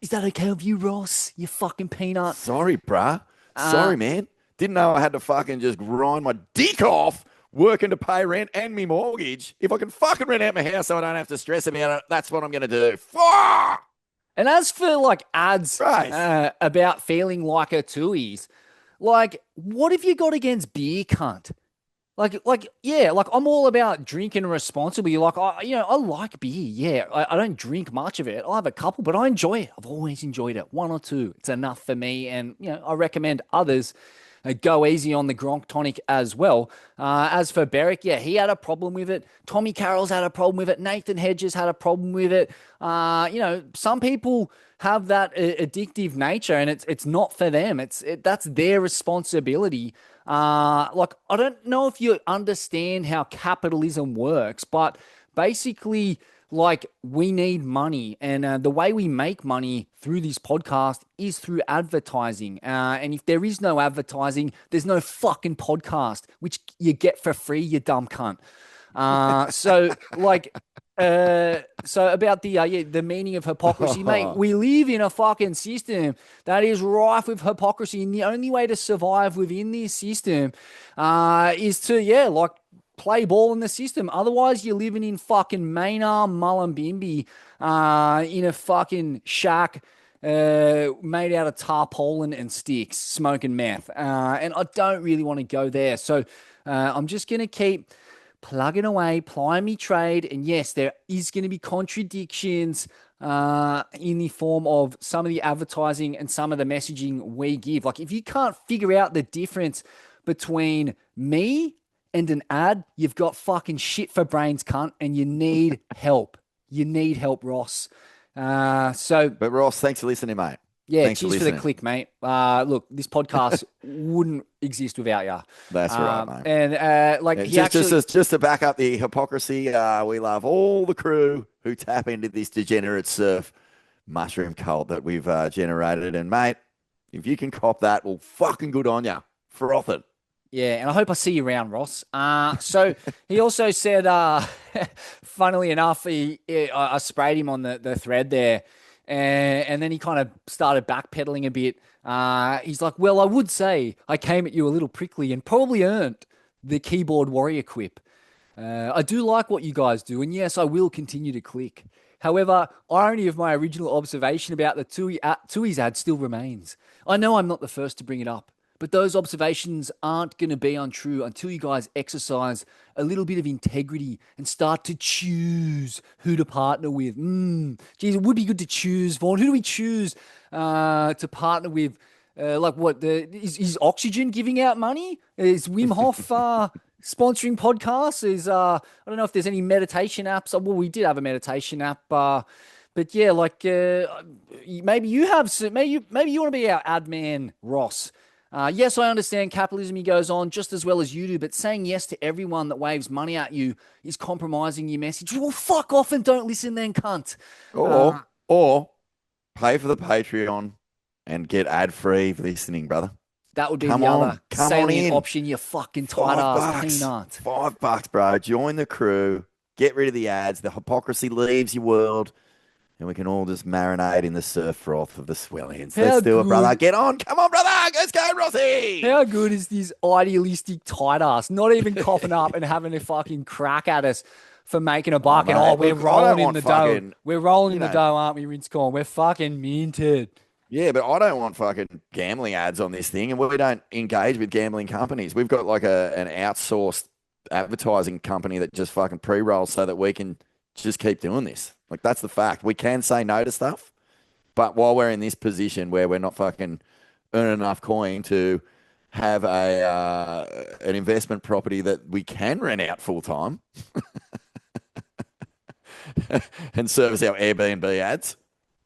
Is that okay with you, Ross? You fucking peanut. Sorry, bruh. Sorry, man. Didn't know I had to fucking just grind my dick off working to pay rent and me mortgage. If I can fucking rent out my house so I don't have to stress about it, that's what I'm going to do. Fuck! And as for like ads about feeling like a twoies, like what have you got against beer, cunt? Like I'm all about drinking responsibly. Like I like beer. Yeah, I don't drink much of it. I have a couple, but I enjoy it. I've always enjoyed it. 1 or 2, it's enough for me. And I recommend others. go easy on the Gronk tonic as well. As for Beric, yeah, he had a problem with it. Tommy Carroll's had a problem with it. Nathan Hedges had a problem with it. Some people have that addictive nature, and it's not for them. That's their responsibility. I don't know if you understand how capitalism works, but basically, we need money, and the way we make money through this podcast is through advertising. And if there is no advertising, there's no fucking podcast, which you get for free, you dumb cunt. So about the meaning of hypocrisy, mate. We live in a fucking system that is rife with hypocrisy, and the only way to survive within this system is to play ball in the system. Otherwise, you're living in fucking Maynard Mullumbimby in a fucking shack made out of tarpaulin and sticks, smoking meth. And I don't really want to go there. So I'm just going to keep plugging away, plying me trade. And yes, there is going to be contradictions in the form of some of the advertising and some of the messaging we give. Like, if you can't figure out the difference between me and an ad, you've got fucking shit for brains, cunt, and you need help. You need help, Ross. But Ross, thanks for listening, mate. Yeah, thanks cheers for the click, mate. Look, this podcast wouldn't exist without you. That's right, mate. And just to back up the hypocrisy, we love all the crew who tap into this degenerate surf mushroom cult that we've generated. And mate, if you can cop that, well, fucking good on you. Froth it. Yeah, and I hope I see you around, Ross. So he also said, funnily enough, I sprayed him on the thread there, and then he kind of started backpedaling a bit. He's like, well, I would say I came at you a little prickly and probably earned the keyboard warrior quip. I do like what you guys do, and yes, I will continue to click. However, irony of my original observation about the Tui's ad still remains. I know I'm not the first to bring it up, but those observations aren't going to be untrue until you guys exercise a little bit of integrity and start to choose who to partner with. Geez, it would be good to choose, Vaughn. Who do we choose to partner with? Is Oxygen giving out money? Is Wim Hof sponsoring podcasts? I don't know if there's any meditation apps. Well, we did have a meditation app, but yeah, maybe you have. Maybe you want to be our ad man, Ross. Yes, I understand capitalism goes on just as well as you do, but saying yes to everyone that waves money at you is compromising your message. Well, fuck off and don't listen then, cunt. Or pay for the Patreon and get ad-free listening, brother. That would be the other salient option, you fucking tight-ass peanut. $5, bro. Join the crew. Get rid of the ads. The hypocrisy leaves your world. And we can all just marinate in the surf froth of the swellians. Let's do it, brother. Get on. Come on, brother. Let's go, Rossi. How good is this idealistic tight ass? Not even coughing up and having a fucking crack at us for making a buck. We're rolling in the dough. We're rolling in the dough, aren't we, Rincecorn? We're fucking minted. Yeah, but I don't want fucking gambling ads on this thing, and we don't engage with gambling companies. We've got like an outsourced advertising company that just fucking pre-rolls so that we can just keep doing this. Like, that's the fact. We can say no to stuff, but while we're in this position where we're not fucking earning enough coin to have an investment property that we can rent out full time and service our Airbnb ads,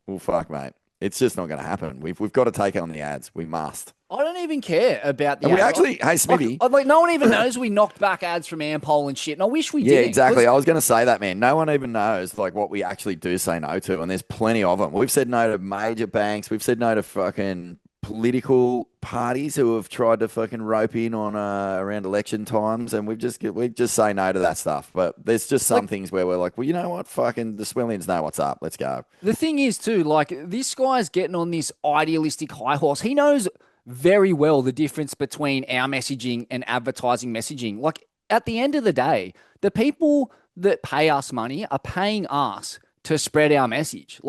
well, fuck, mate. It's just not going to happen. We've got to take on the ads. We must. I don't even care about the ads. We actually, hey, Smithy. No one even knows we knocked back ads from Ampol and shit, and I wish we did. Yeah, exactly. I was going to say that, man. No one even knows what we actually do say no to, and there's plenty of them. We've said no to major banks. We've said no to fucking political parties who have tried to fucking rope in on around election times, and we just say no to that stuff. But there's just some things where we're like, well, you know what? Fucking the Swellians know what's up. Let's go. The thing is, too, this guy's getting on this idealistic high horse. He knows very well the difference between our messaging and advertising messaging. At the end of the day, the people that pay us money are paying us to spread our message.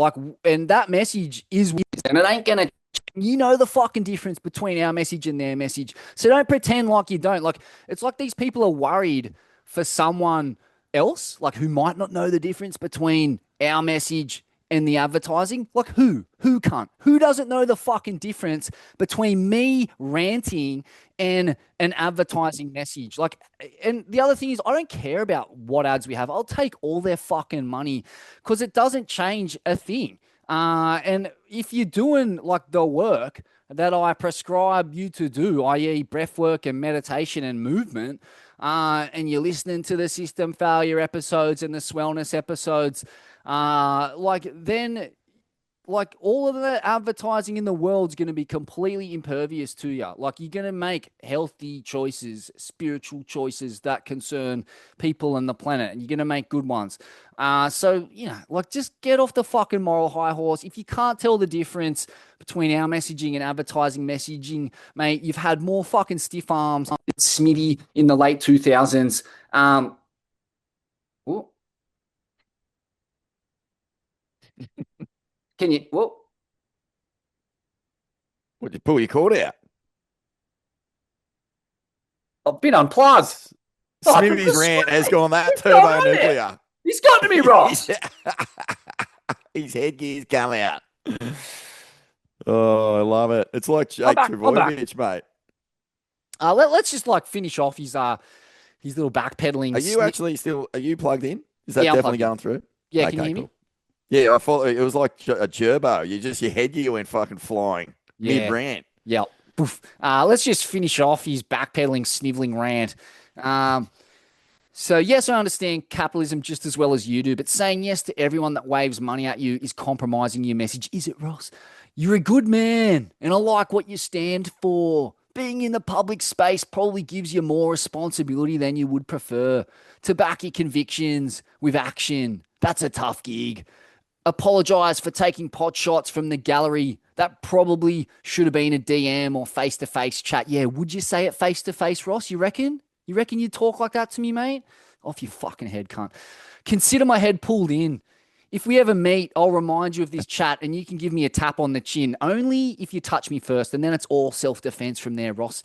And that message is, and it ain't going to, you know, the fucking difference between our message and their message. So don't pretend like you don't. It's like these people are worried for someone else, who might not know the difference between our message and the advertising? Like who? Who can't? Who doesn't know the fucking difference between me ranting and an advertising message? Like, and the other thing is, I don't care about what ads we have. I'll take all their fucking money because it doesn't change a thing. And if you're doing like the work that I prescribe you to do, i.e., breath work and meditation and movement, and you're listening to the system failure episodes and the swellness episodes, then like all of the advertising in the world is going to be completely impervious to you. Like you're going to make healthy choices, spiritual choices that concern people and the planet, and you're going to make good ones. So, like just get off the fucking moral high horse. If you can't tell the difference between our messaging and advertising messaging, mate, you've had more fucking stiff arms than Smitty in the late 2000s. Ooh. Can you? Whoa. Would you pull your cord out? I've been unplugged. Smitty's rant has gone that turbo nuclear. He's got to be Ross. His headgear's come out. Oh, I love it. It's like Jake back. Trbojevic, mate. Let's just like finish off his little backpedaling. Are you actually still? Are you plugged in? Is that definitely going through? Yeah, okay, can you hear me? Cool. Yeah, I thought it was like a gerbo. Your headgear went fucking flying mid-rant. Yeah. Let's just finish off his backpedaling, sniveling rant. So, yes, I understand capitalism just as well as you do, but saying yes to everyone that waves money at you is compromising your message. Is it, Ross? You're a good man, and I like what you stand for. Being in the public space probably gives you more responsibility than you would prefer. To back your convictions with action, that's a tough gig. Apologize for taking pot shots from the gallery. That probably should have been a DM or face-to-face chat. Yeah, would you say it face-to-face, Ross? You reckon? You reckon you'd talk like that to me, mate? Off your fucking head, cunt. Consider my head pulled in. If we ever meet, I'll remind you of this chat and you can give me a tap on the chin. Only if you touch me first, and then it's all self-defense from there, Ross.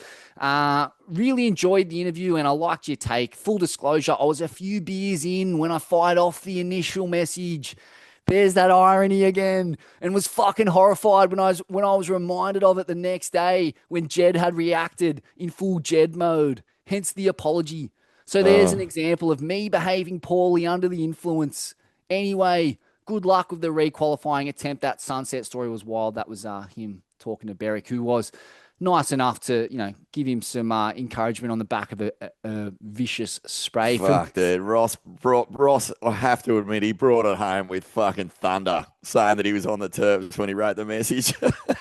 Really enjoyed the interview and I liked your take. Full disclosure, I was a few beers in when I fired off the initial message. There's that irony again, and was fucking horrified when I was reminded of it the next day when Jed had reacted in full Jed mode. Hence the apology. So there's an example of me behaving poorly under the influence. Anyway, good luck with the requalifying attempt. That Sunset story was wild. That was him talking to Beric, who was nice enough to, give him some encouragement on the back of a vicious spray. Fuck, dude. Ross, I have to admit, he brought it home with fucking thunder, saying that he was on the Terps when he wrote the message.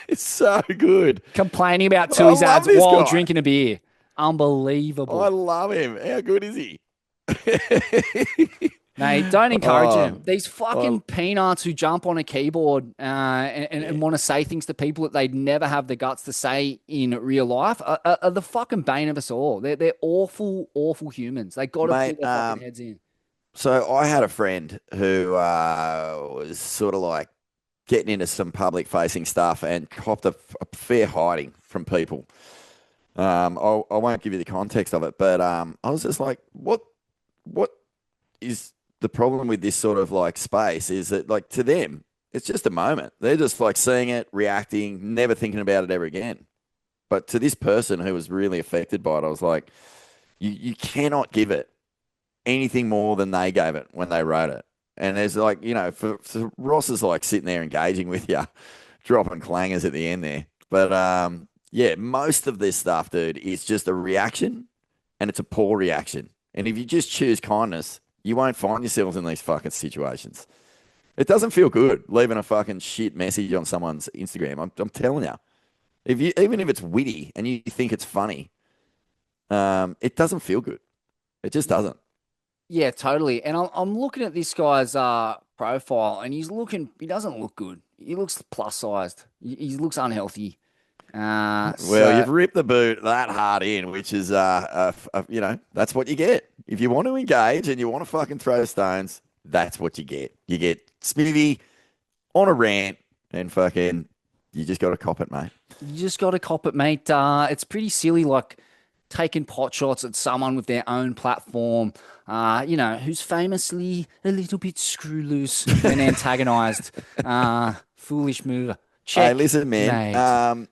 It's so good. Complaining about Tui's ads while drinking a beer. Unbelievable. I love him. How good is he? Mate, don't encourage him. These fucking peanuts who jump on a keyboard and want to say things to people that they'd never have the guts to say in real life are the fucking bane of us all. They're awful, awful humans. They got to put their fucking heads in. So I had a friend who was sort of like getting into some public-facing stuff and copped a fair hiding from people. I won't give you the context of it, but I was just like, what is the problem with this sort of like space is that like to them, it's just a moment. They're just like seeing it, reacting, never thinking about it ever again. But to this person who was really affected by it, I was like, you cannot give it anything more than they gave it when they wrote it. And there's like, for Ross is like sitting there engaging with you, dropping clangers at the end there. But yeah, most of this stuff, dude, is just a reaction and it's a poor reaction. And if you just choose kindness, you won't find yourselves in these fucking situations. It doesn't feel good leaving a fucking shit message on someone's Instagram. I'm telling you. Even if it's witty and you think it's funny, it doesn't feel good. It just doesn't. Yeah, totally. And I'm looking at this guy's profile, and he doesn't look good. He looks plus sized. He looks unhealthy. You've ripped the boot that hard in, which is, that's what you get. If you want to engage and you want to fucking throw stones, that's what you get. You get Smithy on a rant and fucking, you just got to cop it, mate. You just got to cop it, mate. It's pretty silly. Like, taking pot shots at someone with their own platform, who's famously a little bit screw loose when antagonized. Foolish move. Check. Hey, listen, man.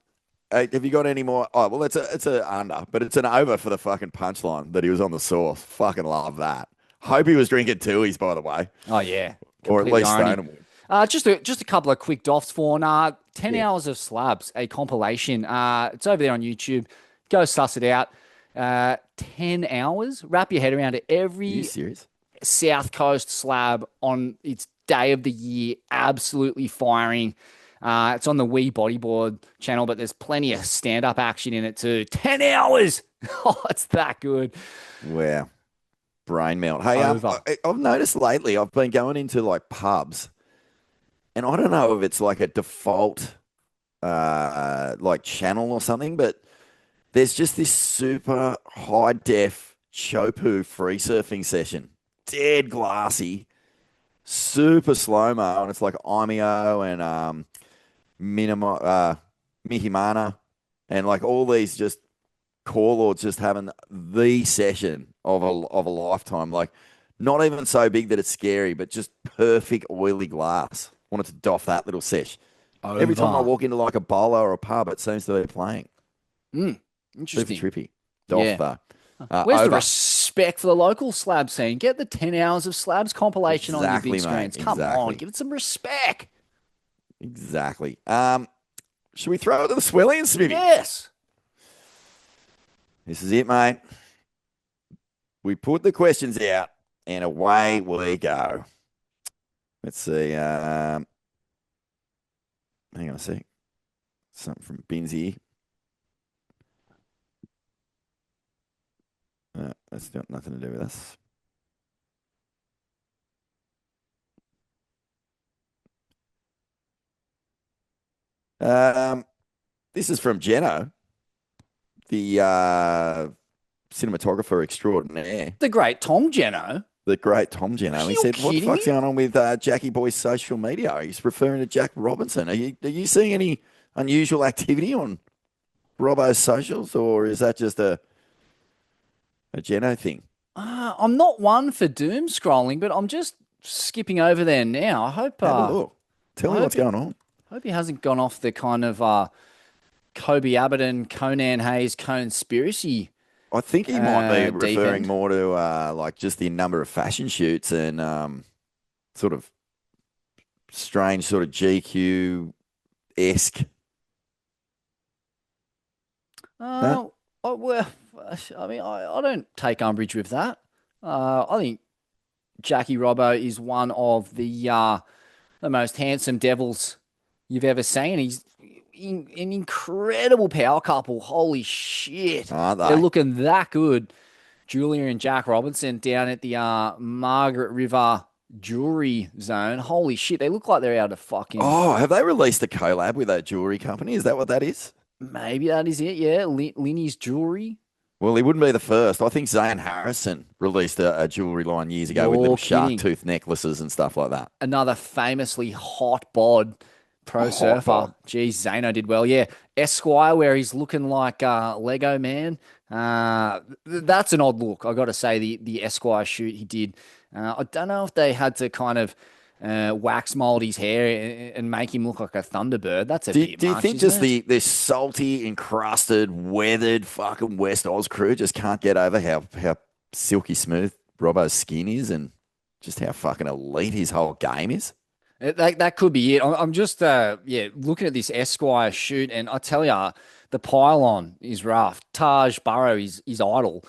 Have you got any more? Oh, well, it's a under, but it's an over for the fucking punchline that he was on the sauce. Fucking love that. Hope he was drinking Tui's, by the way. Oh, yeah. Or at Complete least irony. stonable. Just a couple of quick doffs for 10 hours of slabs, a compilation. It's over there on YouTube. Go suss it out. 10 hours. Wrap your head around it. Are Every you serious? South Coast slab on its day of the year, absolutely firing. It's on the Wii Bodyboard channel, but there's plenty of stand-up action in it too. 10 hours! Oh, it's that good. Wow. Brain melt. Hey, I've noticed lately I've been going into like pubs, and I don't know if it's like a default like channel or something, but there's just this super high def Chopu free surfing session. Dead glassy, super slow mo, and it's like Imeo and Mihimana, and like all these just core lords just having the session of a lifetime. Like not even so big that it's scary, but just perfect oily glass. Wanted to doff that little sesh. Every time I walk into like a bowler or a pub, it seems to be playing. Interesting. Super trippy. Doff that. Where's the respect for the local slab scene? Get the 10 hours of slabs compilation on your big screens. Come on, give it some respect. Exactly. Should we throw it to the swellies, Smithy? Yes. This is it, mate. We put the questions out, and away we go. Let's see. Hang on a sec. Something from Binsy. That's got nothing to do with us. This is from Jeno, the cinematographer extraordinaire. The great Tom Jeno. The great Tom Jeno. He said, what the fuck's going on with Jackie Boy's social media? He's referring to Jack Robinson. Are you seeing any unusual activity on Robbo's socials, or is that just a Jeno thing? I'm not one for doom scrolling, but I'm just skipping over there now. I hope... Have a look. Tell me what's going on. I hope he hasn't gone off the kind of Kobe Aberton, Conan Hayes conspiracy. I think he might be referring more to like just the number of fashion shoots and sort of strange sort of GQ-esque. Well, I mean, I don't take umbrage with that. I think Jackie Robbo is one of the most handsome devils you've ever seen. He's an incredible power couple. Holy shit. Aren't they? They're looking that good. Julia and Jack Robinson down at the Margaret River jewelry zone. Holy shit. They look like they're out of fucking... Oh, have they released a collab with that jewelry company? Is that what that is? Maybe that is it, yeah. Linny's Jewelry. Well, he wouldn't be the first. I think Zane Harrison released a jewelry line years ago with little shark tooth necklaces and stuff like that. Another famously hot bod pro surfer. Geez, Zano did well. Yeah. Esquire, where he's looking like Lego Man. That's an odd look. I got to say, the Esquire shoot he did. I don't know if they had to kind of wax mold his hair and make him look like a Thunderbird. That's a bit much. Do you think just this salty, encrusted, weathered fucking West Oz crew just can't get over how silky smooth Robbo's skin is and just how fucking elite his whole game is? That could be it. I'm just looking at this Esquire shoot, and I tell you, the pylon is rough. Taj Burrow is idol.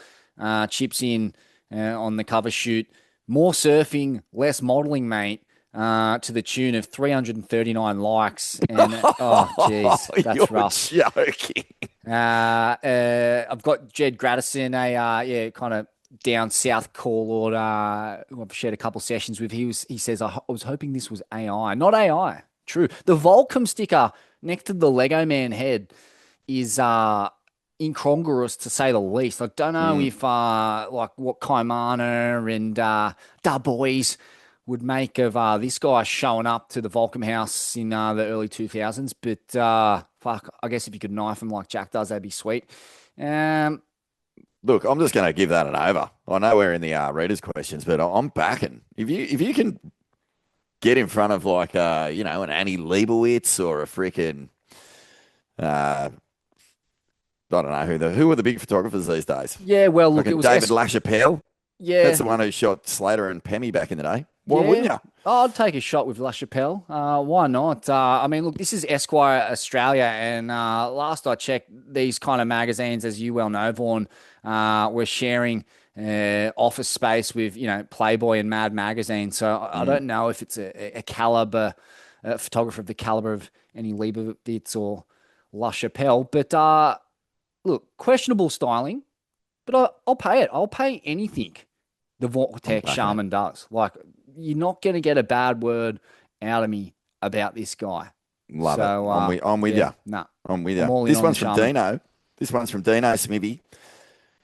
Chips in on the cover shoot. More surfing, less modelling, mate. To the tune of 339 likes. And oh, jeez, that's rough. Joking. I've got Jed Gradison, kind of down south call lord, who I've shared a couple sessions with. He says, I was hoping this was AI. Not AI. True. The Volcom sticker next to the Lego Man head is incongruous to say the least. I don't know if like what Kaimana and Da Boys would make of this guy showing up to the Volcom house in the early 2000s. But fuck, I guess if you could knife him like Jack does, that'd be sweet. Look, I'm just going to give that an over. I know we're in the readers' questions, but I'm backing. If you can get in front of like an Annie Leibovitz or a freaking I don't know who are the big photographers these days. Yeah, well, look, Like it was David LaChapelle. Yeah, That's the one who shot Slater and Pemmy back in the day. Why wouldn't you? I'd take a shot with LaChapelle. Why not? I mean, look, this is Esquire Australia, and last I checked, these kind of magazines, as you well know, Vaughan, were sharing office space with, Playboy and Mad Magazine. So I don't know if it's a caliber, a photographer of the caliber of any Leibovitz or LaChapelle. But look, questionable styling, but I'll pay it. I'll pay anything the Vortex Shaman does. Like, you're not going to get a bad word out of me about this guy. Love it. I'm with you. No, I'm with you. This one's from Dino. This one's from Dino Smithy.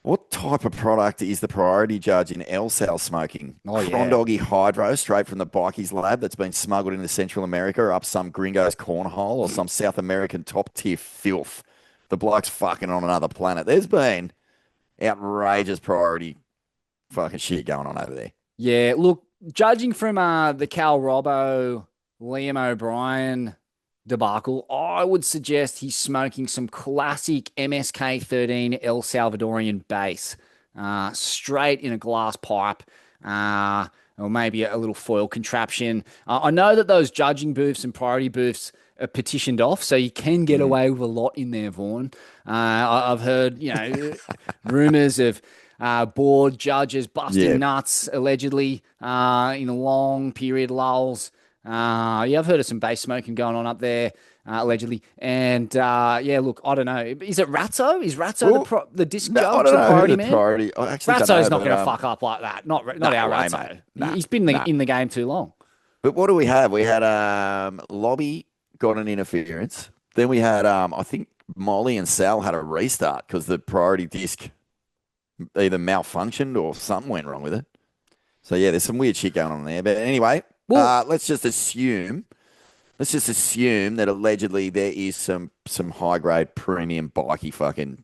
What type of product is the priority judge in L-Cell smoking? Crondoggy Hydro, straight from the bikies lab that's been smuggled into Central America or up some gringo's cornhole or some South American top-tier filth. The bloke's fucking on another planet. There's been outrageous priority fucking shit going on over there. Yeah, look, judging from the Cal Robbo, Liam O'Brien debacle, I would suggest he's smoking some classic MSK13 El Salvadorian base, straight in a glass pipe, or maybe a little foil contraption. I know that those judging booths and priority booths are petitioned off, so you can get away with a lot in there, Vaughan. I've heard, rumors of board judges busting nuts, allegedly, in long period lulls. I've heard of some base smoking going on up there, allegedly. And, look, I don't know. Is it Ratzo? Is Ratzo the disc judge? I don't know priority who the man? priority. Ratzo's not going to fuck up like that. Not our way, Ratzo. mate. Nah, He's been in the game too long. But what do we have? We had Lobby got an interference. Then we had, I think, Molly and Sal had a restart because the priority disc either malfunctioned or something went wrong with it. So, yeah, there's some weird shit going on there. But anyway, let's just assume that allegedly there is some high-grade premium bikey fucking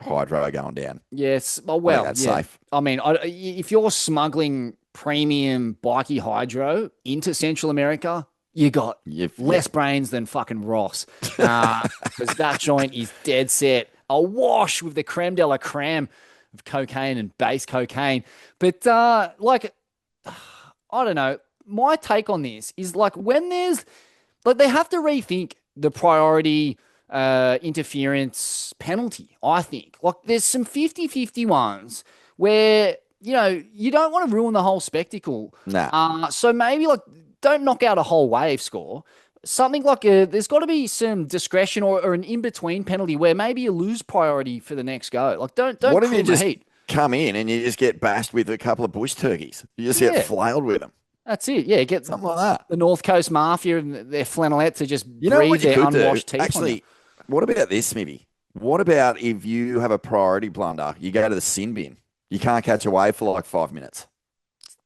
hydro going down. Yes, well, that's safe. I mean, if you're smuggling premium bikey hydro into Central America, you got less brains than fucking Ross. Because that joint is dead set, awash with the creme de la creme of cocaine and base cocaine. But, I don't know. My take on this is, when there's, they have to rethink the priority interference penalty, I think. There's some 50-50 ones where, you don't want to ruin the whole spectacle. Nah. So maybe, don't knock out a whole wave score. Something there's got to be some discretion or an in-between penalty where maybe you lose priority for the next go. Don't what if cool you the just heat. come in and you just get bashed with a couple of bush turkeys? You just get flailed with them. That's it. Yeah, get something like that. The North Coast Mafia and their flannelette to just breathe what you their could unwashed do? teeth. Actually, what about this, Smithy? What about if you have a priority blunder, you go to the sin bin. You can't catch a wave for 5 minutes.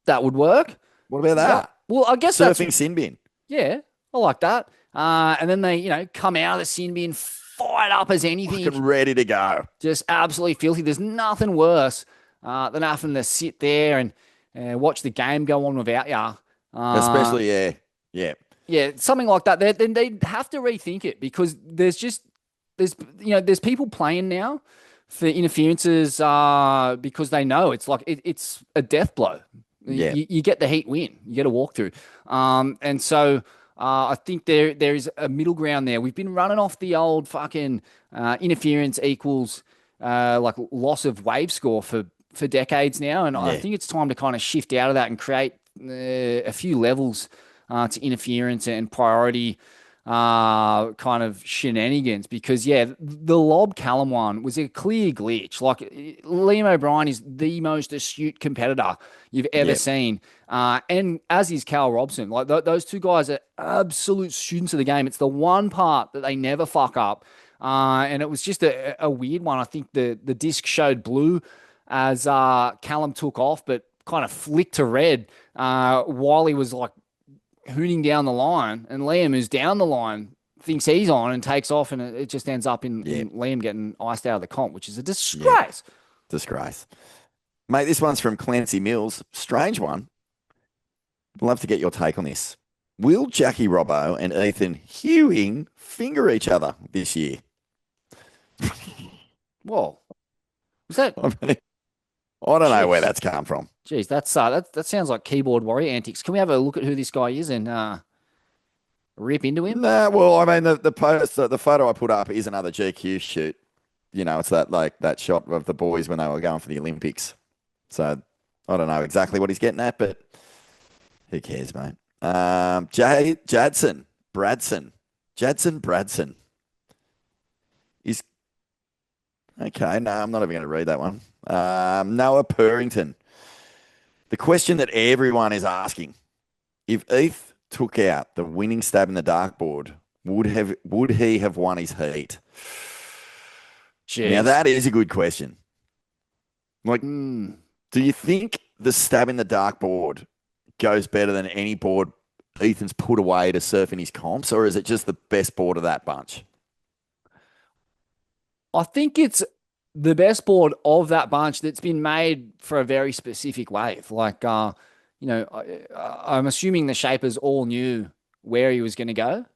That would work. What about that? Yeah. Well, I guess surfing sin bin. Yeah, I like that. And then they, come out of the sin bin fired up as anything. Fucking ready to go. Just absolutely filthy. There's nothing worse than having to sit there and watch the game go on without you. Especially, yeah, something like that. Then they have to rethink it because there's people playing now for interferences because they know it's it's a death blow. Yeah. You get the heat win. You get a walkthrough. And so I think there is a middle ground there. We've been running off the old fucking interference equals loss of wave score for decades now. And I think it's time to kind of shift out of that and create a few levels to interference and priority kind of shenanigans because, the Lob Callum one was a clear glitch. Liam O'Brien is the most astute competitor you've ever seen. And as is Cal Robson. Those two guys are absolute students of the game. It's the one part that they never fuck up. And it was just a weird one. I think the disc showed blue as Callum took off, but kind of flicked to red while he was hooning down the line, and Liam, who's down the line, thinks he's on and takes off, and it just ends up in Liam getting iced out of the comp, which is a disgrace. Disgrace. Mate, this one's from Clancy Mills. Strange one. I'd love to get your take on this. Will Jackie Robbo and Ethan Hewing finger each other this year? Whoa. Was that? I mean, I don't know where that's come from. Geez, that sounds like keyboard warrior antics. Can we have a look at who this guy is and rip into him? Nah, well, I mean, the photo I put up is another GQ shoot. You know, it's that shot of the boys when they were going for the Olympics. So I don't know exactly what he's getting at, but who cares, mate? Jadson Bradson is okay. No, I'm not even going to read that one. Noah Purrington. The question that everyone is asking: if Eth took out the winning stab in the dartboard, would he have won his heat? Jeez. Now that is a good question. Like, do you think the stab in the dartboard goes better than any board Ethan's put away to surf in his comps, or is it just the best board of that bunch? I think it's the best board of that bunch that's been made for a very specific wave. Like, I'm assuming the shapers all knew where he was going to go.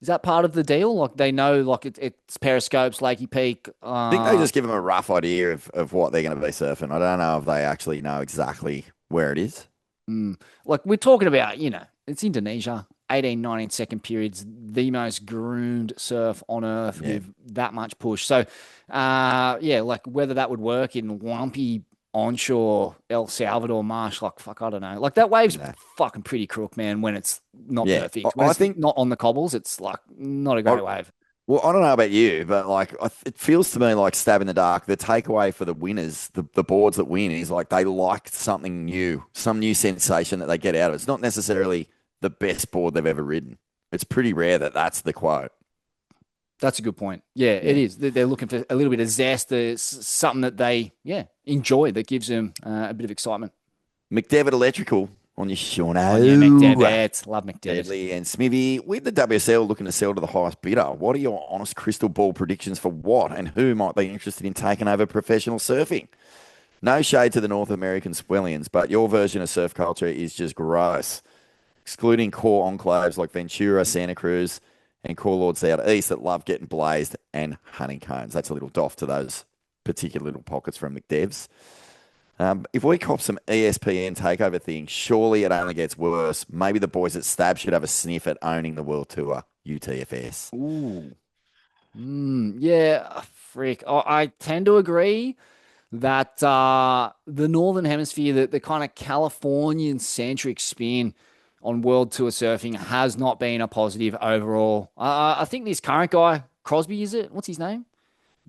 Is that part of the deal? Like, they know, like, it's periscopes, Lakey Peak. I think they just give them a rough idea of what they're going to be surfing. I don't know if they actually know exactly where it is. Like, we're talking about, it's Indonesia, 18, 19-second periods, the most groomed surf on earth with that much push. So, like whether that would work in lumpy onshore El Salvador marsh, like, fuck, I don't know. Like, that wave's fucking pretty crook, man, when it's not perfect. When I think not on the cobbles, it's like not a great wave. Well, I don't know about you, but like it feels to me like stab in the dark. The takeaway for the winners, the boards that win, is like they like something new, some new sensation that they get out of it. It's not necessarily the best board they've ever ridden. It's pretty rare that that's the quote. That's a good point. Yeah, it is. They're looking for a little bit of zest, something that they enjoy that gives them a bit of excitement. McDevitt Electrical on your Shauna. Oh, yeah, McDevitt. Love McDevitt. Deadly and Smithy. With the WSL looking to sell to the highest bidder, what are your honest crystal ball predictions for what and who might be interested in taking over professional surfing? No shade to the North American Swellians, but your version of surf culture is just gross. Excluding core enclaves like Ventura, Santa Cruz, and core lords out east that love getting blazed and hunting cones. That's a little doff to those particular little pockets from McDevs. If we cop some ESPN takeover thing, surely it only gets worse. Maybe the boys at Stab should have a sniff at owning the World Tour, UTFS. Ooh. Yeah, frick. I tend to agree that the Northern Hemisphere, the kind of Californian-centric spin on World Tour surfing has not been a positive overall. I think this current guy, Crosby, is it? What's his name?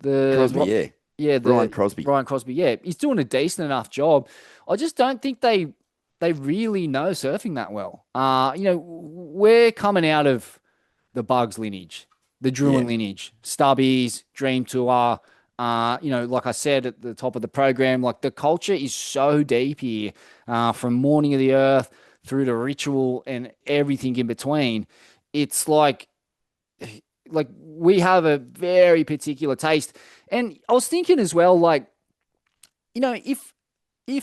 Crosby, Yeah, Ryan Crosby. Ryan Crosby, yeah. He's doing a decent enough job. I just don't think they really know surfing that well. We're coming out of the Bugs lineage, the Druin lineage, Stubbies, Dream Tour. Like I said at the top of the program, like the culture is so deep here, from Morning of the Earth through to Ritual and everything in between. It's like we have a very particular taste. And I was thinking as well, like, if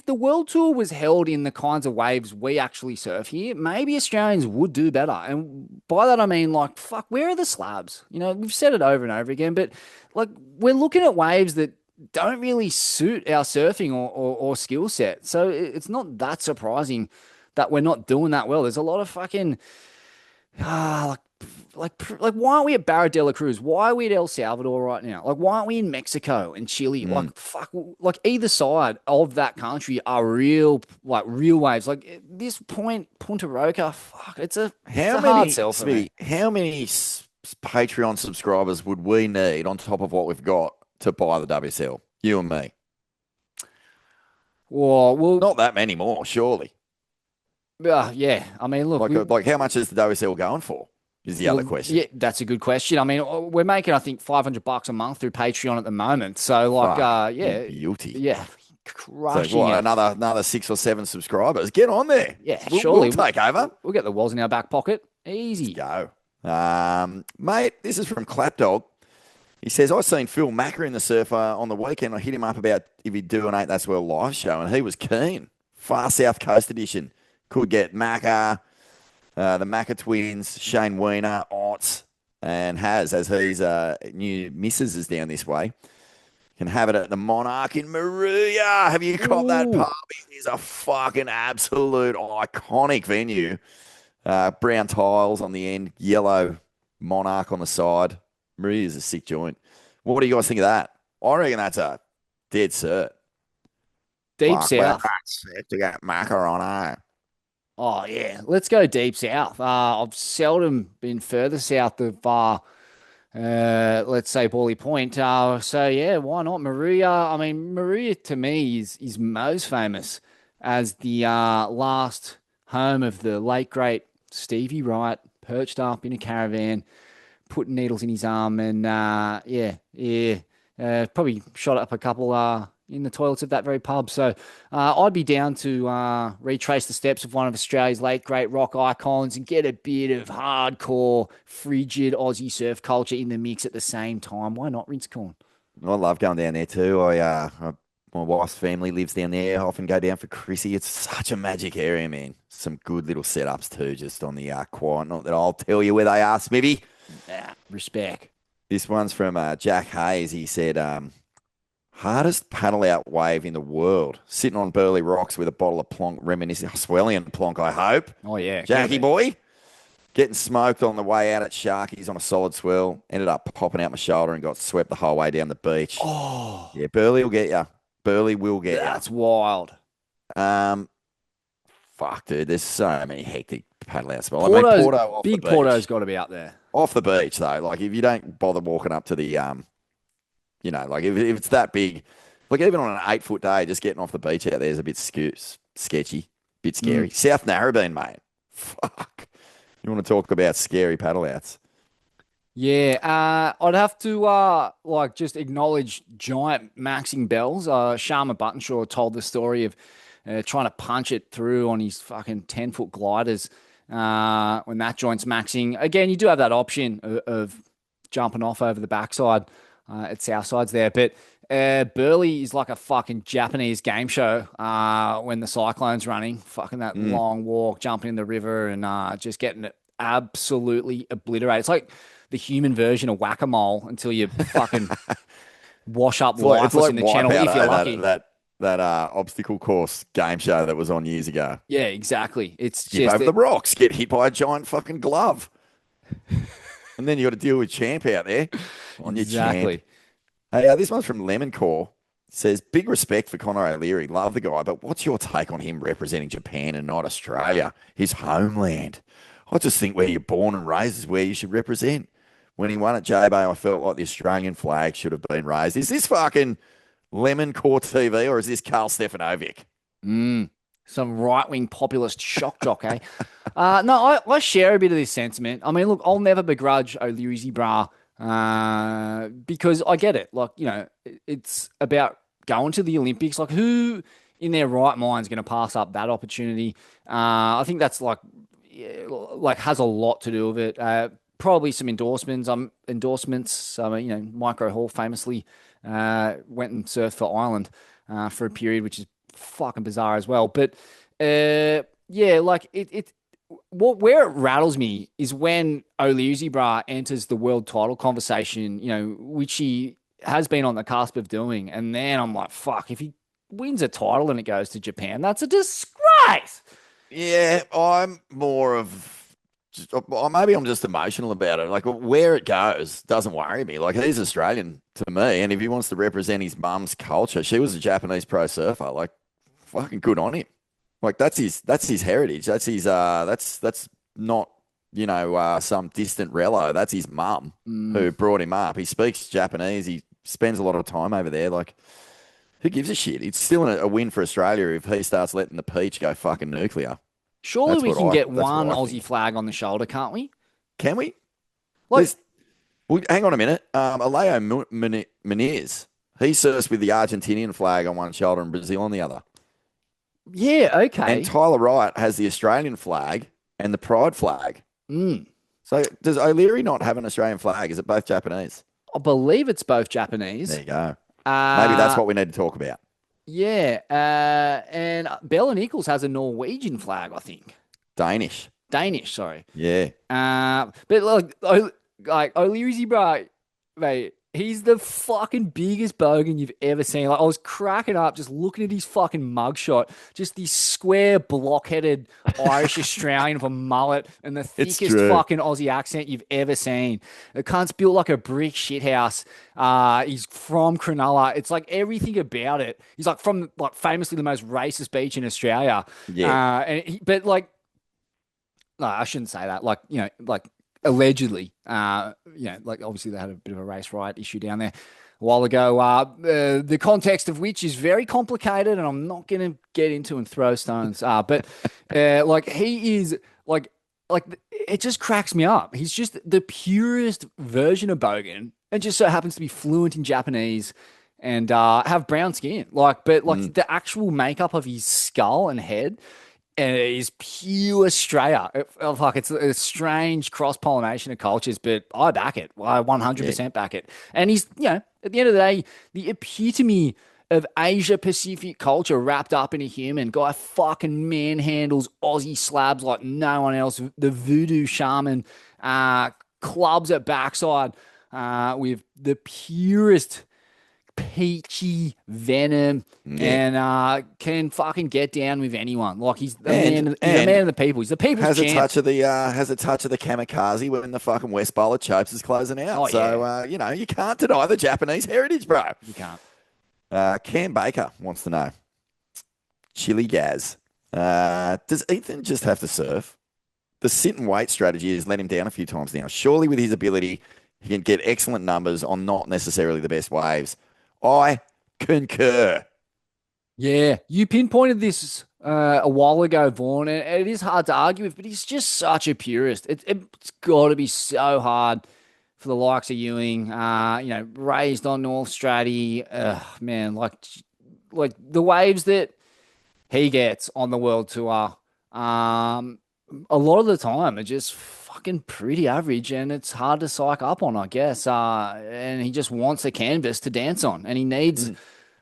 the World Tour was held in the kinds of waves we actually surf here, maybe Australians would do better. And by that, I mean, like, fuck, where are the slabs? We've said it over and over again, but like, we're looking at waves that don't really suit our surfing or skill set. So it's not that surprising that we're not doing that well. There's a lot of fucking, like why aren't we at Barra de la Cruz? Why are we at El Salvador right now? Like, why aren't we in Mexico and Chile? Like, fuck, like either side of that country are real waves. Like at this point, Punta Roca, fuck, it's a hard sell for me. How many Patreon subscribers would we need on top of what we've got to buy the WSL? You and me. Well, not that many more, surely. Yeah. I mean, look, like how much is the WSL going for? Is the other question. Yeah, that's a good question. I mean, we're making, I think, $500 a month through Patreon at the moment. So, like, guilty. Yeah, crushing. So what, another 6 or 7 subscribers? Get on there. Yeah, surely. We'll take over. We'll get the walls in our back pocket. Easy. Let's go. Mate, this is from Clapdog. He says, I seen Phil Macker in the surf on the weekend. I hit him up about if he'd do an 8 That's Well live show, and he was keen. Far South Coast edition. Could get Macker, the Macker twins, Shane Wiener, Otts, and Has, as his new missus is down this way. Can have it at the Monarch in Maruya. Have you caught that pub? It is a fucking absolute iconic venue. Brown tiles on the end, yellow Monarch on the side. Maruya is a sick joint. What do you guys think of that? I reckon that's a dead cert. Deep South. To get macaroni. Oh, yeah. Let's go deep south. I've seldom been further south of, let's say, Bawley Point. So, yeah, why not Maruya? I mean, Maruya to me is most famous as the last home of the late, great Stevie Wright, perched up in a caravan, putting needles in his arm, and, probably shot up a couple in the toilets of that very pub. So I'd be down to retrace the steps of one of Australia's late great rock icons and get a bit of hardcore, frigid Aussie surf culture in the mix at the same time. Why not Rinsecorn? I love going down there too. My wife's family lives down there. I often go down for Chrissy. It's such a magic area, man. Some good little setups too, just on the quiet. Not that I'll tell you where they are, Smithy. Respect. This one's from Jack Hayes. He said, hardest paddle out wave in the world. Sitting on Burley Rocks with a bottle of Plonk, reminiscing Swellian Plonk, I hope. Oh, yeah. Jackie boy. Getting smoked on the way out at Sharky's on a solid swell. Ended up popping out my shoulder and got swept the whole way down the beach. Oh. Yeah, Burley will get you. Burley will get you. That's wild. Fuck, dude. There's so many hectic paddle out spots. Porto's, Porto big Porto's got to be out there. Off the beach, though. Like, if you don't bother walking up to the, like, if it's that big, like, even on an 8-foot day, just getting off the beach out there is a bit sketchy, bit scary. South Narrabeen, mate. Fuck. You want to talk about scary paddle outs? Yeah, I'd have to just acknowledge giant maxing bells. Sharma Buttonshaw told the story of trying to punch it through on his fucking 10-foot gliders when that joint's maxing. Again, you do have that option of jumping off over the backside at Southside's there, but Burley is like a fucking Japanese game show when the cyclone's running. Fucking that long walk, jumping in the river, and just getting it absolutely obliterated. It's like the human version of whack-a-mole until you fucking wash up lifeless in the channel if you're lucky. That obstacle course game show that was on years ago. Yeah, exactly. It's Skip just over the rocks, get hit by a giant fucking glove. And then you got to deal with Champ out there on your Champ. Hey, this one's from Lemon Core. It says, big respect for Conor O'Leary. Love the guy, but what's your take on him representing Japan and not Australia, his homeland? I just think where you're born and raised is where you should represent. When he won at J-Bay, I felt like the Australian flag should have been raised. Is this fucking Lemon Core TV or is this Carl Stefanovic? Some right-wing populist shock jock, eh? No, I share a bit of this sentiment. I mean, look, I'll never begrudge O'Leary's bra because I get it. Like, you know, it's about going to the Olympics. Like, who in their right mind is going to pass up that opportunity? I think that's like has a lot to do with it. Probably some endorsements. Micro Hall famously went and surfed for Ireland for a period, which is fucking bizarre as well. But where it rattles me is when O'Leary's bra enters the world title conversation, you know, which he has been on the cusp of doing. And then I'm like, fuck, if he wins a title and it goes to Japan, that's a disgrace. Yeah, I'm more of... Maybe I'm just emotional about it. Like, where it goes doesn't worry me. Like, he's Australian to me, and if he wants to represent his mum's culture, she was a Japanese pro surfer. Like, fucking good on him. Like, that's his heritage. That's his that's not, you know, some distant relo. That's his mum who brought him up. He speaks Japanese. He spends a lot of time over there. Like, who gives a shit? It's still a win for Australia if he starts letting the peach go fucking nuclear. Surely we can get one Aussie flag on the shoulder, can't we? Can we? Like, hang on a minute. Aleo Muniz, he surfs with the Argentinian flag on one shoulder and Brazil on the other. Yeah, okay. And Tyler Wright has the Australian flag and the Pride flag. So does O'Leary not have an Australian flag? Is it both Japanese? I believe it's both Japanese. There you go. Maybe that's what we need to talk about. Yeah. And Bella Nichols has a Norwegian flag, I think. Danish, sorry. yeah. But like O'Leary, bro, mate, he's the fucking biggest bogan you've ever seen. Like, I was cracking up just looking at his fucking mugshot. Just this square, block-headed Irish Australian with a mullet and the thickest fucking Aussie accent you've ever seen. The cunt's built like a brick shithouse. He's from Cronulla. It's like everything about it. He's like from like famously the most racist beach in Australia. Yeah. But like, no, I shouldn't say that. Like, you know, like allegedly, like obviously they had a bit of a race riot issue down there a while ago. The context of which is very complicated, and I'm not going to get into and throw stones. But like he is like it just cracks me up. He's just the purest version of bogan, and just so happens to be fluent in Japanese and have brown skin. But the actual makeup of his skull and head. And it is pure Australia. It's a strange cross-pollination of cultures, but I back it. I 100% back it. And he's, at the end of the day, the epitome of Asia-Pacific culture wrapped up in a human. Guy fucking manhandles Aussie slabs like no one else. The voodoo shaman, clubs at backside with the purest peachy venom and can fucking get down with anyone. Like he's the man of the people. He's the people's has champ. a touch of the kamikaze when the fucking West Bowl of Chopes is closing out. You can't deny the Japanese heritage, bro. You can't. Cam Baker wants to know, Chili Gaz, does Ethan just have to surf? The sit and wait strategy has let him down a few times now. Surely with his ability, he can get excellent numbers on not necessarily the best waves. I concur. Yeah, you pinpointed this a while ago, Vaughn, and it is hard to argue with, but he's just such a purist. It's got to be so hard for the likes of Ewing, raised on North Stratty. Man, like the waves that he gets on the World Tour, a lot of the time are just fucking pretty average, and it's hard to psych up on, I guess. And he just wants a canvas to dance on, and he needs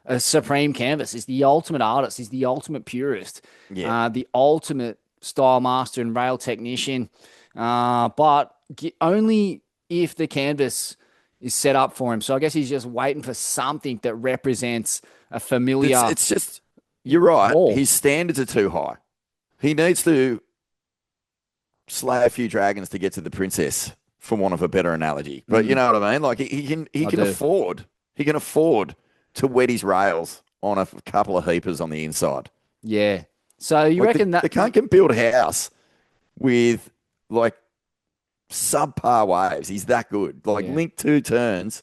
a supreme canvas. He's the ultimate artist. He's the ultimate purist. Yeah. The ultimate style master and rail technician. But only if the canvas is set up for him. So I guess he's just waiting for something that represents a familiar. It's just, you're right. Ball. His standards are too high. He needs to slay a few dragons to get to the princess, for want of a better analogy. But you know what I mean? Like he can afford to wet his rails on a couple of heapers on the inside. Yeah. So you reckon that the cunt can build a house with like subpar waves? He's that good. Like link two turns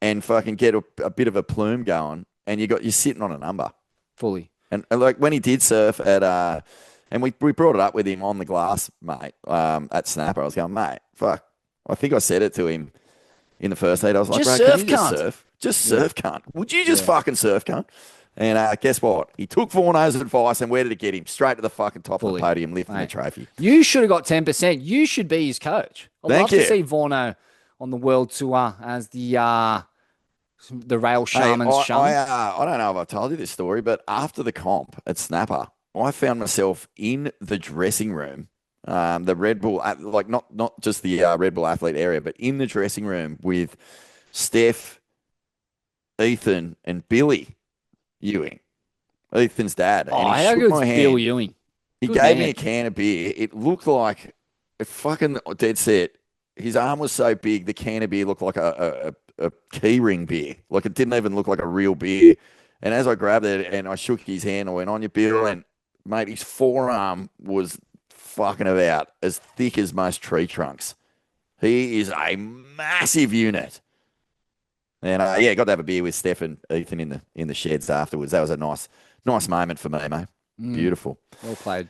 and fucking get a bit of a plume going, and you're sitting on a number fully. And like when he did surf at and we brought it up with him on the glass, mate, at Snapper. I was going, mate, fuck. I think I said it to him in the first heat. I was like, just bro, surf, can you just surf? Just surf, cunt. Would you just fucking surf, cunt? And guess what? He took Vorno's advice, and where did it get him? Straight to the fucking top of the podium, lifting the trophy. You should have got 10%. You should be his coach. I'd love to see Vorno on the World Tour as the rail shaman's shaman. I don't know if I've told you this story, but after the comp at Snapper, I found myself in the dressing room, the Red Bull, like not just the Red Bull athlete area, but in the dressing room with Steph, Ethan, and Billy Ewing, Ethan's dad. Oh, and he how shook good's my hand. Bill Ewing? He gave me a can of beer. It looked like a fucking dead set. His arm was so big, the can of beer looked like a key ring beer. Like it didn't even look like a real beer. And as I grabbed it and I shook his hand, I went, on your Bill, and mate, his forearm was fucking about as thick as most tree trunks. He is a massive unit. And got to have a beer with Steph and Ethan in the sheds afterwards. That was a nice moment for me, mate. Beautiful. Well played.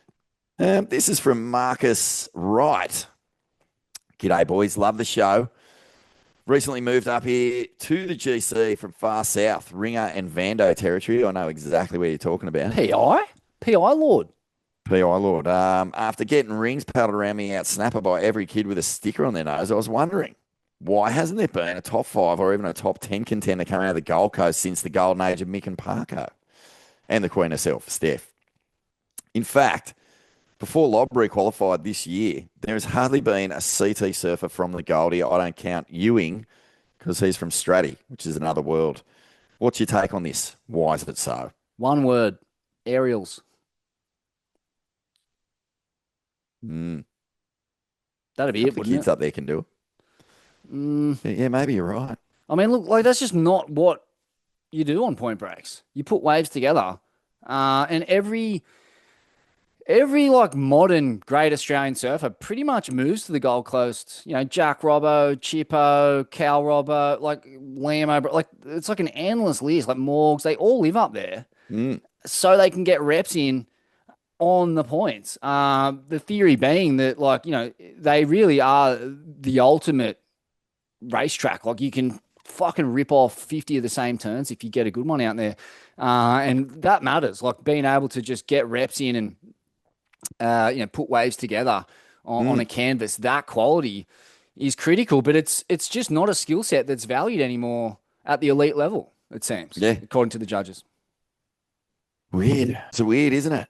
This is from Marcus Wright. G'day, boys. Love the show. Recently moved up here to the GC from far south, Ringer and Vando territory. I know exactly where you're talking about. PI Lord. PI Lord. After getting rings paddled around me out Snapper by every kid with a sticker on their nose, I was wondering, Why hasn't there been a top 5 or even a top 10 contender coming out of the Gold Coast since the golden age of Mick and Parker and the Queen herself, Steph? In fact, before Lobbery qualified this year, there has hardly been a CT surfer from the Goldie. I don't count Ewing because he's from Stratty, which is another world. What's your take on this? Why is it so? One word, aerials. Mm. That'd be it, The wouldn't kids it? up there can do it. Mm. Yeah, maybe you're right. I mean, look, like that's just not what you do on point breaks. You put waves together, and every like modern great Australian surfer pretty much moves to the Gold Coast. You know, Jack Robbo, Chippo, Cal Robbo, like Liam O'Brien, like it's like an endless list. Like Morgs, they all live up there, so they can get reps in on the points. The theory being that, like, you know, they really are the ultimate racetrack. Like, you can fucking rip off 50 of the same turns if you get a good one out there. And that matters. Like, being able to just get reps in and, you know, put waves together on a canvas, that quality is critical, but it's just not a skill set that's valued anymore at the elite level, it seems, according to the judges. Weird. It's weird, isn't it?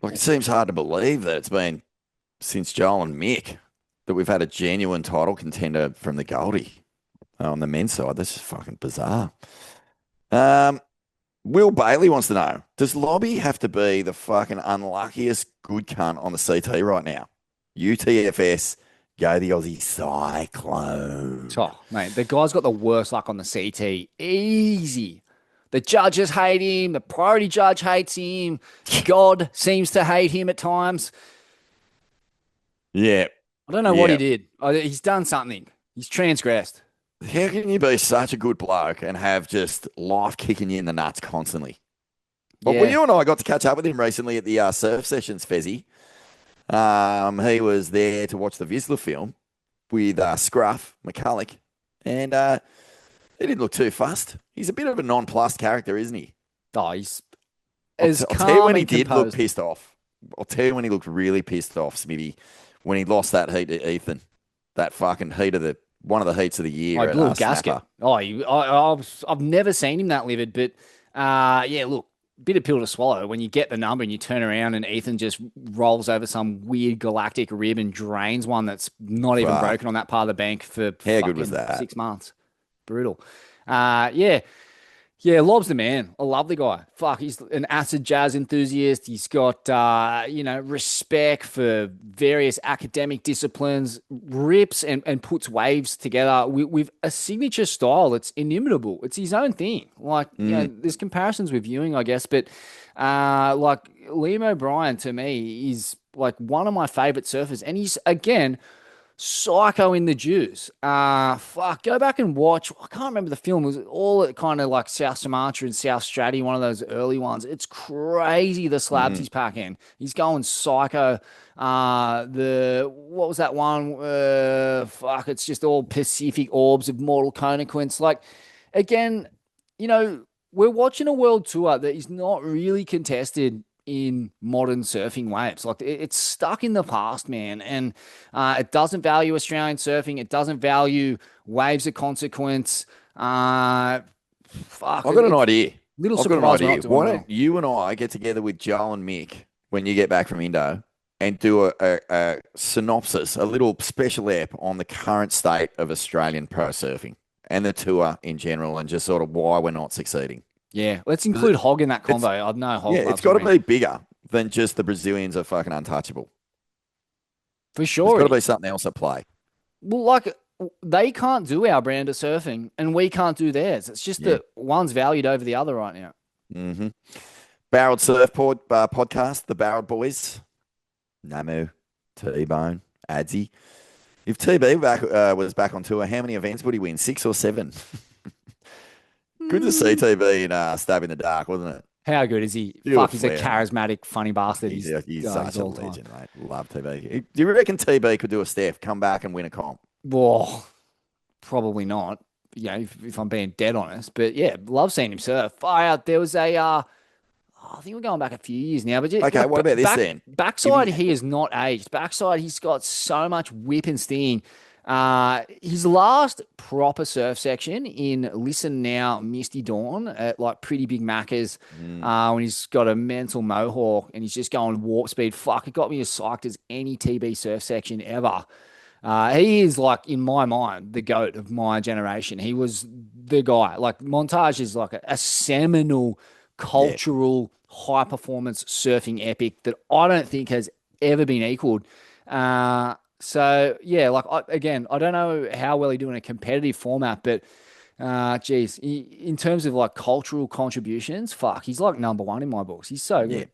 Like, it seems hard to believe that it's been since Joel and Mick that we've had a genuine title contender from the Goldie on the men's side. That's just fucking bizarre. Will Bailey wants to know, does Lobby have to be the fucking unluckiest good cunt on the CT right now? UTFS, go the Aussie Cyclone. Oh, mate, the guy's got the worst luck on the CT. Easy. The judges hate him. The priority judge hates him. God seems to hate him at times. Yeah. I don't know what he did. He's done something. He's transgressed. How can you be such a good bloke and have just life kicking you in the nuts constantly? Well, you and I got to catch up with him recently at the surf sessions, Fezzy. He was there to watch the Vizsla film with Scruff, McCulloch, and he didn't look too fussed. He's a bit of a nonplussed character, isn't he? Oh, he's I'll tell you when he did look pissed off. I'll tell you when he looked really pissed off, Smithy, when he lost that heat to Ethan. That fucking heat of one of the heats of the year. I blew a gasket. I've never seen him that livid, but yeah, look, bit of pill to swallow when you get the number and you turn around and Ethan just rolls over some weird galactic rib and drains one that's not even broken on that part of the bank for how good was that? 6 months. Brutal. Yeah, Lob's the man. I love the guy. Fuck, he's an acid jazz enthusiast. He's got, respect for various academic disciplines, rips and puts waves together with a signature style that's inimitable. It's his own thing. Like, you know, there's comparisons with viewing, I guess, but like Liam O'Brien to me is like one of my favorite surfers. And he's, again, psycho in the juice. Go back and watch. I can't remember the film. It was all at kind of like South Sumatra and South Stratty, one of those early ones. It's crazy the slabs he's packing. He's going psycho. What was that one? It's just all Pacific orbs of mortal consequence. Like, again, you know, we're watching a world tour that is not really contested in modern surfing waves. Like, it's stuck in the past, man, and it doesn't value Australian surfing. It doesn't value waves of consequence. I've got an idea. Little surprise. Why don't you and I get together with Joel and Mick when you get back from Indo and do a synopsis, a little special ep on the current state of Australian pro surfing and the tour in general, and just sort of why we're not succeeding. Yeah, let's include Hog in that convo. I know Hog. Yeah, it's got to be bigger than just the Brazilians are fucking untouchable. For sure. There's got to be something else at play. Well, like, they can't do our brand of surfing and we can't do theirs. It's just that one's valued over the other right now. Mm-hmm. Barreled Surfboard podcast, the Barreled Boys, Namu, T-Bone, Adsy. If TB was back on tour, how many events would he win? 6 or 7? Good to see TB in Stab in the Dark, wasn't it? How good is he? Beautiful, Fuck, he's a charismatic, funny bastard. He's such a legend, mate. Love TB. Do you reckon TB could do a Steph, come back and win a comp? Well, probably not. You know, if I'm being dead honest. But yeah, love seeing him surf. There was I think we're going back a few years now. But okay, what about this then? Backside, he is not aged. Backside, he's got so much whip and sting. His last proper surf section in Listen Now, Misty Dawn at like Pretty Big Macca's when he's got a mental mohawk and he's just going warp speed. Fuck, it got me as psyched as any TB surf section ever. He is like, in my mind, the GOAT of my generation. He was the guy. Like Montage is like a seminal cultural high performance surfing epic that I don't think has ever been equaled. So yeah, like I don't know how well he do in a competitive format, but geez, in terms of like cultural contributions, fuck, he's like number one in my books. He's so good.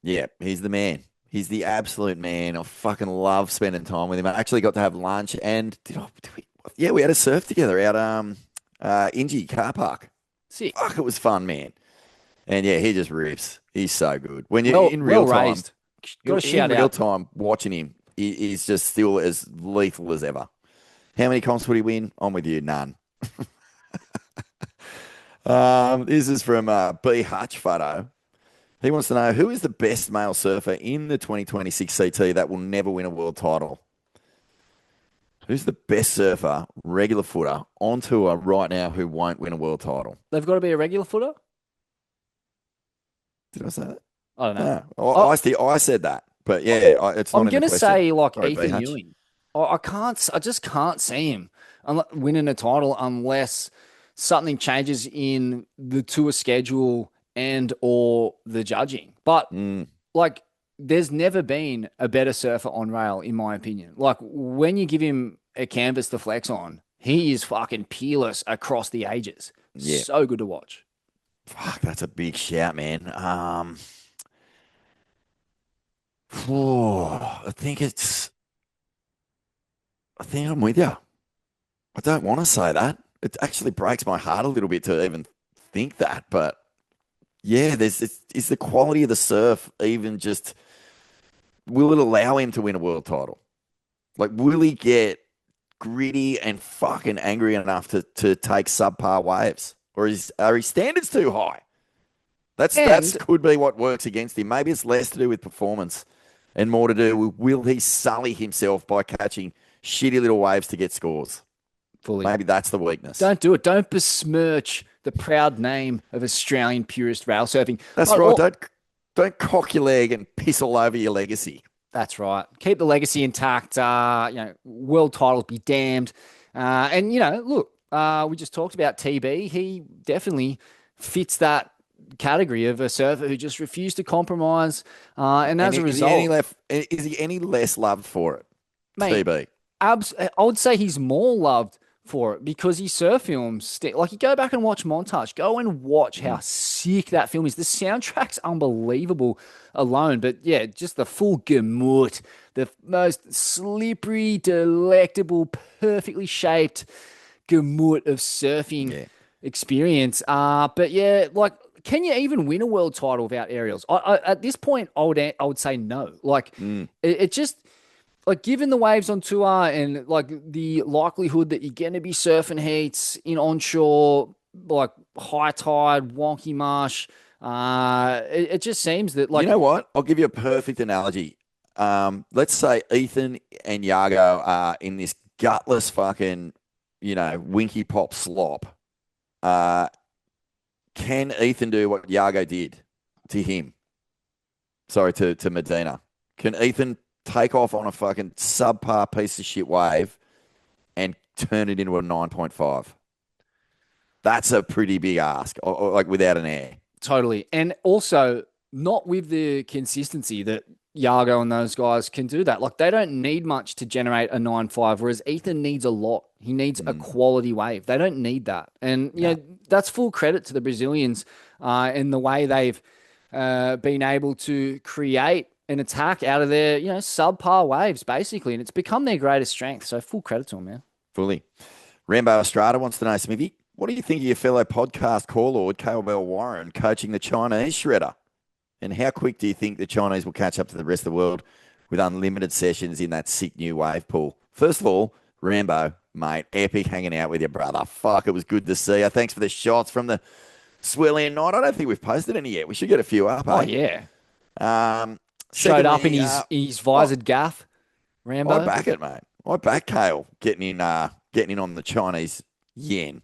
Yeah, he's the man. He's the absolute man. I fucking love spending time with him. I actually got to have lunch and we had a surf together out Ingy car park. Sick. Fuck, it was fun, man. And yeah, he just rips. He's so good. When you're in real time, watching him, he's just still as lethal as ever. How many comps would he win? I'm with you, none. This is from B. Hutch Photo. He wants to know, who is the best male surfer in the 2026 CT that will never win a world title? Who's the best surfer, regular footer, on tour right now who won't win a world title? They've got to be a regular footer? Did I say that? I don't know. No. I said that. But yeah, it's not. I'm going to say like Sorry, Ethan Ewing. I just can't see him winning a title unless something changes in the tour schedule and or the judging. But like, there's never been a better surfer on rail, in my opinion. Like, when you give him a canvas to flex on, he is fucking peerless across the ages. Yeah. So good to watch. Fuck, that's a big shout, man. I think I'm with you. I don't want to say that. It actually breaks my heart a little bit to even think that, but yeah, is the quality of the surf even just, will it allow him to win a world title? Like, will he get gritty and fucking angry enough to take subpar waves? Or are his standards too high? That's could be what works against him. Maybe it's less to do with performance and more to do with, will he sully himself by catching shitty little waves to get scores? Fully. Maybe that's the weakness. Don't do it. Don't besmirch the proud name of Australian purist rail surfing. That's right. Don't cock your leg and piss all over your legacy. That's right. Keep the legacy intact. World titles be damned. And look, we just talked about TB. He definitely fits that category of a surfer who just refused to compromise. And as a result, is he any less loved for it? Mate, TB. I would say he's more loved for it because his surf films, like, you go back and watch Montage, go and watch how sick that film is. The soundtrack's unbelievable alone, but yeah, just the full gamut, the most slippery, delectable, perfectly shaped gamut of surfing experience. But yeah, like, can you even win a world title without aerials? At this point, I would say no. Like, it just, like, given the waves on tour and like the likelihood that you're going to be surfing heats in onshore, like high tide, wonky marsh, it just seems that, like, you know what? I'll give you a perfect analogy. Let's say Ethan and Yago are in this gutless fucking, winky pop slop. Can Ethan do what Yago did to him? Sorry, to Medina. Can Ethan take off on a fucking subpar piece of shit wave and turn it into a 9.5? That's a pretty big ask, or like, without an air. Totally. And also not with the consistency that Yago and those guys can do that. Like, they don't need much to generate a 9.5, whereas Ethan needs a lot. He needs a quality wave. They don't need that. And, that's full credit to the Brazilians in the way they've been able to create an attack out of their, subpar waves, basically. And it's become their greatest strength. So full credit to them, man. Fully. Rambo Estrada wants to know, Smithy, what do you think of your fellow podcast call-lord, KL Warren, coaching the Chinese shredder? And how quick do you think the Chinese will catch up to the rest of the world with unlimited sessions in that sick new wave pool? First of all, Rambo, mate, epic hanging out with you, brother. Fuck, it was good to see you. Thanks for the shots from the swirling night. I don't think we've posted any yet. We should get a few up, Oh, eh? yeah. Showed up in his visored gaff, Rambo. I back it, mate. I back Kale getting in on the Chinese yen,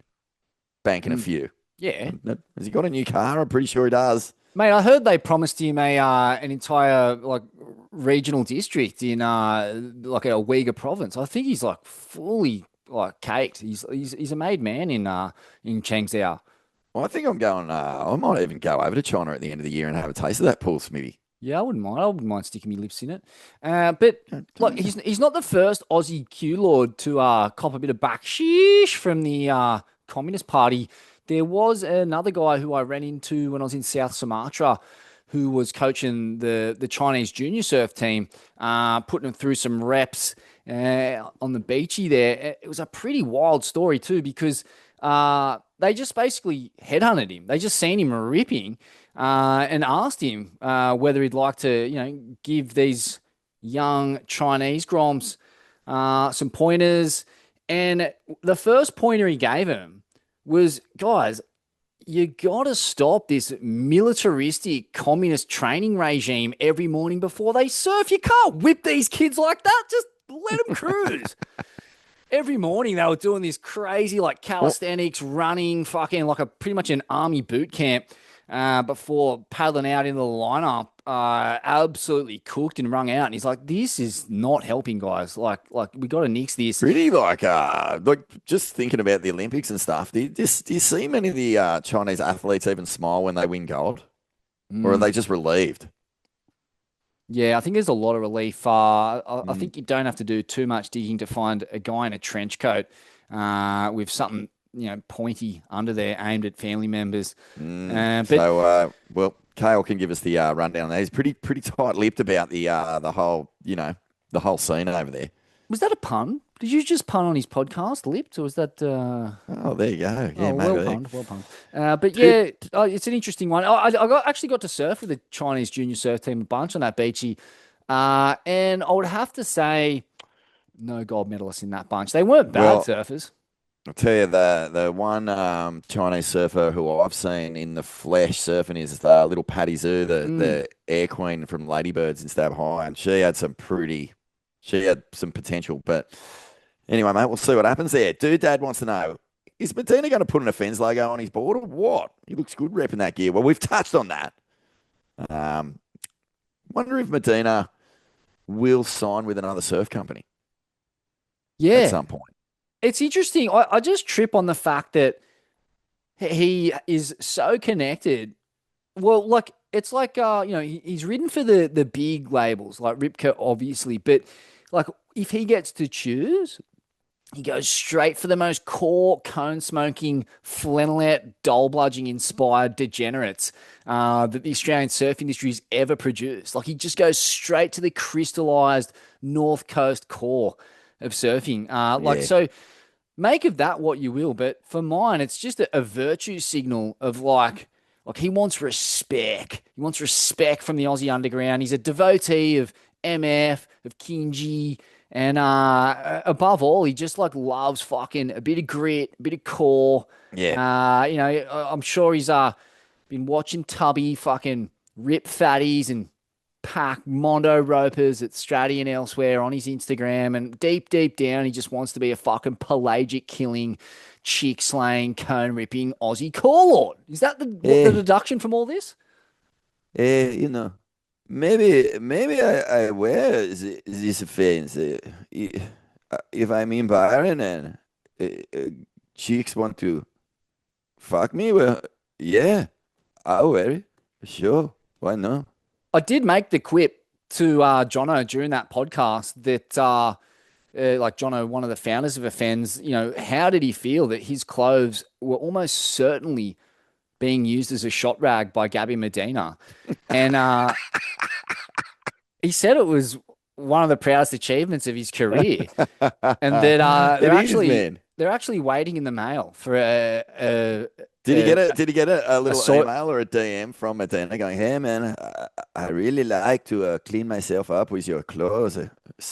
banking a few. Yeah. Has he got a new car? I'm pretty sure he does. Mate, I heard they promised him an entire like regional district in like a Uyghur province. I think he's like fully like caked. He's a made man in Changzhou. Well, I think I'm going. I might even go over to China at the end of the year and have a taste of that Paul Smithy. Yeah, I wouldn't mind. I wouldn't mind sticking my lips in it. But like, he's not the first Aussie Q Lord to cop a bit of backsheesh from the Communist Party. There was another guy who I ran into when I was in South Sumatra, who was coaching the Chinese junior surf team, putting them through some reps on the beachy there. It was a pretty wild story too, because they just basically headhunted him. They just seen him ripping and asked him whether he'd like to, give these young Chinese groms some pointers. And the first pointer he gave him was, guys, you got to stop this militaristic communist training regime every morning before they surf. You can't whip these kids like that. Just let them cruise. Every morning they were doing this crazy like calisthenics, running, fucking like pretty much an army boot camp before paddling out into the lineup. Absolutely cooked and wrung out. And he's like, this is not helping, guys. Like we got to nix this. Really, like just thinking about the Olympics and stuff. Do you see many of the Chinese athletes even smile when they win gold, or are they just relieved? Yeah, I think there's a lot of relief. I think you don't have to do too much digging to find a guy in a trench coat with something pointy under there aimed at family members. But Kale can give us the rundown there. He's pretty tight-lipped about the whole the whole scene over there. Was that a pun? Did you just pun on his podcast, Lipped, or was that? Oh, there you go. Yeah, well punned. But yeah, it's an interesting one. I actually got to surf with the Chinese junior surf team a bunch on that beachy, and I would have to say, no gold medalists in that bunch. They weren't bad surfers. I'll tell you, the one Chinese surfer who I've seen in the flesh surfing is little Patty Zhu, the air queen from Ladybirds in Stab High, and she had some potential. But anyway, mate, we'll see what happens there. Dude, Dad wants to know, is Medina going to put an offence logo on his board or what? He looks good repping that gear. Well, we've touched on that. Wonder if Medina will sign with another surf company. Yeah. At some point. It's interesting. I just trip on the fact that he is so connected. Well, like it's like he's ridden for the big labels like Ripka, obviously, but like if he gets to choose, he goes straight for the most core cone smoking, flannelette, dole bludging inspired degenerates that the Australian surf industry has ever produced. Like he just goes straight to the crystallized North Coast core of surfing. So make of that what you will, but for mine, it's just a virtue signal of like he wants respect. He wants respect from the Aussie underground. He's a devotee of MF, of Kinji, and above all, he just like loves fucking a bit of grit, a bit of core. Yeah. I'm sure he's been watching Tubby fucking rip fatties and pack Mondo ropers at Stratty and elsewhere on his Instagram, and deep down he just wants to be a fucking pelagic killing, chick slaying, cone ripping Aussie core lord. Is that the deduction from all this? Maybe I wear this offense if I'm in Byron and chicks want to fuck me. Well, yeah, I'll wear it. Sure, why not? I did make the quip to Jono during that podcast that, Jono, one of the founders of Offends, how did he feel that his clothes were almost certainly being used as a shot rag by Gabby Medina? And he said it was one of the proudest achievements of his career, and that they're actually waiting in the mail for a Did he get a little email or a DM from Medina going, "Hey man, I really like to clean myself up with your clothes"?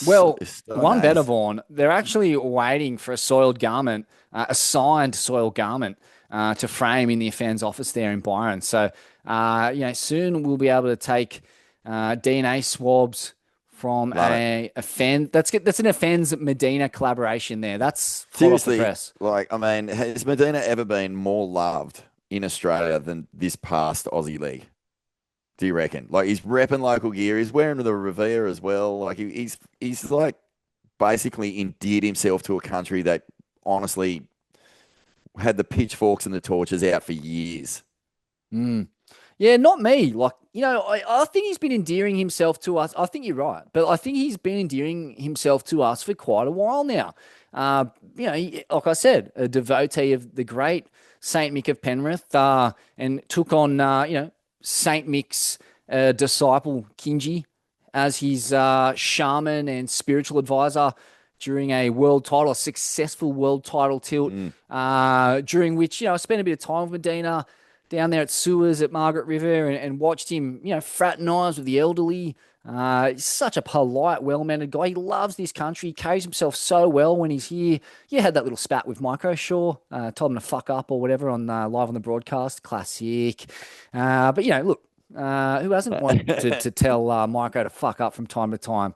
Well, so one nice. better, Vaughn. They're actually waiting for a soiled garment, a signed soiled garment, to frame in the Offends office there in Byron. So, soon we'll be able to take DNA swabs from Love a Fen. That's an Offen's Medina collaboration there. That's hot off the Seriously, press. like, I mean, has Medina ever been more loved in Australia than this past Aussie League? Do you reckon? Like, he's repping local gear. He's wearing the Revere as well. Like, he's like basically endeared himself to a country that honestly had the pitchforks and the torches out for years. Yeah, not me. Like, I think he's been endearing himself to us. I think you're right, but I think he's been endearing himself to us for quite a while now. Like I said, a devotee of the great Saint Mick of Penrith, and took on, Saint Mick's disciple Kinji as his shaman and spiritual advisor during a successful world title tilt, during which, I spent a bit of time with Medina down there at Sewers at Margaret River and watched him, fraternise with the elderly. He's such a polite, well-mannered guy. He loves this country. He carries himself so well when he's here. You had that little spat with Micro Shaw, told him to fuck up or whatever on live on the broadcast. Classic. But, look, who hasn't wanted to tell Micro to fuck up from time to time?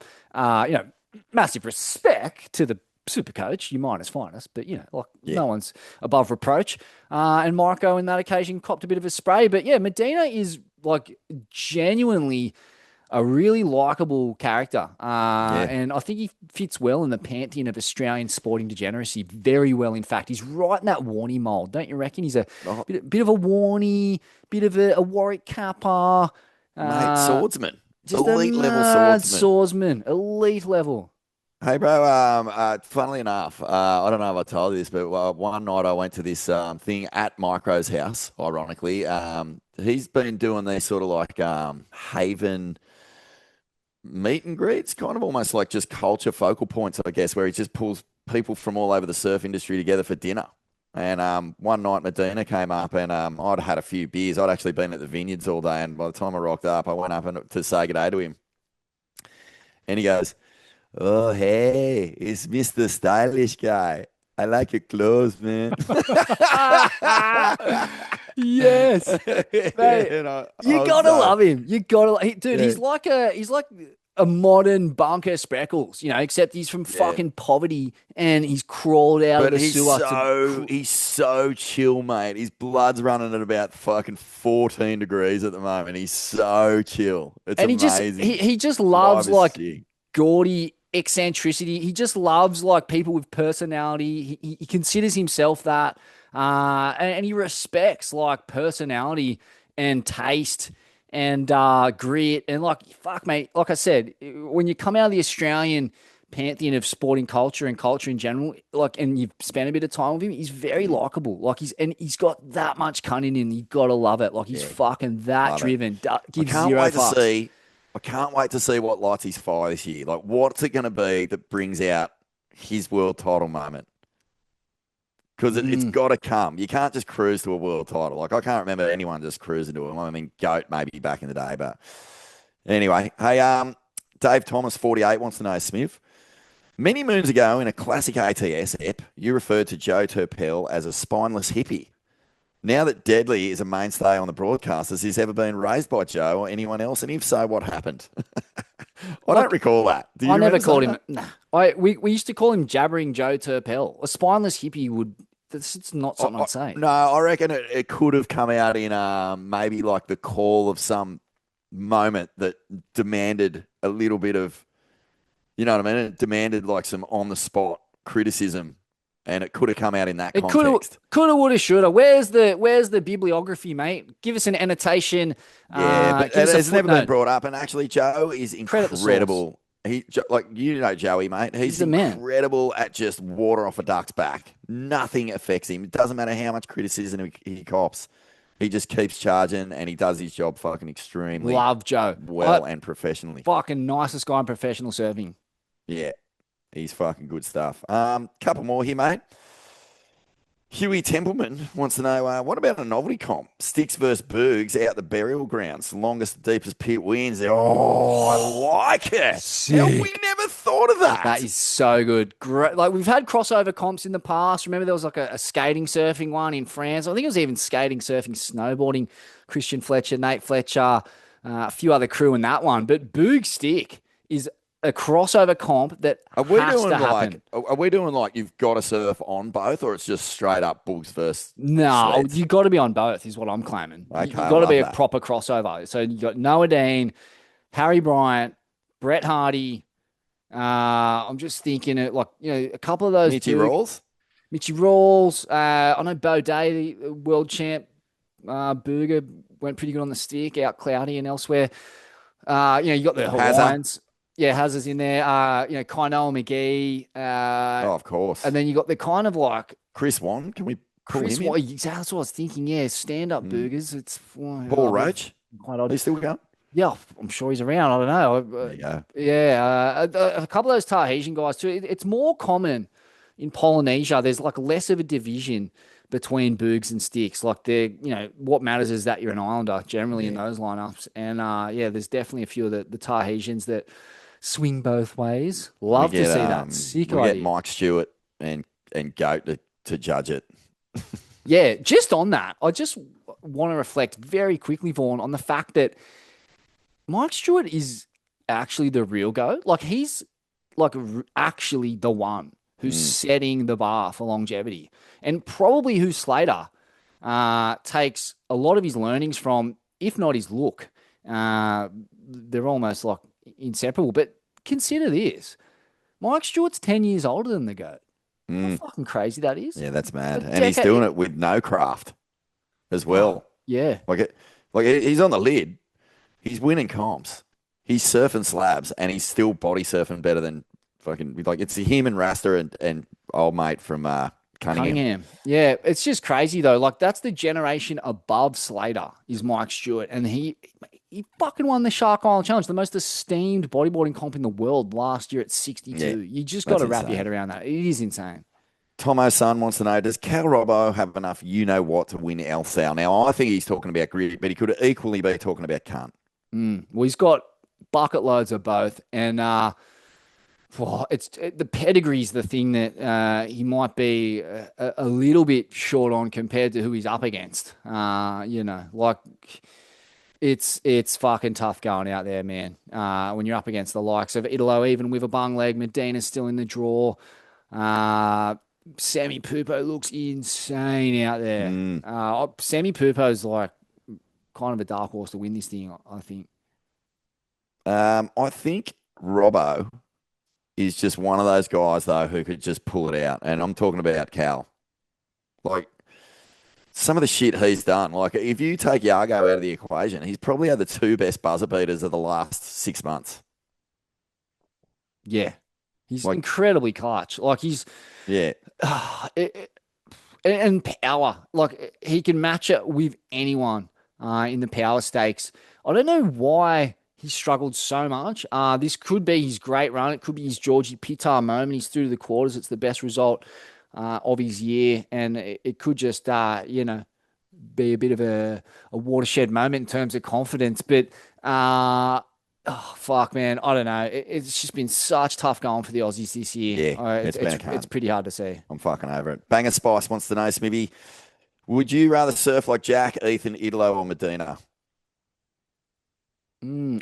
Massive respect to the super coach, you minus finest, but no one's above reproach. And Marco in that occasion copped a bit of a spray, but Medina is like genuinely a really likable character. And I think he fits well in the pantheon of Australian sporting degeneracy very well. In fact, he's right in that Warney mold, don't you reckon? He's a bit of a Warney, bit of a Warwick Kappa. Mate, swordsman. Just elite level swordsman. Elite level. Hey, bro, funnily enough, I don't know if I told you this, but one night I went to this thing at Micro's house, ironically. He's been doing these sort of like Haven meet and greets, kind of almost like just culture focal points, I guess, where he just pulls people from all over the surf industry together for dinner. And one night Medina came up and I'd had a few beers. I'd actually been at the vineyards all day, and by the time I rocked up, I went up to say good day to him. And he goes, "Oh, hey, it's Mr. Stylish Guy. I like your clothes, man." Yes. Mate, you gotta love him. You gotta, dude. He's like a modern Bunker Speckles, except he's from fucking poverty and he's crawled out of the sewer. He's so chill, mate. His blood's running at about fucking 14 degrees at the moment. He's so chill. It's amazing. He just loves like gaudy eccentricity. He just loves like people with personality. He considers himself that, and he respects like personality and taste and grit and like, fuck, mate. Like I said, when you come out of the Australian pantheon of sporting culture and culture in general, like, and you've spent a bit of time with him, he's very likable. Like he's got that much cunning in. You gotta love it. Like he's fucking that driven. Gives zero fucks. I can't wait to see what lights his fire this year. Like, what's it going to be that brings out his world title moment? Because it's got to come. You can't just cruise to a world title. Like, I can't remember anyone just cruising to it. I mean, GOAT maybe back in the day. But anyway, hey, Dave Thomas, 48, wants to know, Smith, many moons ago in a classic ATS ep, you referred to Joe Turpel as a spineless hippie. Now that Deadly is a mainstay on the broadcast, has this ever been raised by Joe or anyone else? And if so, what happened? I don't recall that. Do you I never called him. that? Nah. We used to call him Jabbering Joe Turpel. A spineless hippie would. That's not something I'd say. No, I reckon it could have come out in maybe like the call of some moment that demanded a little bit of, you know what I mean? It demanded like some on the spot criticism. And it could have come out in that context. Coulda, woulda, shoulda. Where's the bibliography, mate? Give us an annotation. Yeah, but it has never been brought up. And actually, Joe is incredible. Joey, mate. He's incredible at just water off a duck's back. Nothing affects him. It doesn't matter how much criticism he cops. He just keeps charging and he does his job fucking extremely Love Joe. Well and professionally. Fucking nicest guy in professional surfing. Yeah. He's fucking good stuff. Couple more here, mate. Huey Templeman wants to know, what about a novelty comp? Sticks versus Boogs out the burial grounds. Longest, deepest pit wins. Oh, I like it. Sick. How we never thought of that. That is so good. Great. Like, we've had crossover comps in the past. Remember there was like a skating surfing one in France. I think it was even skating, surfing, snowboarding. Christian Fletcher, Nate Fletcher, a few other crew in that one. But Boog Stick is a crossover comp that Are we has doing to happen. are we doing like you've got to surf on both, or it's just straight up bulls versus No, sleds? you got to be on both, is what I'm claiming. Okay, You I got to love be a that. proper crossover. So you got Noah Dean, Harry Bryant, Brett Hardy. I'm just thinking it like a couple of those Mitchy Rolls? Mitchy Rawls. I know Bo Day, the world champ. Burger went pretty good on the stick, out cloudy and elsewhere. You got the Hazza. Hawaiians. Yeah, Hazza's in there. Kainoa McGee. Oh, of course. And then you got the kind of like Chris Wan, can we pull Chris him in? White. Exactly, that's what I was thinking. Yeah, stand-up burgers. It's Paul Roach? quite odd. He's still going? Yeah, I'm sure he's around. I don't know. There you go. Yeah, a couple of those Tahitian guys too. It's more common in Polynesia. There's like less of a division between boogs and sticks. Like what matters is that you're an islander generally in those lineups. And there's definitely a few of the Tahitians that swing both ways. Love to see that. Sick we idea. get Mike Stewart and Goat to judge it. Yeah, just on that, I just want to reflect very quickly, Vaughn, on the fact that Mike Stewart is actually the real GOAT. Like, he's like actually the one who's setting the bar for longevity, and probably who Slater takes a lot of his learnings from, if not his look. They're almost like inseparable. But consider this. Mike Stewart's 10 years older than the GOAT. How fucking crazy that is. Yeah, that's mad. And he's doing it with no craft as well. Yeah. Like he's on the lid. He's winning comps. He's surfing slabs, and he's still body surfing better than fucking it's him and Rasta and old mate from Cunningham. Yeah, it's just crazy though. Like, that's the generation above Slater is Mike Stewart, and he fucking won the Shark Island Challenge, the most esteemed bodyboarding comp in the world last year at 62. Yeah, you just got to wrap insane. your head around that. It is insane. Tomo's son wants to know, does Cal Robbo have enough you-know-what to win El Sal? Now, I think he's talking about grit, but he could equally be talking about cunt. Well, he's got bucket loads of both, and the pedigree's the thing that he might be a little bit short on compared to who he's up against. It's fucking tough going out there, man. When you're up against the likes of Italo, even with a bung leg, Medina's still in the draw. Sammy Pupo looks insane out there. Sammy Pupo's like kind of a dark horse to win this thing, I think. I think Robbo is just one of those guys, though, who could just pull it out. And I'm talking about Cal. Like, some of the shit he's done. Like, if you take Yago out of the equation, he's probably had the two best buzzer beaters of the last 6 months. Yeah. He's incredibly clutch. Like, he's... Yeah. And power. Like, he can match it with anyone in the power stakes. I don't know why he struggled so much. This could be his great run. It could be his Georgie Pitar moment. He's through to the quarters. It's the best result of his year. And it could just, be a bit of a watershed moment in terms of confidence. But, fuck, man. I don't know. It's just been such tough going for the Aussies this year. Yeah, it's pretty hard to see. I'm fucking over it. Banger Spice wants to know, Smithy, would you rather surf like Jack, Ethan, Italo, or Medina? I'm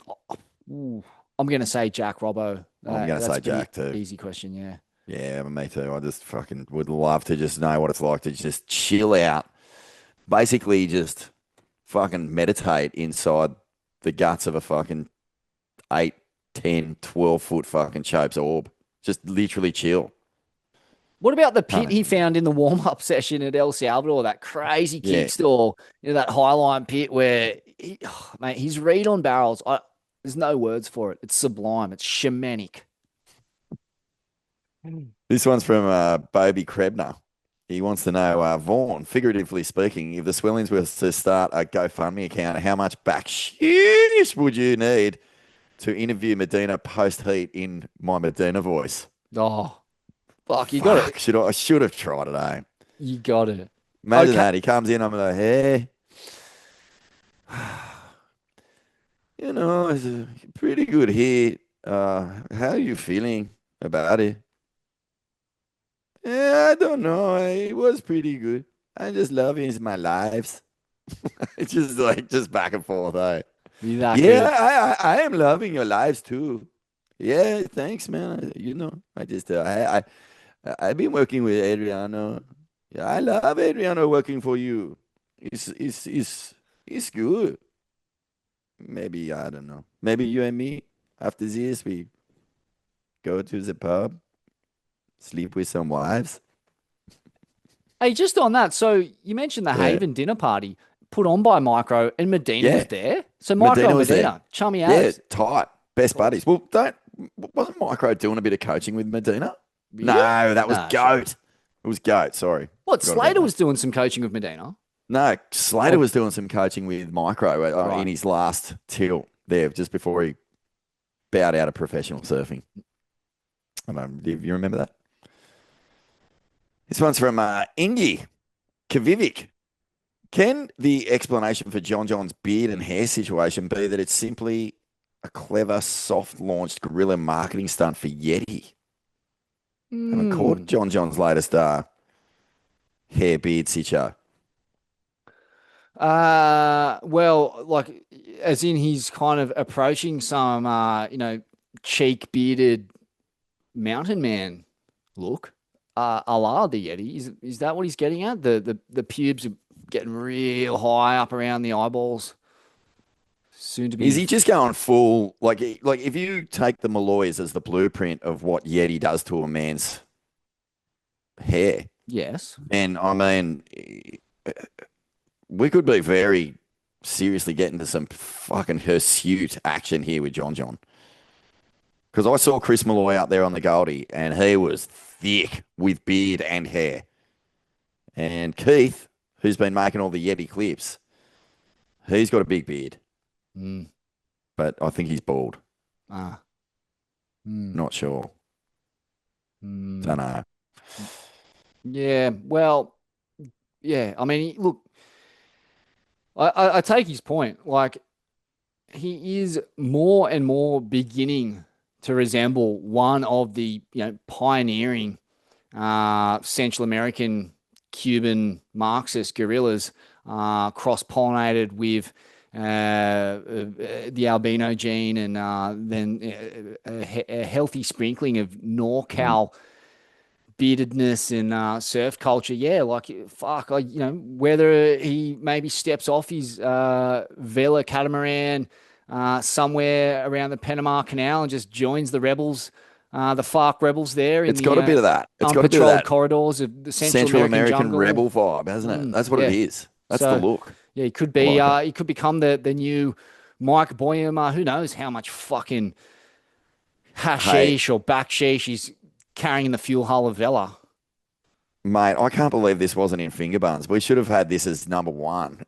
going to say Jack Robbo. I'm going to say Jack too. Easy question, yeah. Yeah, me too. I just fucking would love to just know what it's like to just chill out. Basically just fucking meditate inside the guts of a fucking 8, 10, 12-foot fucking Chope's orb. Just literally chill. What about the pit he found in the warm-up session at El Salvador, that crazy kick stall, that highline pit where, mate, his read on barrels, there's no words for it. It's sublime. It's shamanic. This one's from Bobby Krebner. He wants to know, Vaughn, figuratively speaking, if the Swellings were to start a GoFundMe account, how much backshish would you need to interview Medina post-heat in my Medina voice? Oh, fuck, you got it. I should have tried it, eh? You got it. Imagine that. He comes in, I'm like, hey. It's a pretty good hit. How are you feeling about it? Yeah, I don't know. It was pretty good. I just love it. It's my lives. It's just back and forth, eh? I I am loving your lives too. Yeah, thanks, man. You know, I just I've been working with Adriano. Yeah, I love Adriano working for you. It's good. Maybe I don't know. Maybe you and me after this we go to the pub, sleep with some wives. Hey, just on that, so you mentioned the Yeah. Haven dinner party put on by Micro and Medina Yeah. was there. So Micro Medina and was Medina, there. chummy Yeah, as. tight. Best buddies. Well, don't wasn't Micro doing a bit of coaching with Medina? Really? No, that was Nah, Goat. sure. It was Goat, sorry. What, Forgot about Slater that. was doing some coaching with Medina? No, Slater Oh. was doing some coaching with Micro Right. in his last tilt there, just before he bowed out of professional surfing. I don't know, do you remember that? This one's from Ingi Kavivic. Can the explanation for John John's beard and hair situation be that it's simply a clever, soft-launched guerrilla marketing stunt for Yeti? Haven't caught John John's latest hair beard situ. Well, like, as in he's kind of approaching some, cheek bearded mountain man look, a la the Yeti. Is that what he's getting at? The pubes are getting real high up around the eyeballs. Soon to be. Is he just going full like if you take the Malloys as the blueprint of what Yeti does to a man's hair? Yes. And I mean, we could be very seriously getting to some fucking hirsute action here with John John. Because I saw Chris Malloy out there on the Goldie, and he was thick with beard and hair. And Keith, who's been making all the Yeti clips, he's got a big beard. But I think he's bald. Not sure. Don't know. Yeah, well, yeah. I mean, look, I take his point. Like, he is more and more beginning to resemble one of the pioneering Central American Cuban Marxist guerrillas, cross-pollinated with the albino gene, and then a healthy sprinkling of NorCal beardedness and surf culture. Yeah, like, fuck, whether he maybe steps off his Vela catamaran somewhere around the Panama Canal and just joins the rebels, the FARC rebels there. It's got a bit of that. It's got a bit of unpatrolled that corridors of the Central American jungle. rebel vibe, hasn't it? That's what it is. That's the look. Yeah, he could be. He could become the new Mike Boyum. Who knows how much fucking hashish or backsheesh he's carrying in the fuel hull of Vela. Mate, I can't believe this wasn't in finger buns. We should have had this as number one.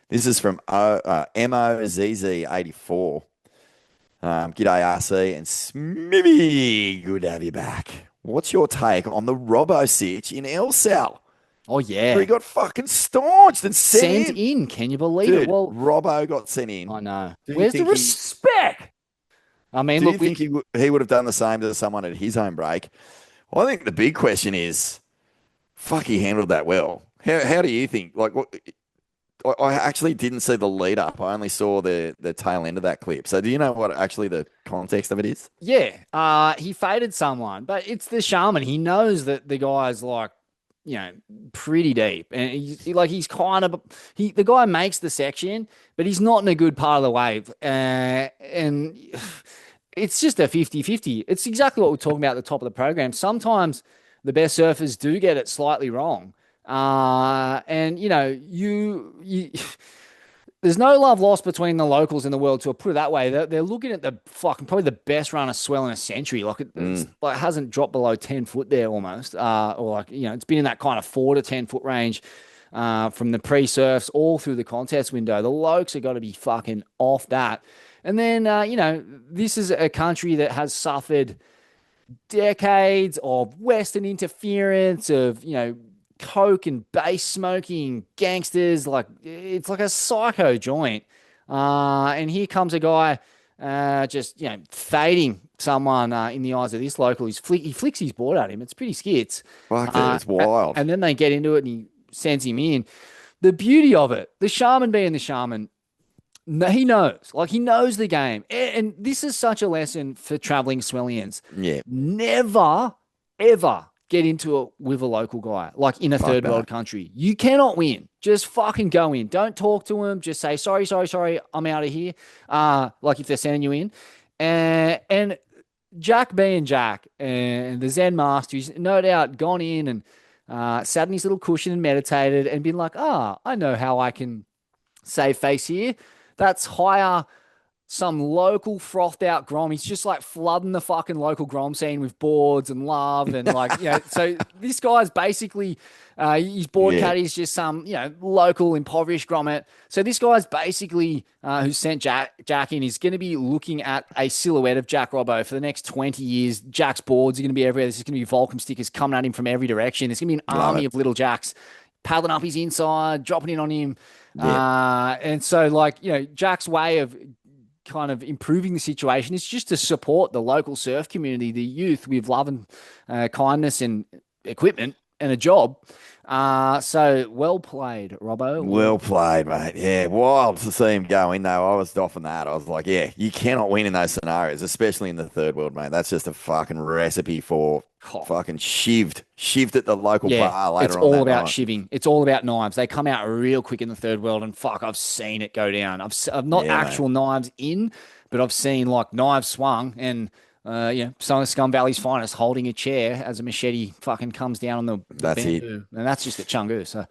This is from MOZZ84. G'day, RC and Smithy. Good to have you back. What's your take on the Robbo sitch in El Sal? Oh, yeah. Where he got fucking staunched and sent in. Can you believe Dude, it? Well, Robbo got sent in. I know. Do you Where's the think respect? I mean, Do look, you think he would have done the same to someone at his home break? Well, I think the big question is, fuck, he handled that well. How do you think? Like, what? I actually didn't see the lead up. I only saw the tail end of that clip. So do you know what actually the context of it is? Yeah, he faded someone, but it's the shaman. He knows that the guy's like, pretty deep, and he's kind of the guy makes the section, but he's not in a good part of the wave, and it's just a 50-50. It's exactly what we're talking about at the top of the program. Sometimes the best surfers do get it slightly wrong. And you there's no love lost between the locals in the world tour. Put it that way. They're looking at the fucking probably the best run of swell in a century. Like it hasn't dropped below 10 foot there almost. It's been in that kind of 4 to 10 foot range, from the pre-surfs all through the contest window. The lokes have got to be fucking off that. And then, this is a country that has suffered decades of Western interference, of, coke and base smoking gangsters. Like, it's like a psycho joint. And here comes a guy just fading someone in the eyes of this local. He flicks his board at him. It's pretty skits. Fuck, it's wild. And then they get into it and he sends him in. The beauty of it, the shaman being the shaman, No, he knows. Like, he knows the game. And this is such a lesson for traveling Swellians. Yeah. Never, ever get into it with a local guy, like in a third world country. You cannot win. Just fucking go in. Don't talk to him. Just say, sorry, I'm out of here. Like if they're sending you in. And Jack being Jack and the Zen master, he's no doubt gone in and sat in his little cushion and meditated and been like, I know how I can save face here. That's hire some local frothed out grom. He's just like flooding the fucking local grom scene with boards and love and like, so this guy's basically, his board caddy is just some, local impoverished grommet. So this guy's basically, who sent Jack in, is going to be looking at a silhouette of Jack Robbo for the next 20 years. Jack's boards are going to be everywhere. There's going to be Volcom stickers coming at him from every direction. There's going to be an army of little Jacks paddling up his inside, dropping in on him. And so like, Jack's way of kind of improving the situation is just to support the local surf community, the youth, with love and kindness and equipment and a job. So well played, Robbo. Well played, mate. Yeah, wild to see him go in, though. I was doffing that. I was like, yeah, you cannot win in those scenarios, especially in the third world, mate. That's just a fucking recipe for fucking shivved at the local bar later on. It's all about shivving. It's all about knives. They come out real quick in the third world, and I've seen it go down. I've not actual knives in, but I've seen like knives swung and some of Scum Valley's finest holding a chair as a machete fucking comes down on the bamboo. And that's just at Chungu. So,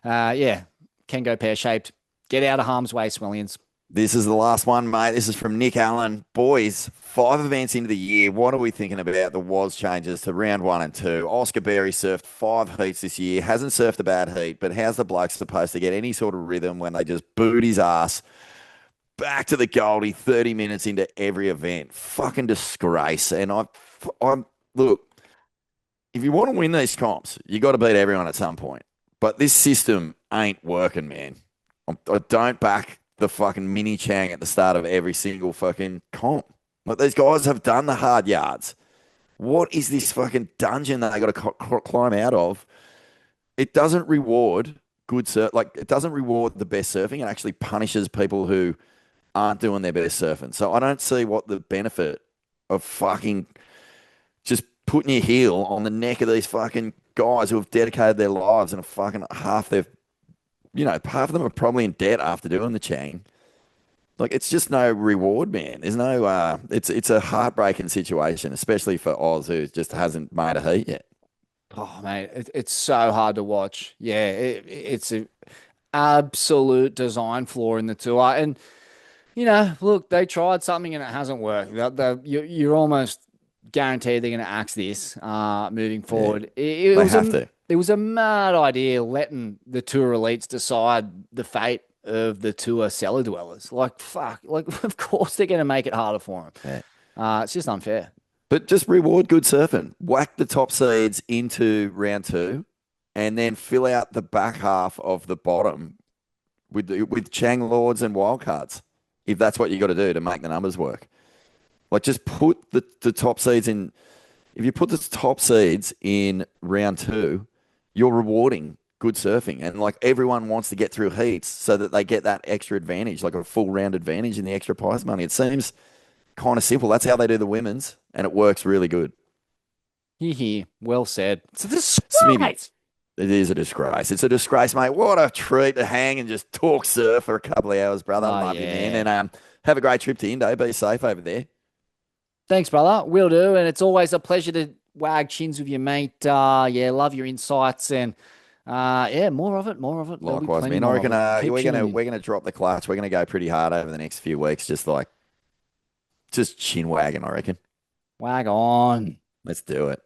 can go pear-shaped. Get out of harm's way, Swellians. This is the last one, mate. This is from Nick Allen. Boys, 5 events into the year. What are we thinking about the WOS changes to round 1 and 2? Oscar Berry surfed 5 heats this year. Hasn't surfed a bad heat, but how's the bloke supposed to get any sort of rhythm when they just boot his ass back to the Goldie 30 minutes into every event? Fucking disgrace. And I'm look, if you want to win these comps, you got to beat everyone at some point. But this system ain't working, man. I don't back the fucking mini Chang at the start of every single fucking comp. Like, these guys have done the hard yards. What is this fucking dungeon that they got to climb out of? It doesn't reward good surf. Like, it doesn't reward the best surfing. It actually punishes people who aren't doing their best surfing. So I don't see what the benefit of fucking just putting your heel on the neck of these fucking guys who have dedicated their lives, and fucking half of them are probably in debt after doing the Chang. Like, it's just no reward, man. There's no, it's a heartbreaking situation, especially for Oz, who just hasn't made a heat yet. Oh, mate, it's so hard to watch. Yeah, it's an absolute design flaw in the tour. And, look, they tried something and it hasn't worked. You're almost guaranteed they're going to axe this moving forward. Yeah, they have to. It was a mad idea letting the tour elites decide the fate of the tour cellar dwellers. Like, fuck. Like, of course they're going to make it harder for them. Yeah. It's just unfair. But just reward good surfing. Whack the top seeds into round 2 and then fill out the back half of the bottom with Chang Lords and wildcards, if that's what you got to do to make the numbers work. Like, just put the top seeds in. If you put the top seeds in round 2, you're rewarding good surfing. And, like, everyone wants to get through heats so that they get that extra advantage, like a full round advantage in the extra prize money. It seems kind of simple. That's how they do the women's, and it works really good. Well said. It's a disgrace. It is a disgrace. It's a disgrace, mate. What a treat to hang and just talk surf for a couple of hours, brother. Love you, man. And have a great trip to Indo. Be safe over there. Thanks, brother. Will do. And it's always a pleasure to wag chins with you, mate. Love your insights, and more of it. Likewise, man. I reckon we're gonna drop the clutch. We're gonna go pretty hard over the next few weeks, just chin wagging, I reckon. Wag on. Let's do it.